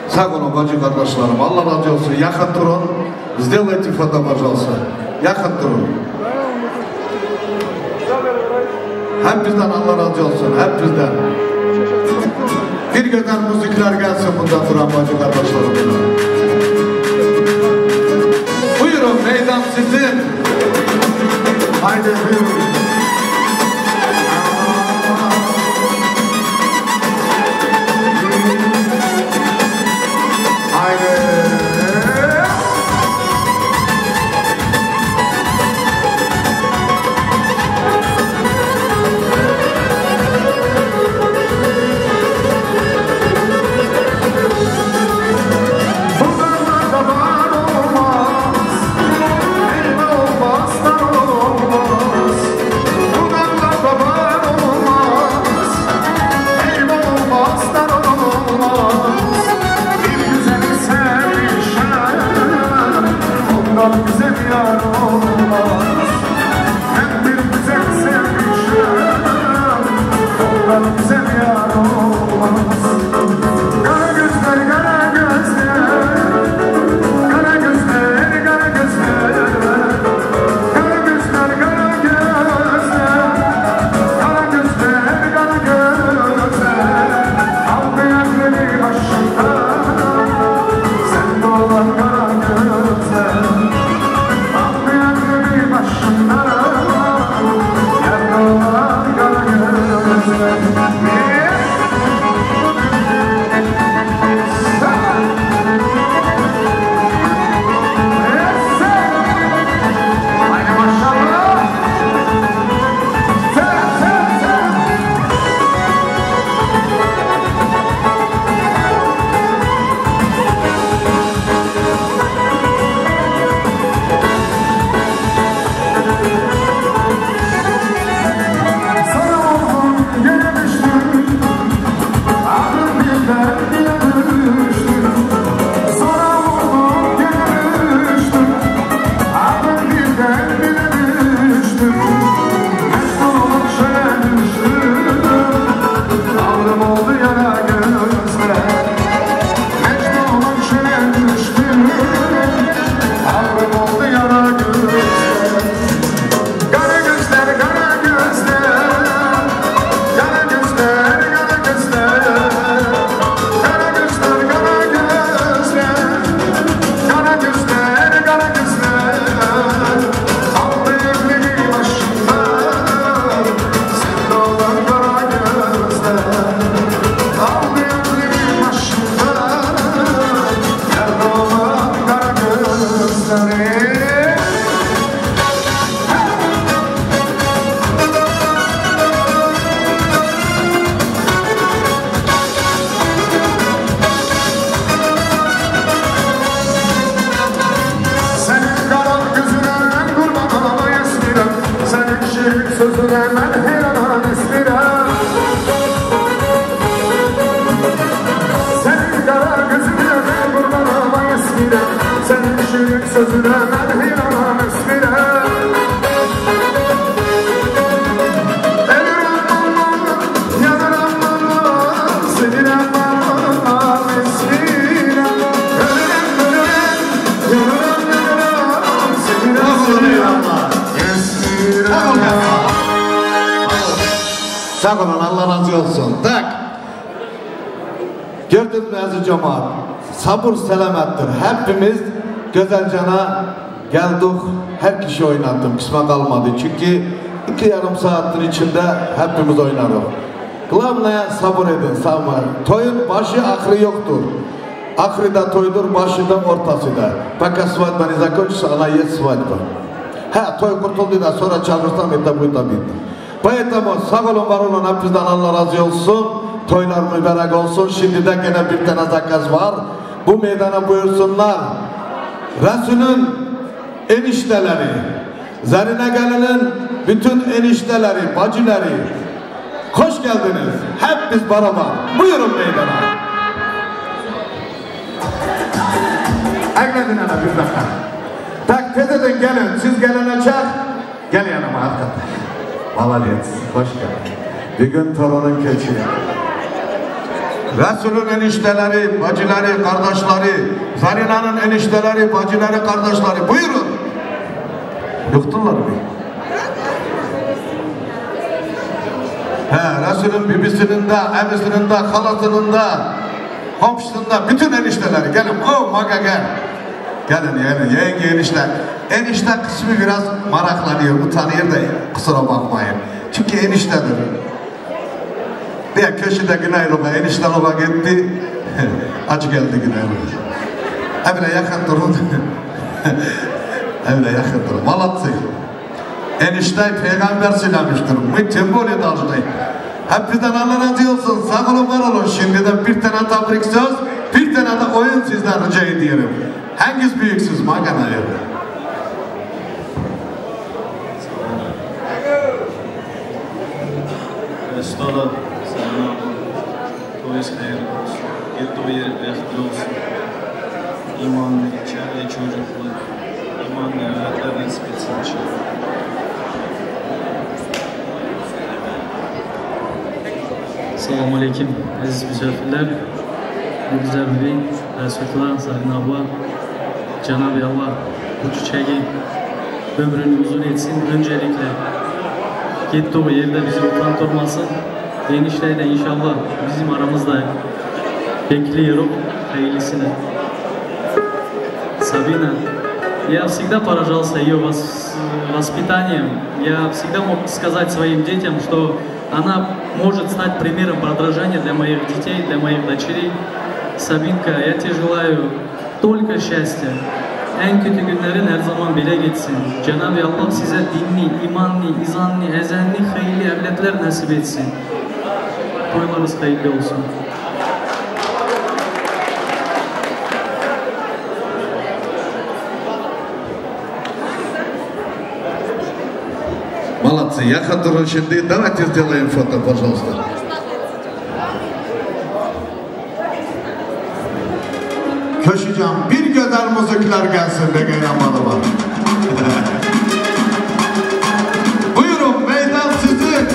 Sağ olun bacı kardeşlerim. Allah razı olsun. Yakın durun. Сделайте фото, пожалуйста. Yakın durun. Hep bizden Allah razı olsun. Hep bizden. Bir güzel müzikler gelsin bundan duran bacı kardeşlerim. Buyurun meydan sizin. Haydi buyurun. Başında, yarın kara göz. sözüne ben hiranam ismine. Sağ olun, Allah razı olsun. Tak. Gördünüz mü aziz cemaat? Sabır selamettir. Hepimiz Güzelcan'a geldik. Her kişi oynattım. Kısma kalmadı. Çünkü 2,5 saattir içinde hepimiz oynarız. Kılavnaya sabır edin. Sabır. Toyun başı ahırı yoktur. Ahırı da toydur, başı da ortası da. Пока свадьба не закончится, она есть свадьба. Ha, toy kurtuldu da sonra çağırsam ete bu da bitti. Поэтому sağ olun, var olun, hepinizden Allah razı olsun. Toylar mübarek olsun. Şimdi de gene bir tane zakaz var. Bu meydana buyursunlar. Resul'ün enişteleri, Zarine Gelin'in bütün enişteleri, bacıları, hoş geldiniz. Hep biz beraber. Buyurun meydana. Ekledin ana bir dakika. Tak tezeden gelin. Siz gelene çak. Gel yanıma arkadaş. Malaliyet. Hoş geldin. Bir gün torunun keçi. Resul'ün enişteleri, bacıları, kardeşleri, Zarina'nın enişteleri, bacıları, kardeşleri. Buyurun. Yoktular mı? He, Resul'ün bibisinin de, emisinin de, halasının da, komşusunun da, bütün enişteleri. Gelin, oh maga gel. Gelin yani, yenge enişte. Enişte kısmı biraz maraklanıyor, utanıyor da kusura bakmayın. Çünkü eniştedir. Bir köşede Güneyluğa, enişte Luğa gitti. Acı geldi Güneyluğa. Evle yakın durun. Evle yakın durun. Malatsı. Enişte peygamber söylemiştir. Müttem böyle dalıştayım. Hepinizden Allah razı olsun. Sağ olun, var olun. Şimdiden bir tane tabrik söz, bir tane de oyun sizden rica ediyorum. Hangisi büyüksüz? Magana yok. Stola, selam. Toyuz hayırlı olsun. Yurtduğu yeri behtli olsun. İmanlı, çare çocuklu, imanlı evlatlar nasip etsin inşallah. Selamun Aleyküm aziz misafirler. Bu güzel bir Resulullah Zarine abla, Cenab-ı Allah bu çiçeği ömrünü uzun etsin. Öncelikle gittiği yerde bizi utandırmasın. Enişteyle inşallah bizim aramızda bekliyorum hayırlısını. Сабина, я всегда поражался ее воспитанием. Я всегда мог сказать своим детям, что она может стать примером подражания для моих детей, для моих дочерей. Sabinka, я тебе желаю только счастья. En kötü günlerin her zaman bile geçsin. Cenab-ı Allah size dinli, imanlı, izanlı, ezenli, hayırlı evlatlar nasip etsin. Toylarınız hayırlı olsun. Молодцы, я хочу şimdi, давайте сделаем фото, пожалуйста. Köşeceğim, bir güzel müzikler gelsin de gelen bana var. Buyurun, meydan sizin.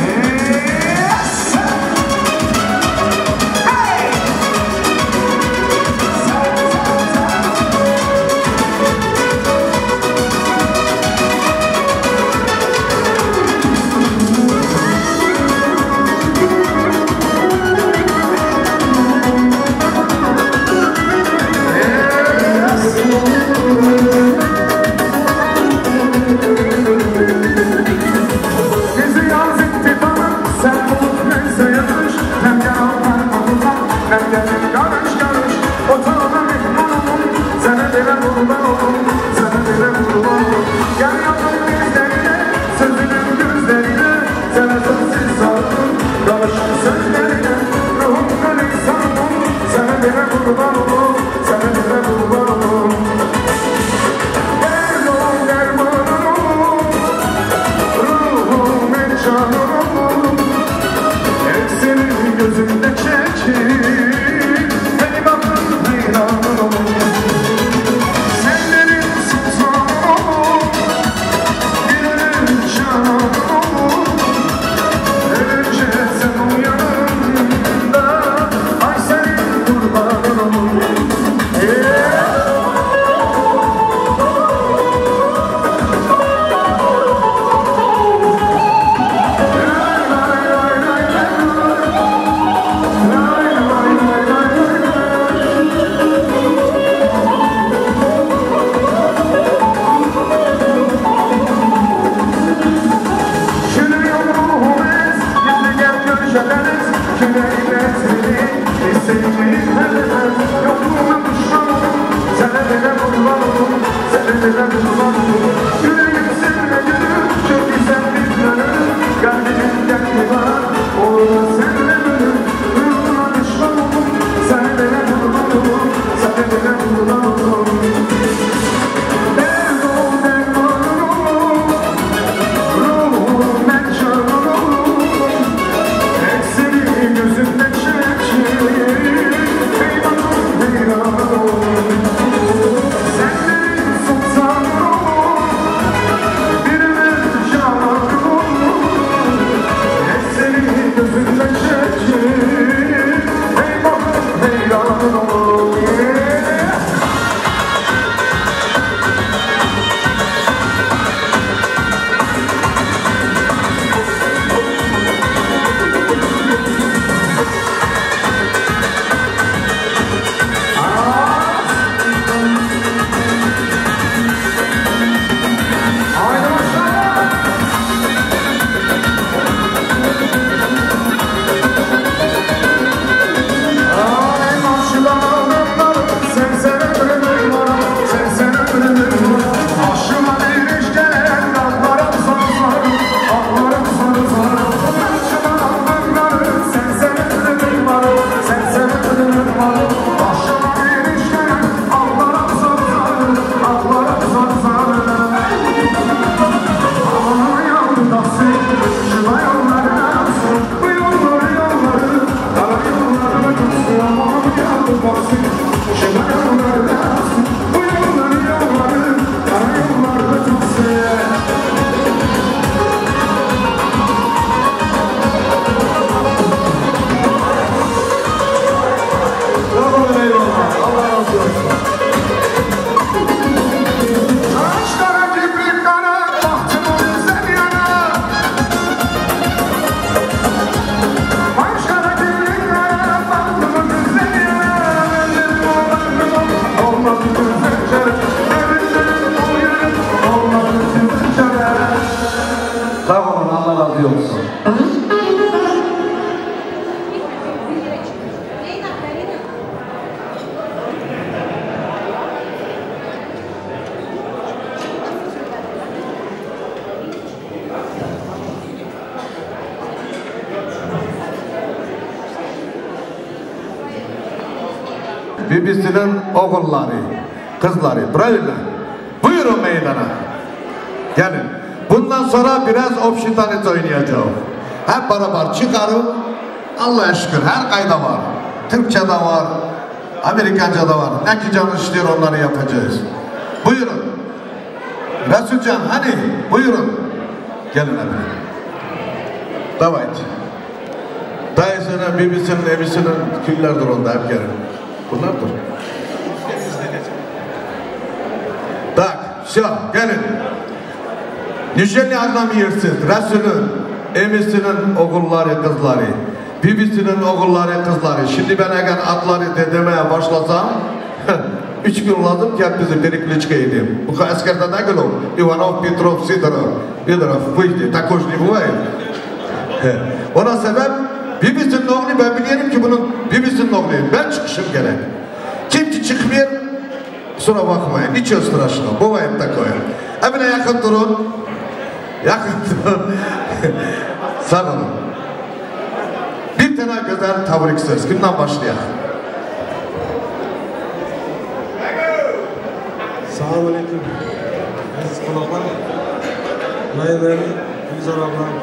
Bibisinin oğulları, kızları, правильно? Buyurun meydana. Gelin. Bundan sonra biraz opşitanit oynayacağım. Hep beraber çıkarım. Allah'a şükür her kayda var. Türkçe'de var, Amerikanca'da var. Ne ki canı istiyor onları yapacağız. Buyurun. Resulcan hani? Buyurun. Gelin hadi. Davayt. Dayısının, bibisinin, emisinin küllerdir onda hep gelin. Bunlardır. Tak, все, gelin. Nişanlı anlamıyorsunuz. Resul'ün, emisinin oğulları, kızları, bibisinin oğulları, kızları. Şimdi ben eğer atları demeye başlasam, 3 gün lazım ki hep bizi Перекличка edeyim. Bu askerde ne gülüm? Ivanov, Petrov, Sidorov, Vıydı, takoş ne bu ayı? Ona sebep, bibisinin oğlu ben biliyorum ki bunun bibisinin oğluyum. Ben çıkışım gerek. Kim ki çıkmıyor, kusura bakmayın. Ничего страшного. Buvayım такое. Evine yakın durun. Yakın durun. Sağ olun. Bir tane güzel tavrik söz. Kimden başlayalım? Selamun Aleyküm. Aziz konaklar. Mayınları, Gülizar ablam,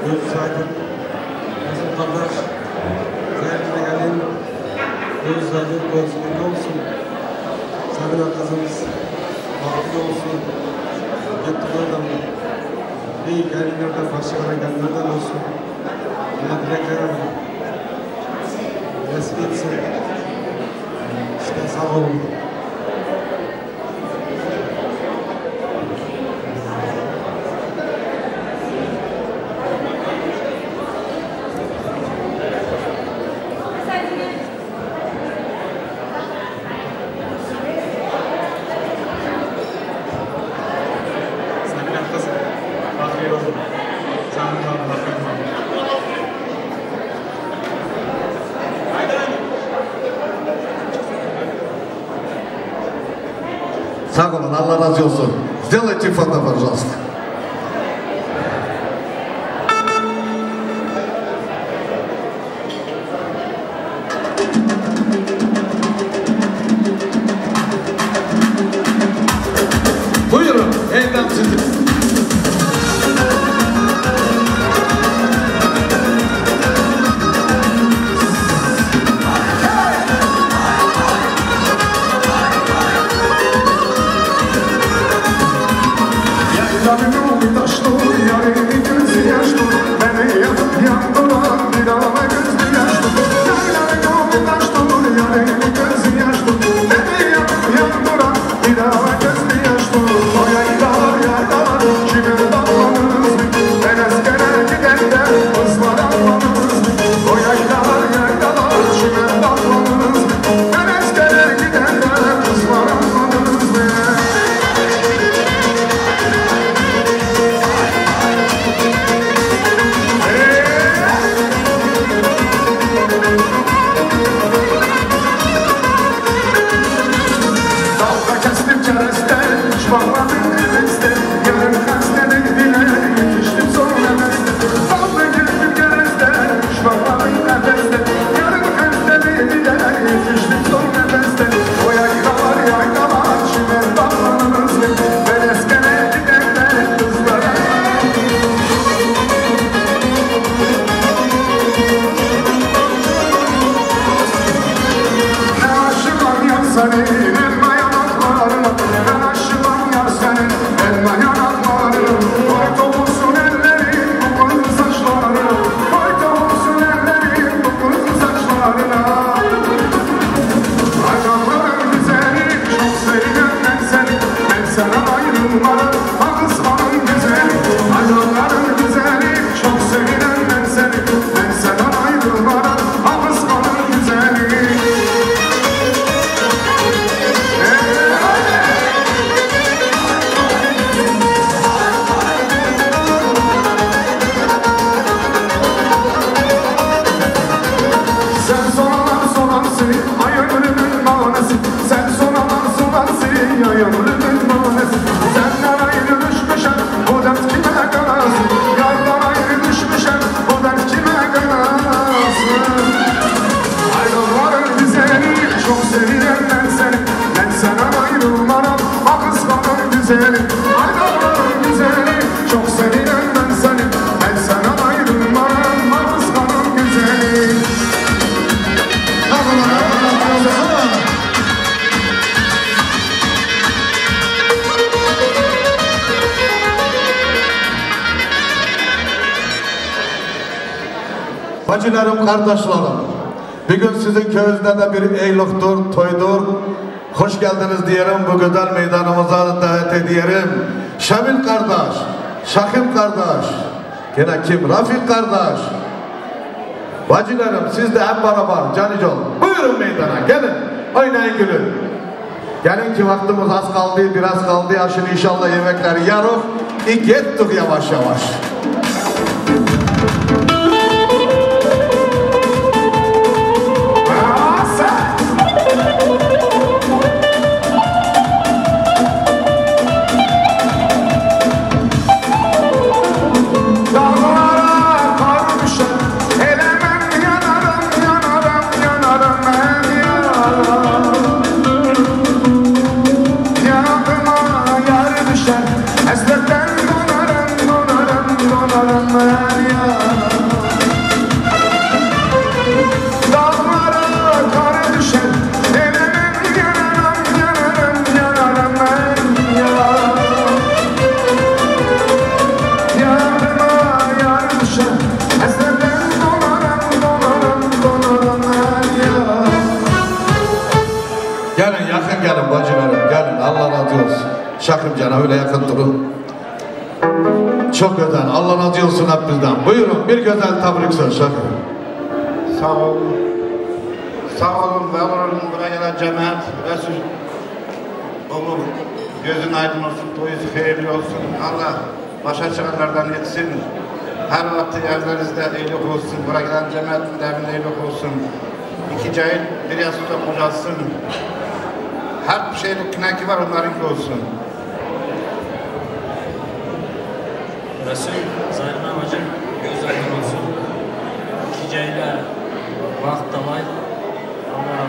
Gözü Saydın, Bizim kardeş, Zahir'de gelin, Gözü Saydın, Gözü'nde olsun. Sabina kızımız, Vakıflı olsun. Yettilerden, iyi gelinlerden, başkalarına gelinlerden olsun. Buna dileklerim. Nasip etsin. İşte sağ olun. Sağ olun, Allah razı olsun. Сделайте фото, пожалуйста. Buyurun, elden sizin. Bacılarım, kardeşlerim, bugün sizin köyünüzde de bir eyliktir, toydur. Hoş geldiniz diyelim, bu güzel meydanımıza davet ediyorum. Şamil kardeş, Şakip kardeş, gene kim? Rafik kardeş. Bacılarım, siz de hep beraber canicol. Buyurun meydana, gelin, oynayın gülün. Gelin ki vaktimiz az kaldı, biraz kaldı. Ya şimdi inşallah yemekleri yarık. Gittik yavaş yavaş. Şakip Can'a öyle yakın durun. Çok güzel. Allah razı olsun hep bizden. Buyurun bir güzel tebrik söz Şakip. Sağ olun. Sağ olun. Var olun. Buraya gelen cemaat. Resul. Olur. Gözün aydın olsun. Toyusu hayırlı olsun. Allah başa çıkanlardan etsin. Her vakti evlerinizde iyilik olsun. Buraya gelen cemaatin evinde iyilik olsun. İki cahil bir yastıkta kocalsın. Her bir şeyin kınaki var, onlarınki olsun. Resul Zayrına Hacı göz aydın olsun. Geceyle vakit davay. Allah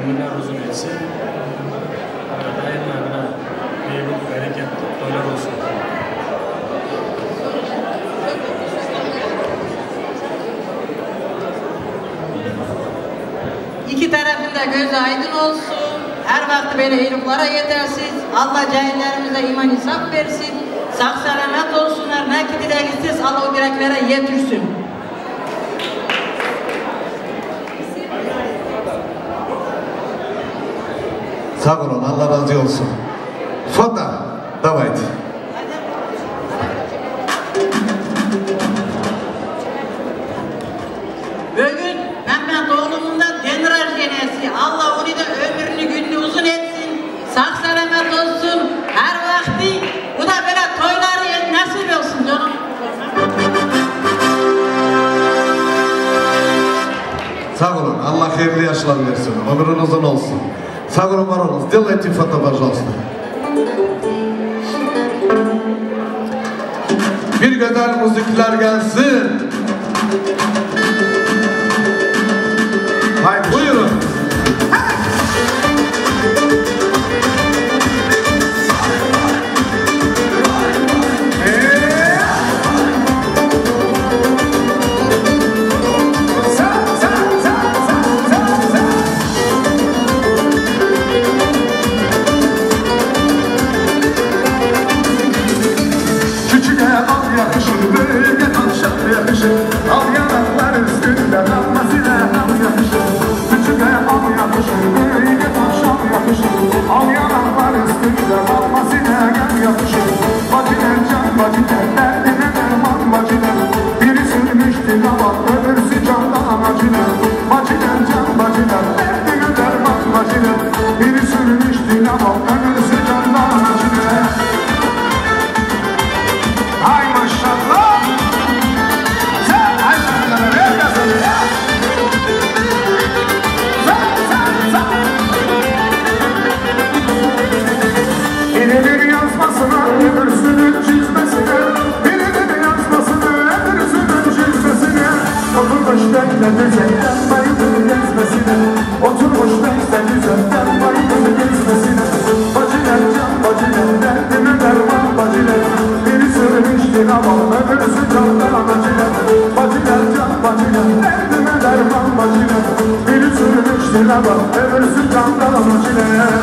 ömürler uzun etsin. Dayanlarına meyvuk, bereketli toylar olsun. İki tarafında gözü aydın olsun. Her vakti böyle iyiliklara yetersiz. Allah cahillerimize iman insaf versin. Sağ selamet olsunlar. Ne ki dileğisiz Allah o dileklere yetirsin. Sağ olun, Allah razı olsun. Foto, давайте. Bugün Mehmet oğlumun da den rajenesi. Allah onu da ömrünü gününü uzun etsin. Sağ selamet olsun. Her vakti bu da böyle toyları nasip olsun canım. Sağ olun, Allah hayırlı yaşlar versin. Ömrün uzun olsun. Sağ olun, var olun. Сделайте фото, пожалуйста. Bir güzel müzikler gelsin. Haydi buyurun. Al yanaklar üstünde damlasıyla al yakışır. Küçüğe al yakışır, büyüğe taşal yakışır. Al yanaklar üstünde damlasıyla gel yakışır. Bacılar can bacılar, derdine derman bacılar. Biri sürmüş dilava, öbürsü candan acılar. Bacılar can bacılar, derdine derman bacılar. Biri sürmüş dilava, öbürsü candan acılar. Ay maşallah. Birinin yazmasına, öbürsünün çizmesine. Birinin yazmasına, öbürsünün çizmesine. Oturmuş bekle düzenden bayılır gezmesine. Oturmuş bekle düzenden bayılır gezmesine. Bacılar can bacılar, derdime derman bacılar. Biri sürmüştür ama öbürsü candan acılar. Bacılar can bacılar, derdime derman bacılar. Biri sürmüştür ama öbürsü candan acılar.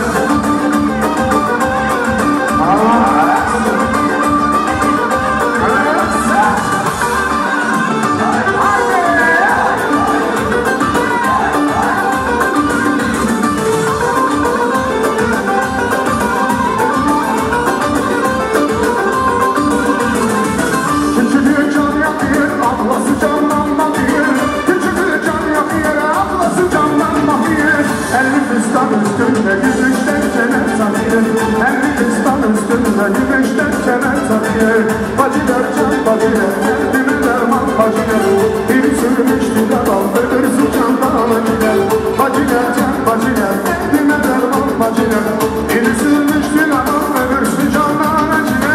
Küçüğü can yakıyor, ablası candan bakıyor. Küçüğü can yakıyor, ablası candan bakıyor. Elli fistan üstünde gümüşten kemer takıyor. Elli fistan üstünde gümüşten kemer takıyor. Bacılar can bacılar, derdime derman bacılar. Biri sürmüştü daval, öbürsü candan acılar. Bacılar can bacılar, derdime derman bacılar. Biri sürmüştü daval, öbürsü candan acılar.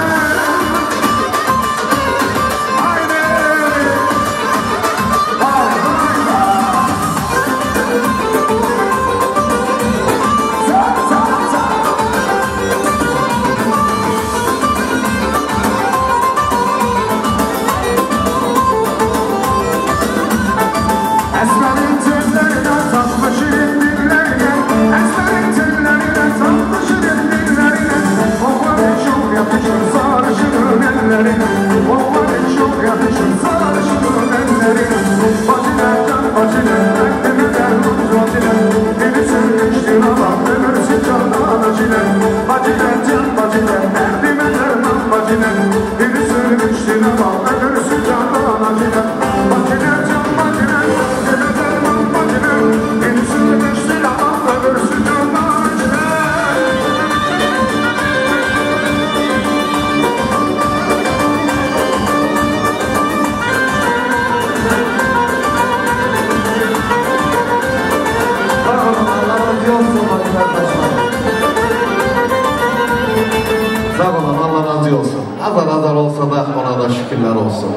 Sağ olun, Allah razı olsun. Azar olsa da ona da şükürler olsun.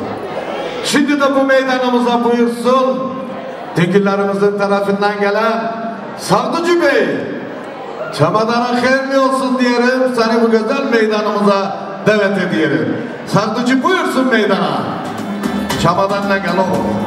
Şimdi de bu meydanımıza buyursun dikillerimizin tarafından gelen Sardıcı Bey. Çamadanın hayırlı olsun diyelim, seni bu güzel meydanımıza davet ediyorum. Sardıcı buyursun meydana. Çamadanla gel oğlum.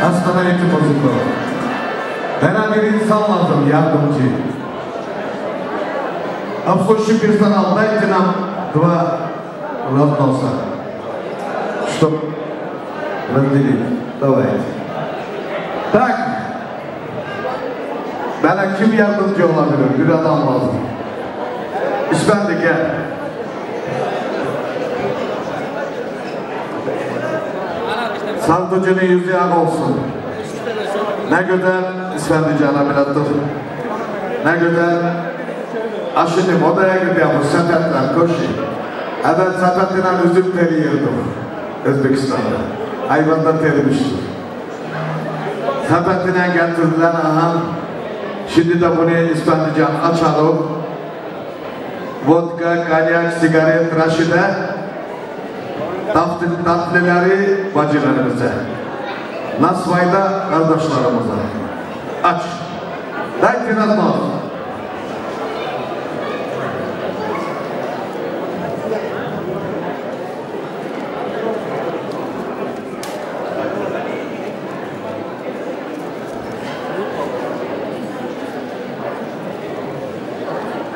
Astana eğitim bozukluğu. Bana bir insan lazım, yardımcı. Afkoşu bir sanal, dайте нам два разноса. Чтоб разделить. Давайте. Так. Bana kim yardımcı olabilir? Bir adam lazım. İspendi gel. Sardıcı'nın yüzü ak olsun. Ne güzel İspendi canabilattır. Ne güzel aşını modaya gidiyormuş sepetler, koşu. Evet sepetinden üzüm teri yırdım. Özbekistan'da. Hayvanda terimiştir. Sepetinden getirdiler aha. Şimdi de bunu İspendican açalım. Vodka, kanyak, sigaret, raşide. Tatlıları bacılarımıza. Nasvayda kardeşlerimize. Aç. Dайте нас нос.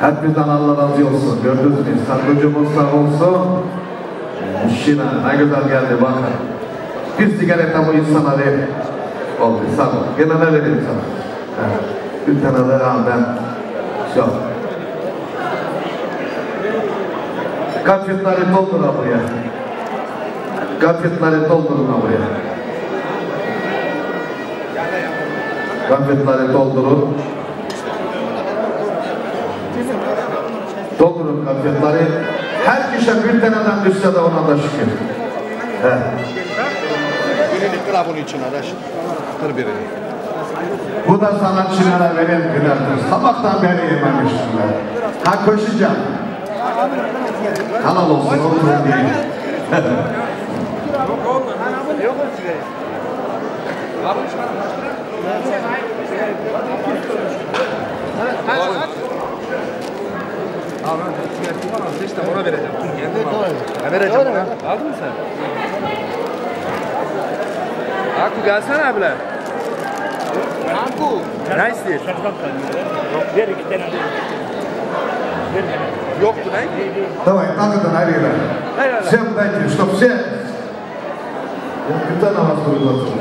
Hepinizden Allah razı olsun. Gördünüz mü? Sardıcımız sağ olsun. Şina ne güzel geldi bakın. Bir sigareta bu insana değil. Oldu sağ ol. Gene ne vereyim sana? Evet. Bir tane de ben. Çok. Gafetleri doldurun buraya. Gafetleri doldurun buraya. Gafetleri doldurun. Doldurun gafetleri. Her kişi bir taneden düşse de ona da şükür. He. Birini kır bunun için araş. Kır birini. Bu da sanatçılara verin gülerdir. Sabahtan beri yememiştirler. Ha koşacağım. Kanal olsun, oturun diye. İşte ona vereceğim. Ne vereceğim ona? Aldın mı sen? Akku gelsene abiler. Akku. Ne istiyorsun? Ver iki tane. Yoktu ne? Давай, так на арена. Всем дайте, чтоб все. Кто на вас пригласил?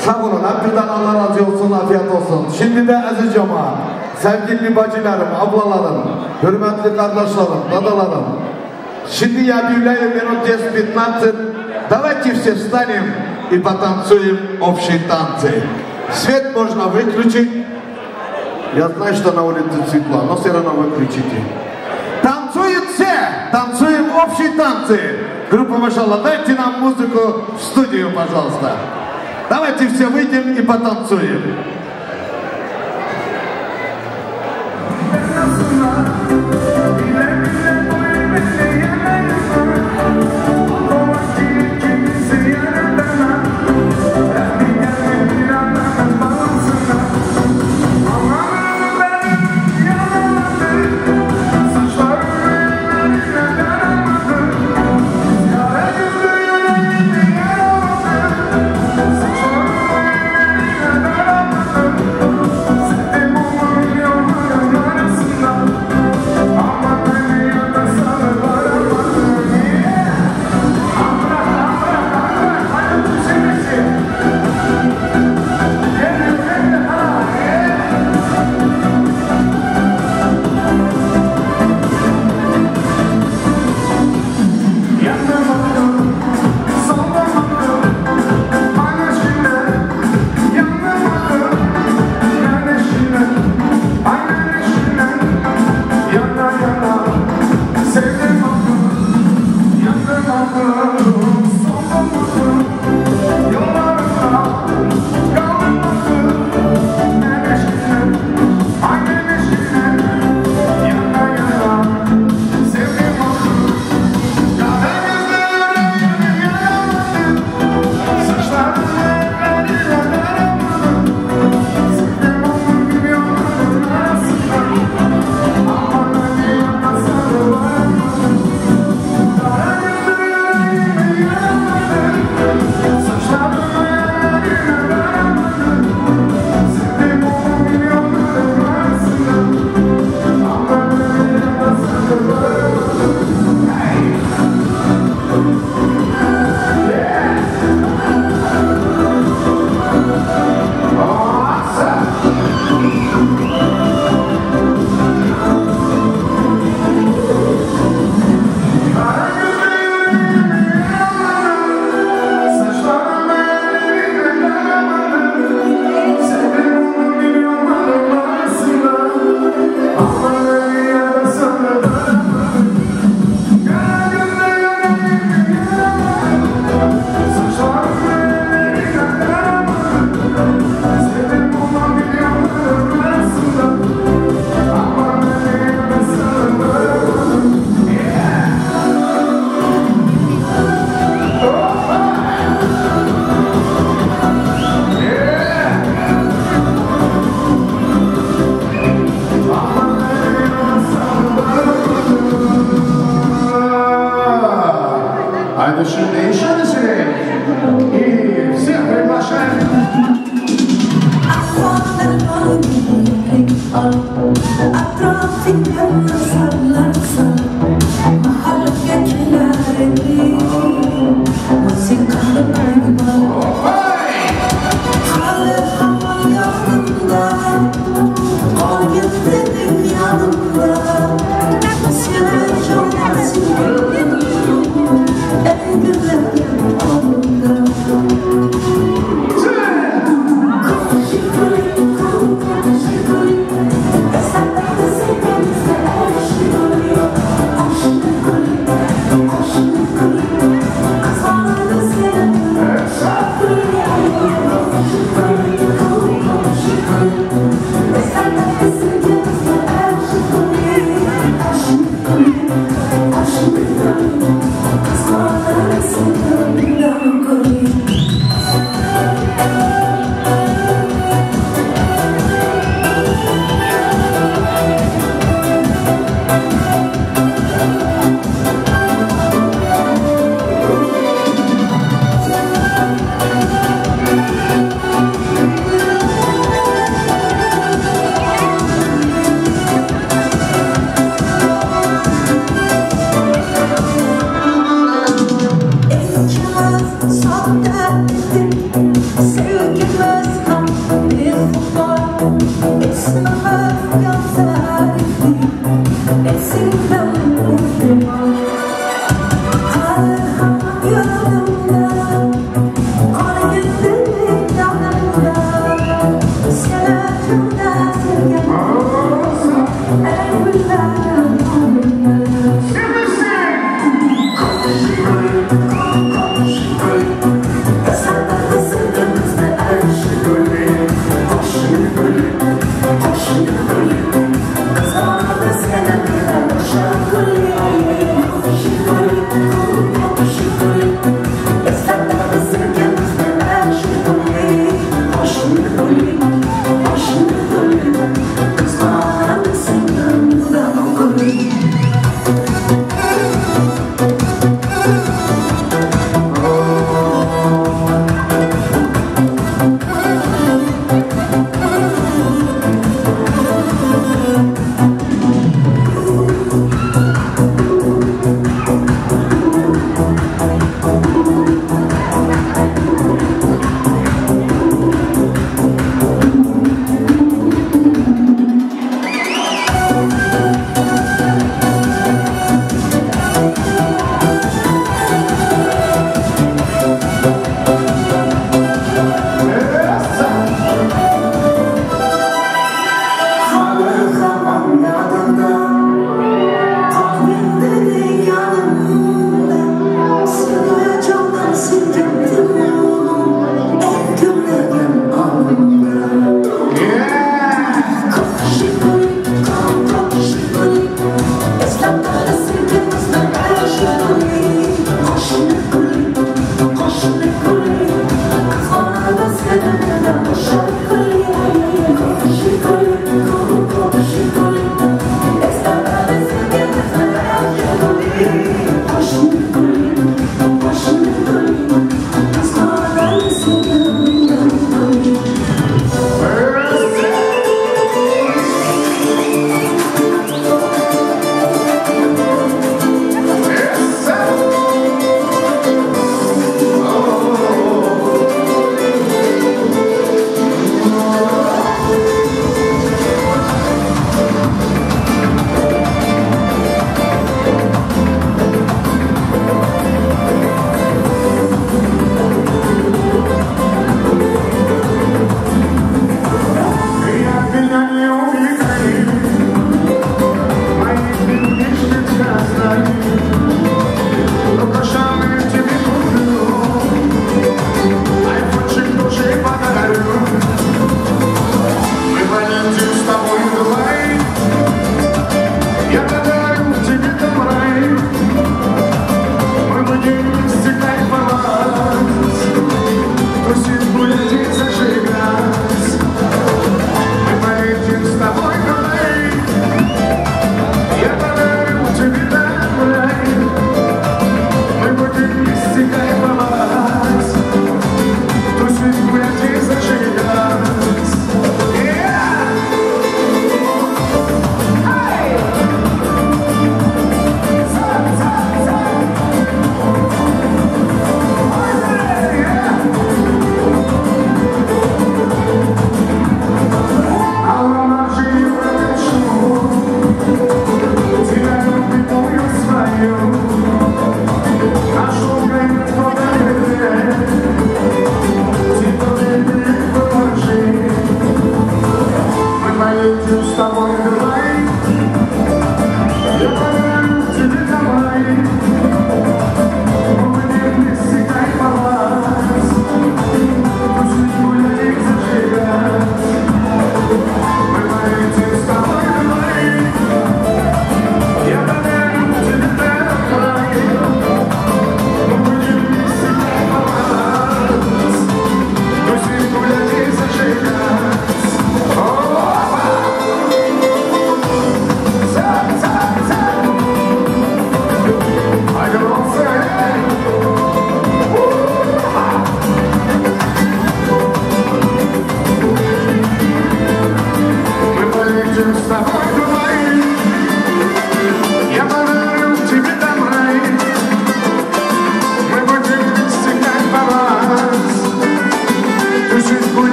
Sağ olun, hepinizden Allah razı olsun, afiyet olsun. Şimdi de aziz cemaat, sevgili bacılarım, ablalarım, hürmetli kardeşlerim, dadalarım. Şimdi я объявляю минут 10-15, давайте все встанем и потанцуем общие танцы. Свет можно выключить. Я знаю, что на улице светло, но все равно выключите. Танцуют все, танцуем общие танцы. Группа Машалла, дайте нам музыку в студию, пожалуйста. Давайте все выйдем и потанцуем.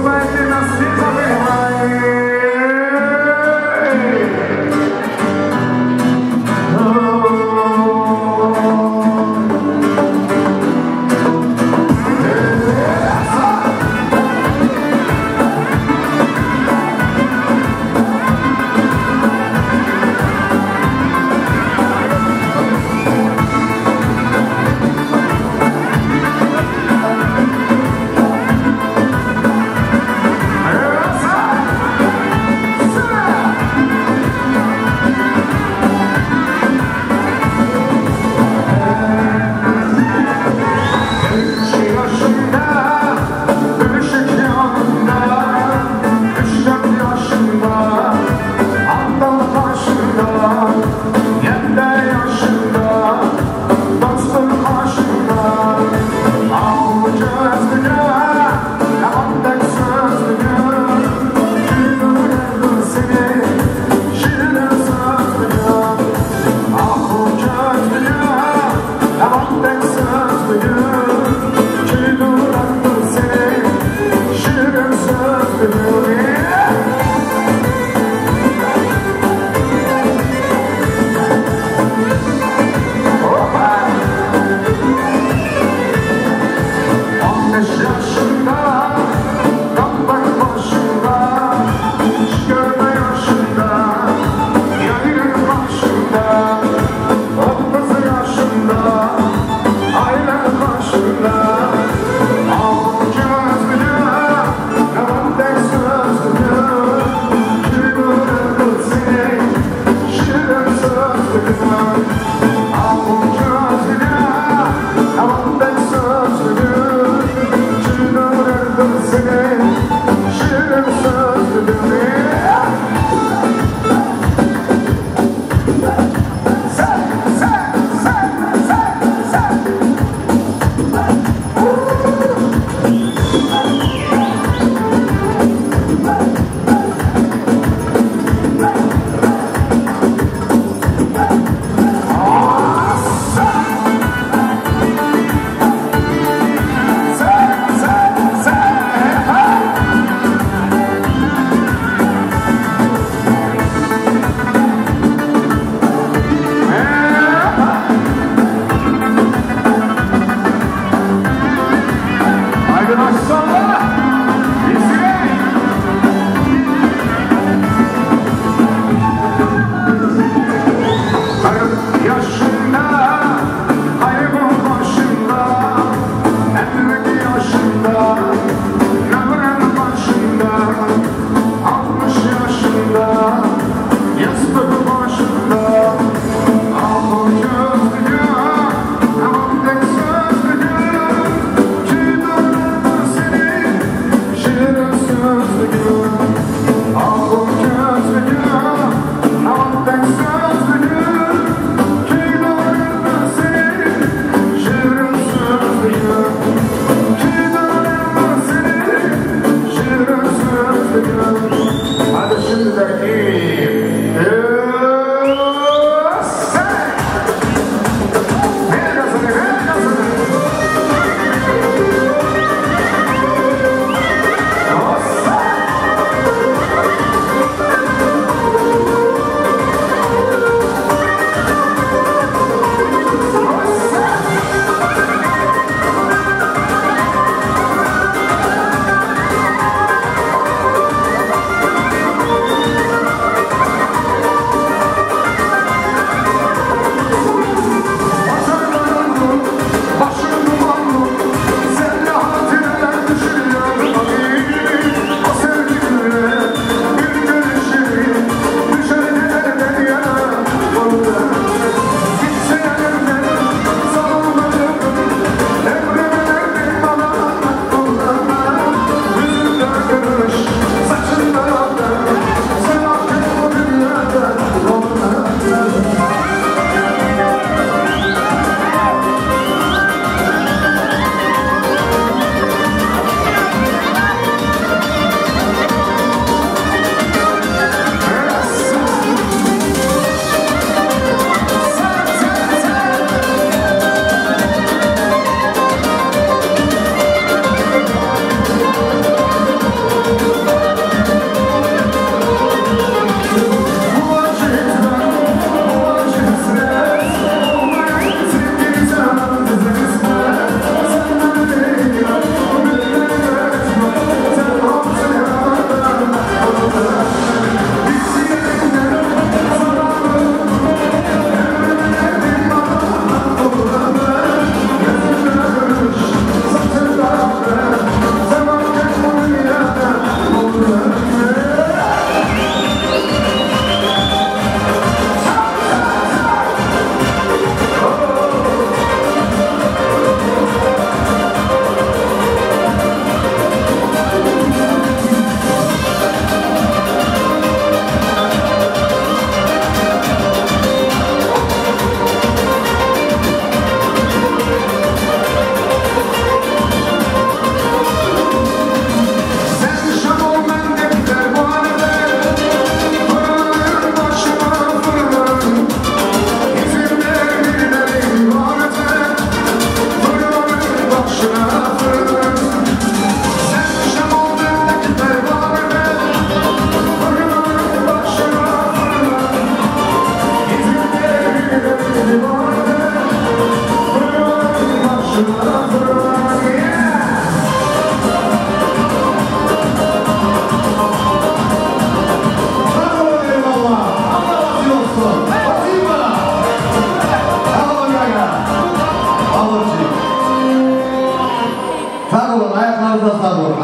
Vai ter nascido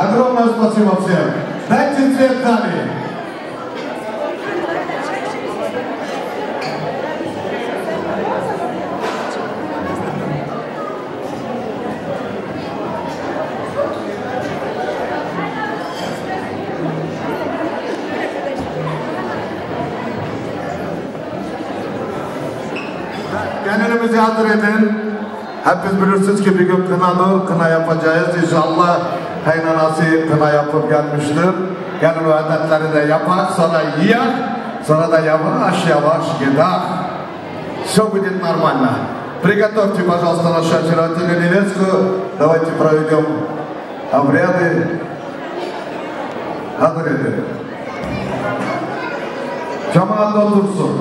Огромное спасибо всем. Дайте цвет дали. Kendinizi hazır edin. Hepiniz bilirsiniz ki bir gün kına yapacağız. İnşallah kaynanası kına yapıp gelmiştir. Gelin o adetleri de yapar, sonra yiyer, sonra da yavaş yavaş gider. Все будет нормально. Приготовьте, пожалуйста, нашу очаровательную невестку. Давайте проведем обряды. Hazır edin. Cemaat otursun.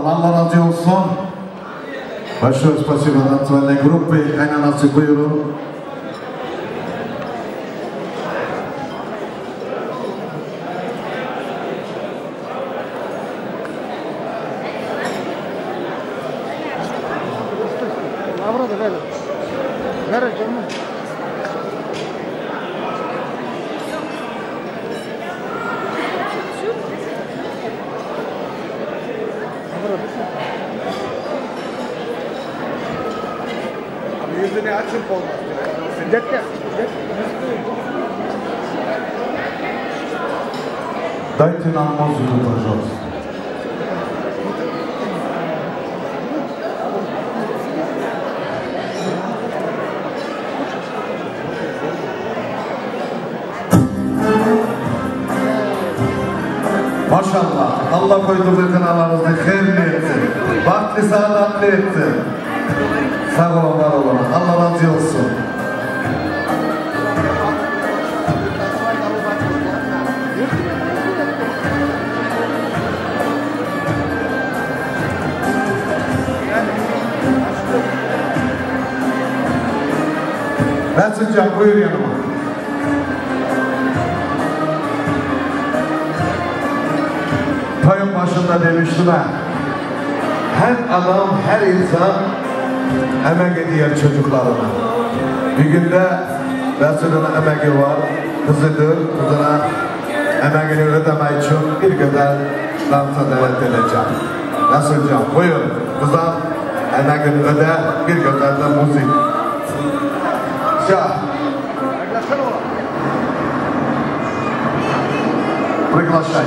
Allah razı olsun. Большое спасибо танцевальной группе. Kaynanası buyurun. Yüzünü açıp olmaz. Şiddetle. Дайте нам музыку, пожалуйста. Maşallah. Allah koyduğu kınalarınızı hayırlı etsin. Vakti saadatli etsin. Sağ olun, var olun. Allah razı olsun. Resimcan buyur yanıma. Toyun başında demiştim ben. Her adam, her insan emek ediyor çocuklarına. Bir günde Resulü'nün emeği var, kızıdır, kızına emeğini ödemek için bir güzel dansa davet edeceğim. Resulcan buyur, kızan emeğini öde, bir güzel de müzik. Приглашай.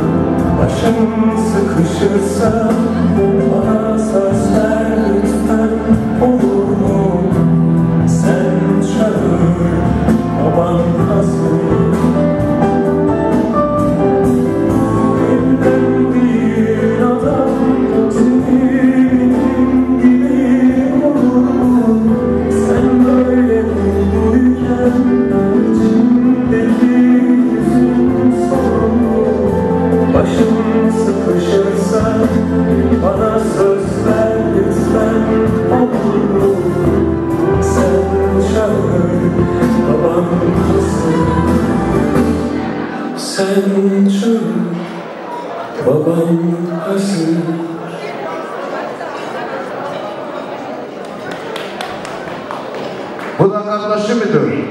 Sen sen çığ, babam hazır. Bu da kardeşi midir?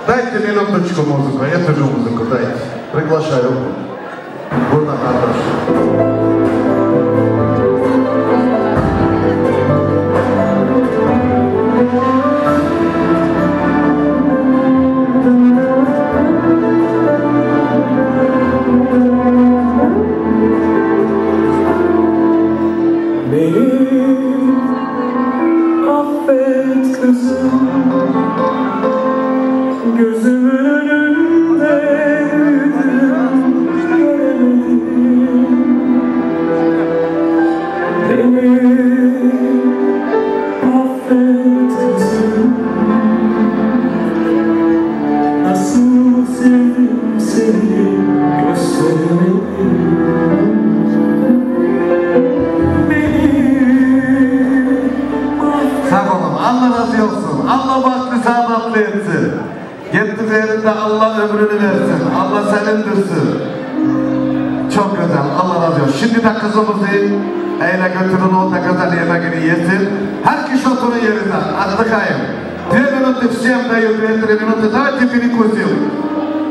Дайте минуточку музыку, эту же музыку дайте. Приглашаю. Burada kardeş. Gözümün önünde Gittiklerinde Allah ömrünü versin. Allah senindirsin. Çok güzel. Allah razı olsun. Şimdi de kızımızı eyle götürün, o da güzel yemeğini yesin. Her kişi oturun yerine. Отдыхаем. 2 минуты всем даю, 2-3 минуты. Давайте перекусим.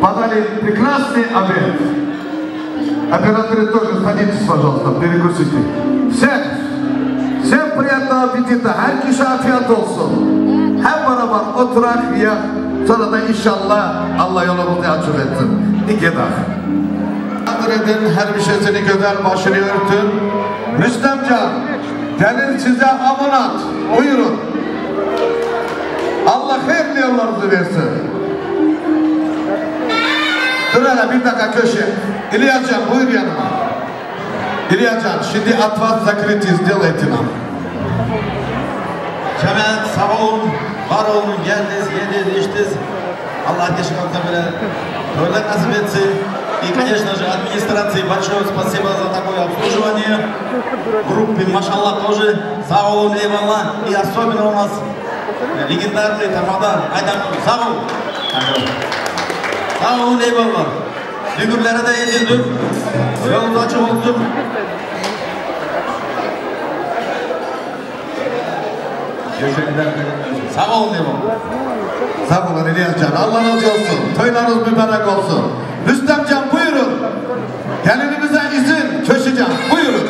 Подали прекрасный обед. Операторы тоже садитесь, пожалуйста, перекусите. Всем приятного аппетита. Her kişi afiyet olsun. Hep beraber oturak ya. Sonra da inşallah Allah yolumuzu açık etsin. İki dakika. Edin, her bir şeysini güzel başını örtün. Rüstemcan, gelin size amanat. Buyurun. Allah hayırlı yollarınızı versin. Dur hele bir dakika köşe. İlyascan buyur yanıma. İlyascan, şimdi от вас закрытие сделайте нам. Cemaat sağ olun, var olun, geldiniz, yediniz, içtiniz. Allah ateşkanıza böyle öyle nasip etsin. И, конечно же, администрации большое спасибо за такое обслуживание. Группе, машаллах, тоже сağ olun, eyvallah. И особенно у нас легендарный Тамада Айдаров. Sağ olun. Sağ olun, eyvallah. Figürlere de yedirdim. Yolunuz açık olsun. Sağ olun eyvallah. Sağ olun İlyascan. Allah razı olsun. Toylarınız mübarek olsun. Rüstemcan buyurun. Gelinimize izin. Köşecan buyurun.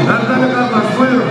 Nereden kardeş buyurun.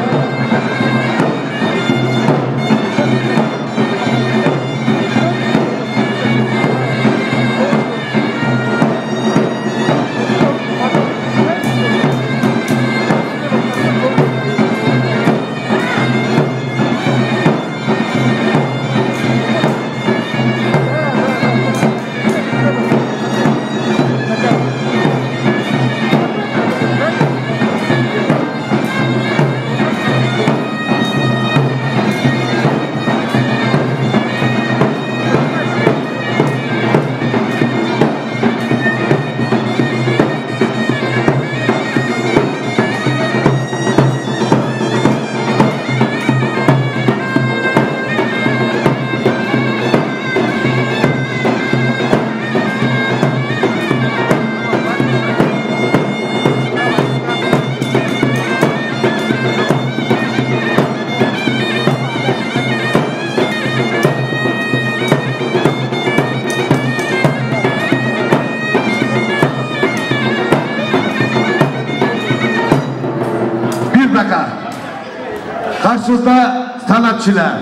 Karşınızda sanatçılar,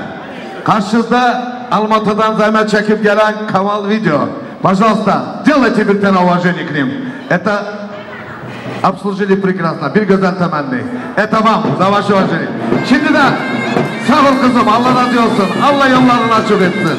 karşınızda Almatı'dan zahmet çekip gelen Kamal Video. Пожалуйста, делайте биртен уважение к ним. Это обслужили прекрасно, bir güzel temenni. Это вам, за ваше уважение. Şimdiden sağ ol kızım, Allah razı olsun. Allah yollarını açık etsin.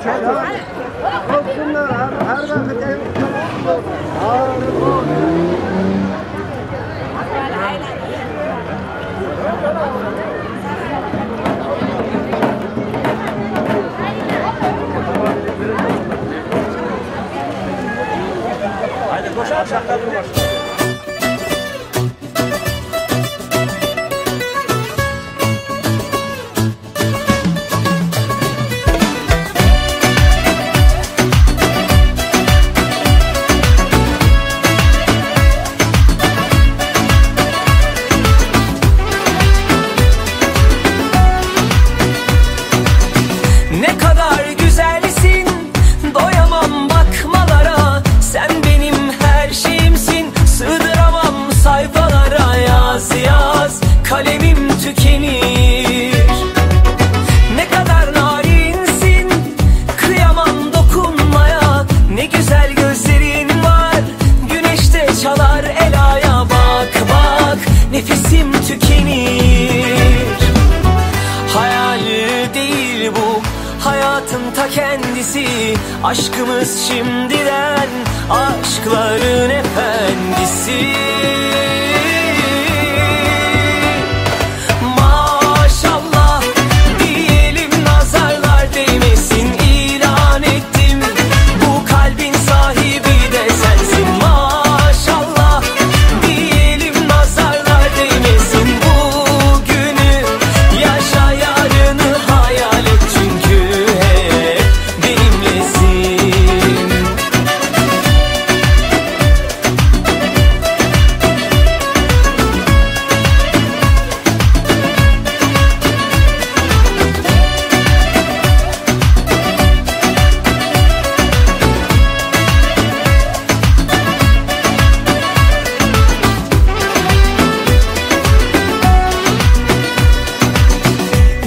Olsunlar her vakit Haydi koş aşağıda dur. Ne kadar güzelsin, doyamam bakmalara. Sen benim her şeyimsin, sığdıramam sayfalara. Yaz yaz, kalemim tükenir. Ne kadar narinsin, kıyamam dokunmaya. Ne güzel gözlerin var, güneşte çalar elaya. Bak bak, nefesim tükenir. Hayal değil bu, hayatın ta kendisi. Aşkımız şimdiden, aşkların efendisi. Maşallah diyelim, nazarlar değmesin. İlan ettim, bu kalbin sahibi de sensin. Maşallah diyelim, nazarlar değmesin. Bugünü yaşa, yarını hayal et, çünkü hep benimlesin.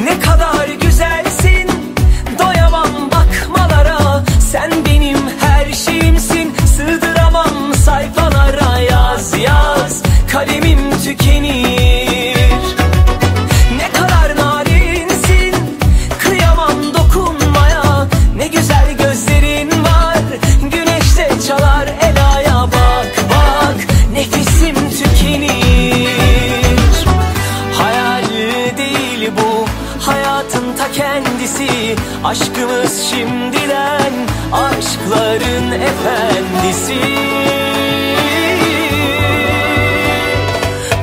Ne kadar güzelsin, doyamam bakmalara. Sen benim her şeyimsin, sığdıramam sayfalara. Yaz yaz, kalemim tükenir. Ne kadar narinsin, kıyamam dokunmaya. Ne güzel gözlerin var, güneşte çalar elaya. Bak bak, nefesim tükenir. Hayal değil bu, hayatın ta kendisi. Aşkımız şimdiden, aşkların efendisi.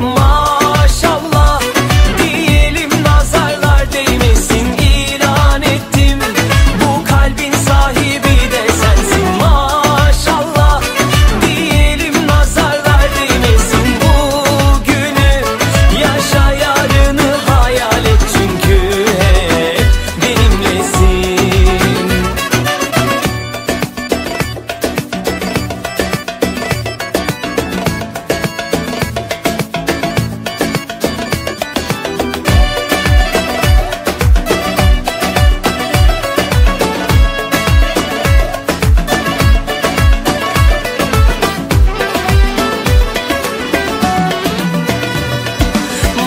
Maşallah diyelim, nazarlar değmesin. İlan ettim, bu kalbin sahibi de sensin. Maşallah diyelim, nazarlar değmesin. Bugünü yaşa, yarını hayal et, çünkü hep benimlesin.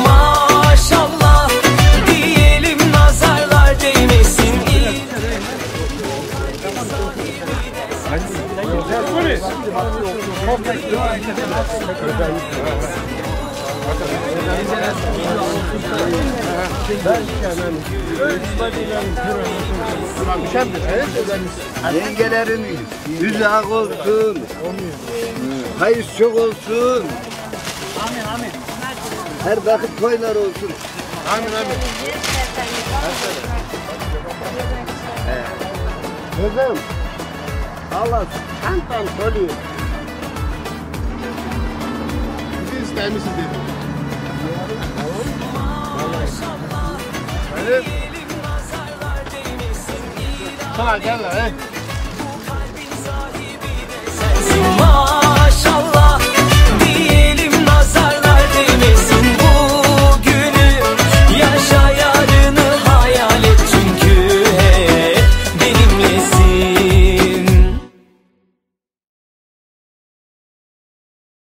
Maşallah diyelim, nazarlar değmesin. Yengelerin yüzü ak olsun. Hayır çok olsun. Amin amin. Her vakit toylar olsun. Amin amin. Kızım, Allah tantan soruyor. Bizi ister misin dedim. Sana gel lan.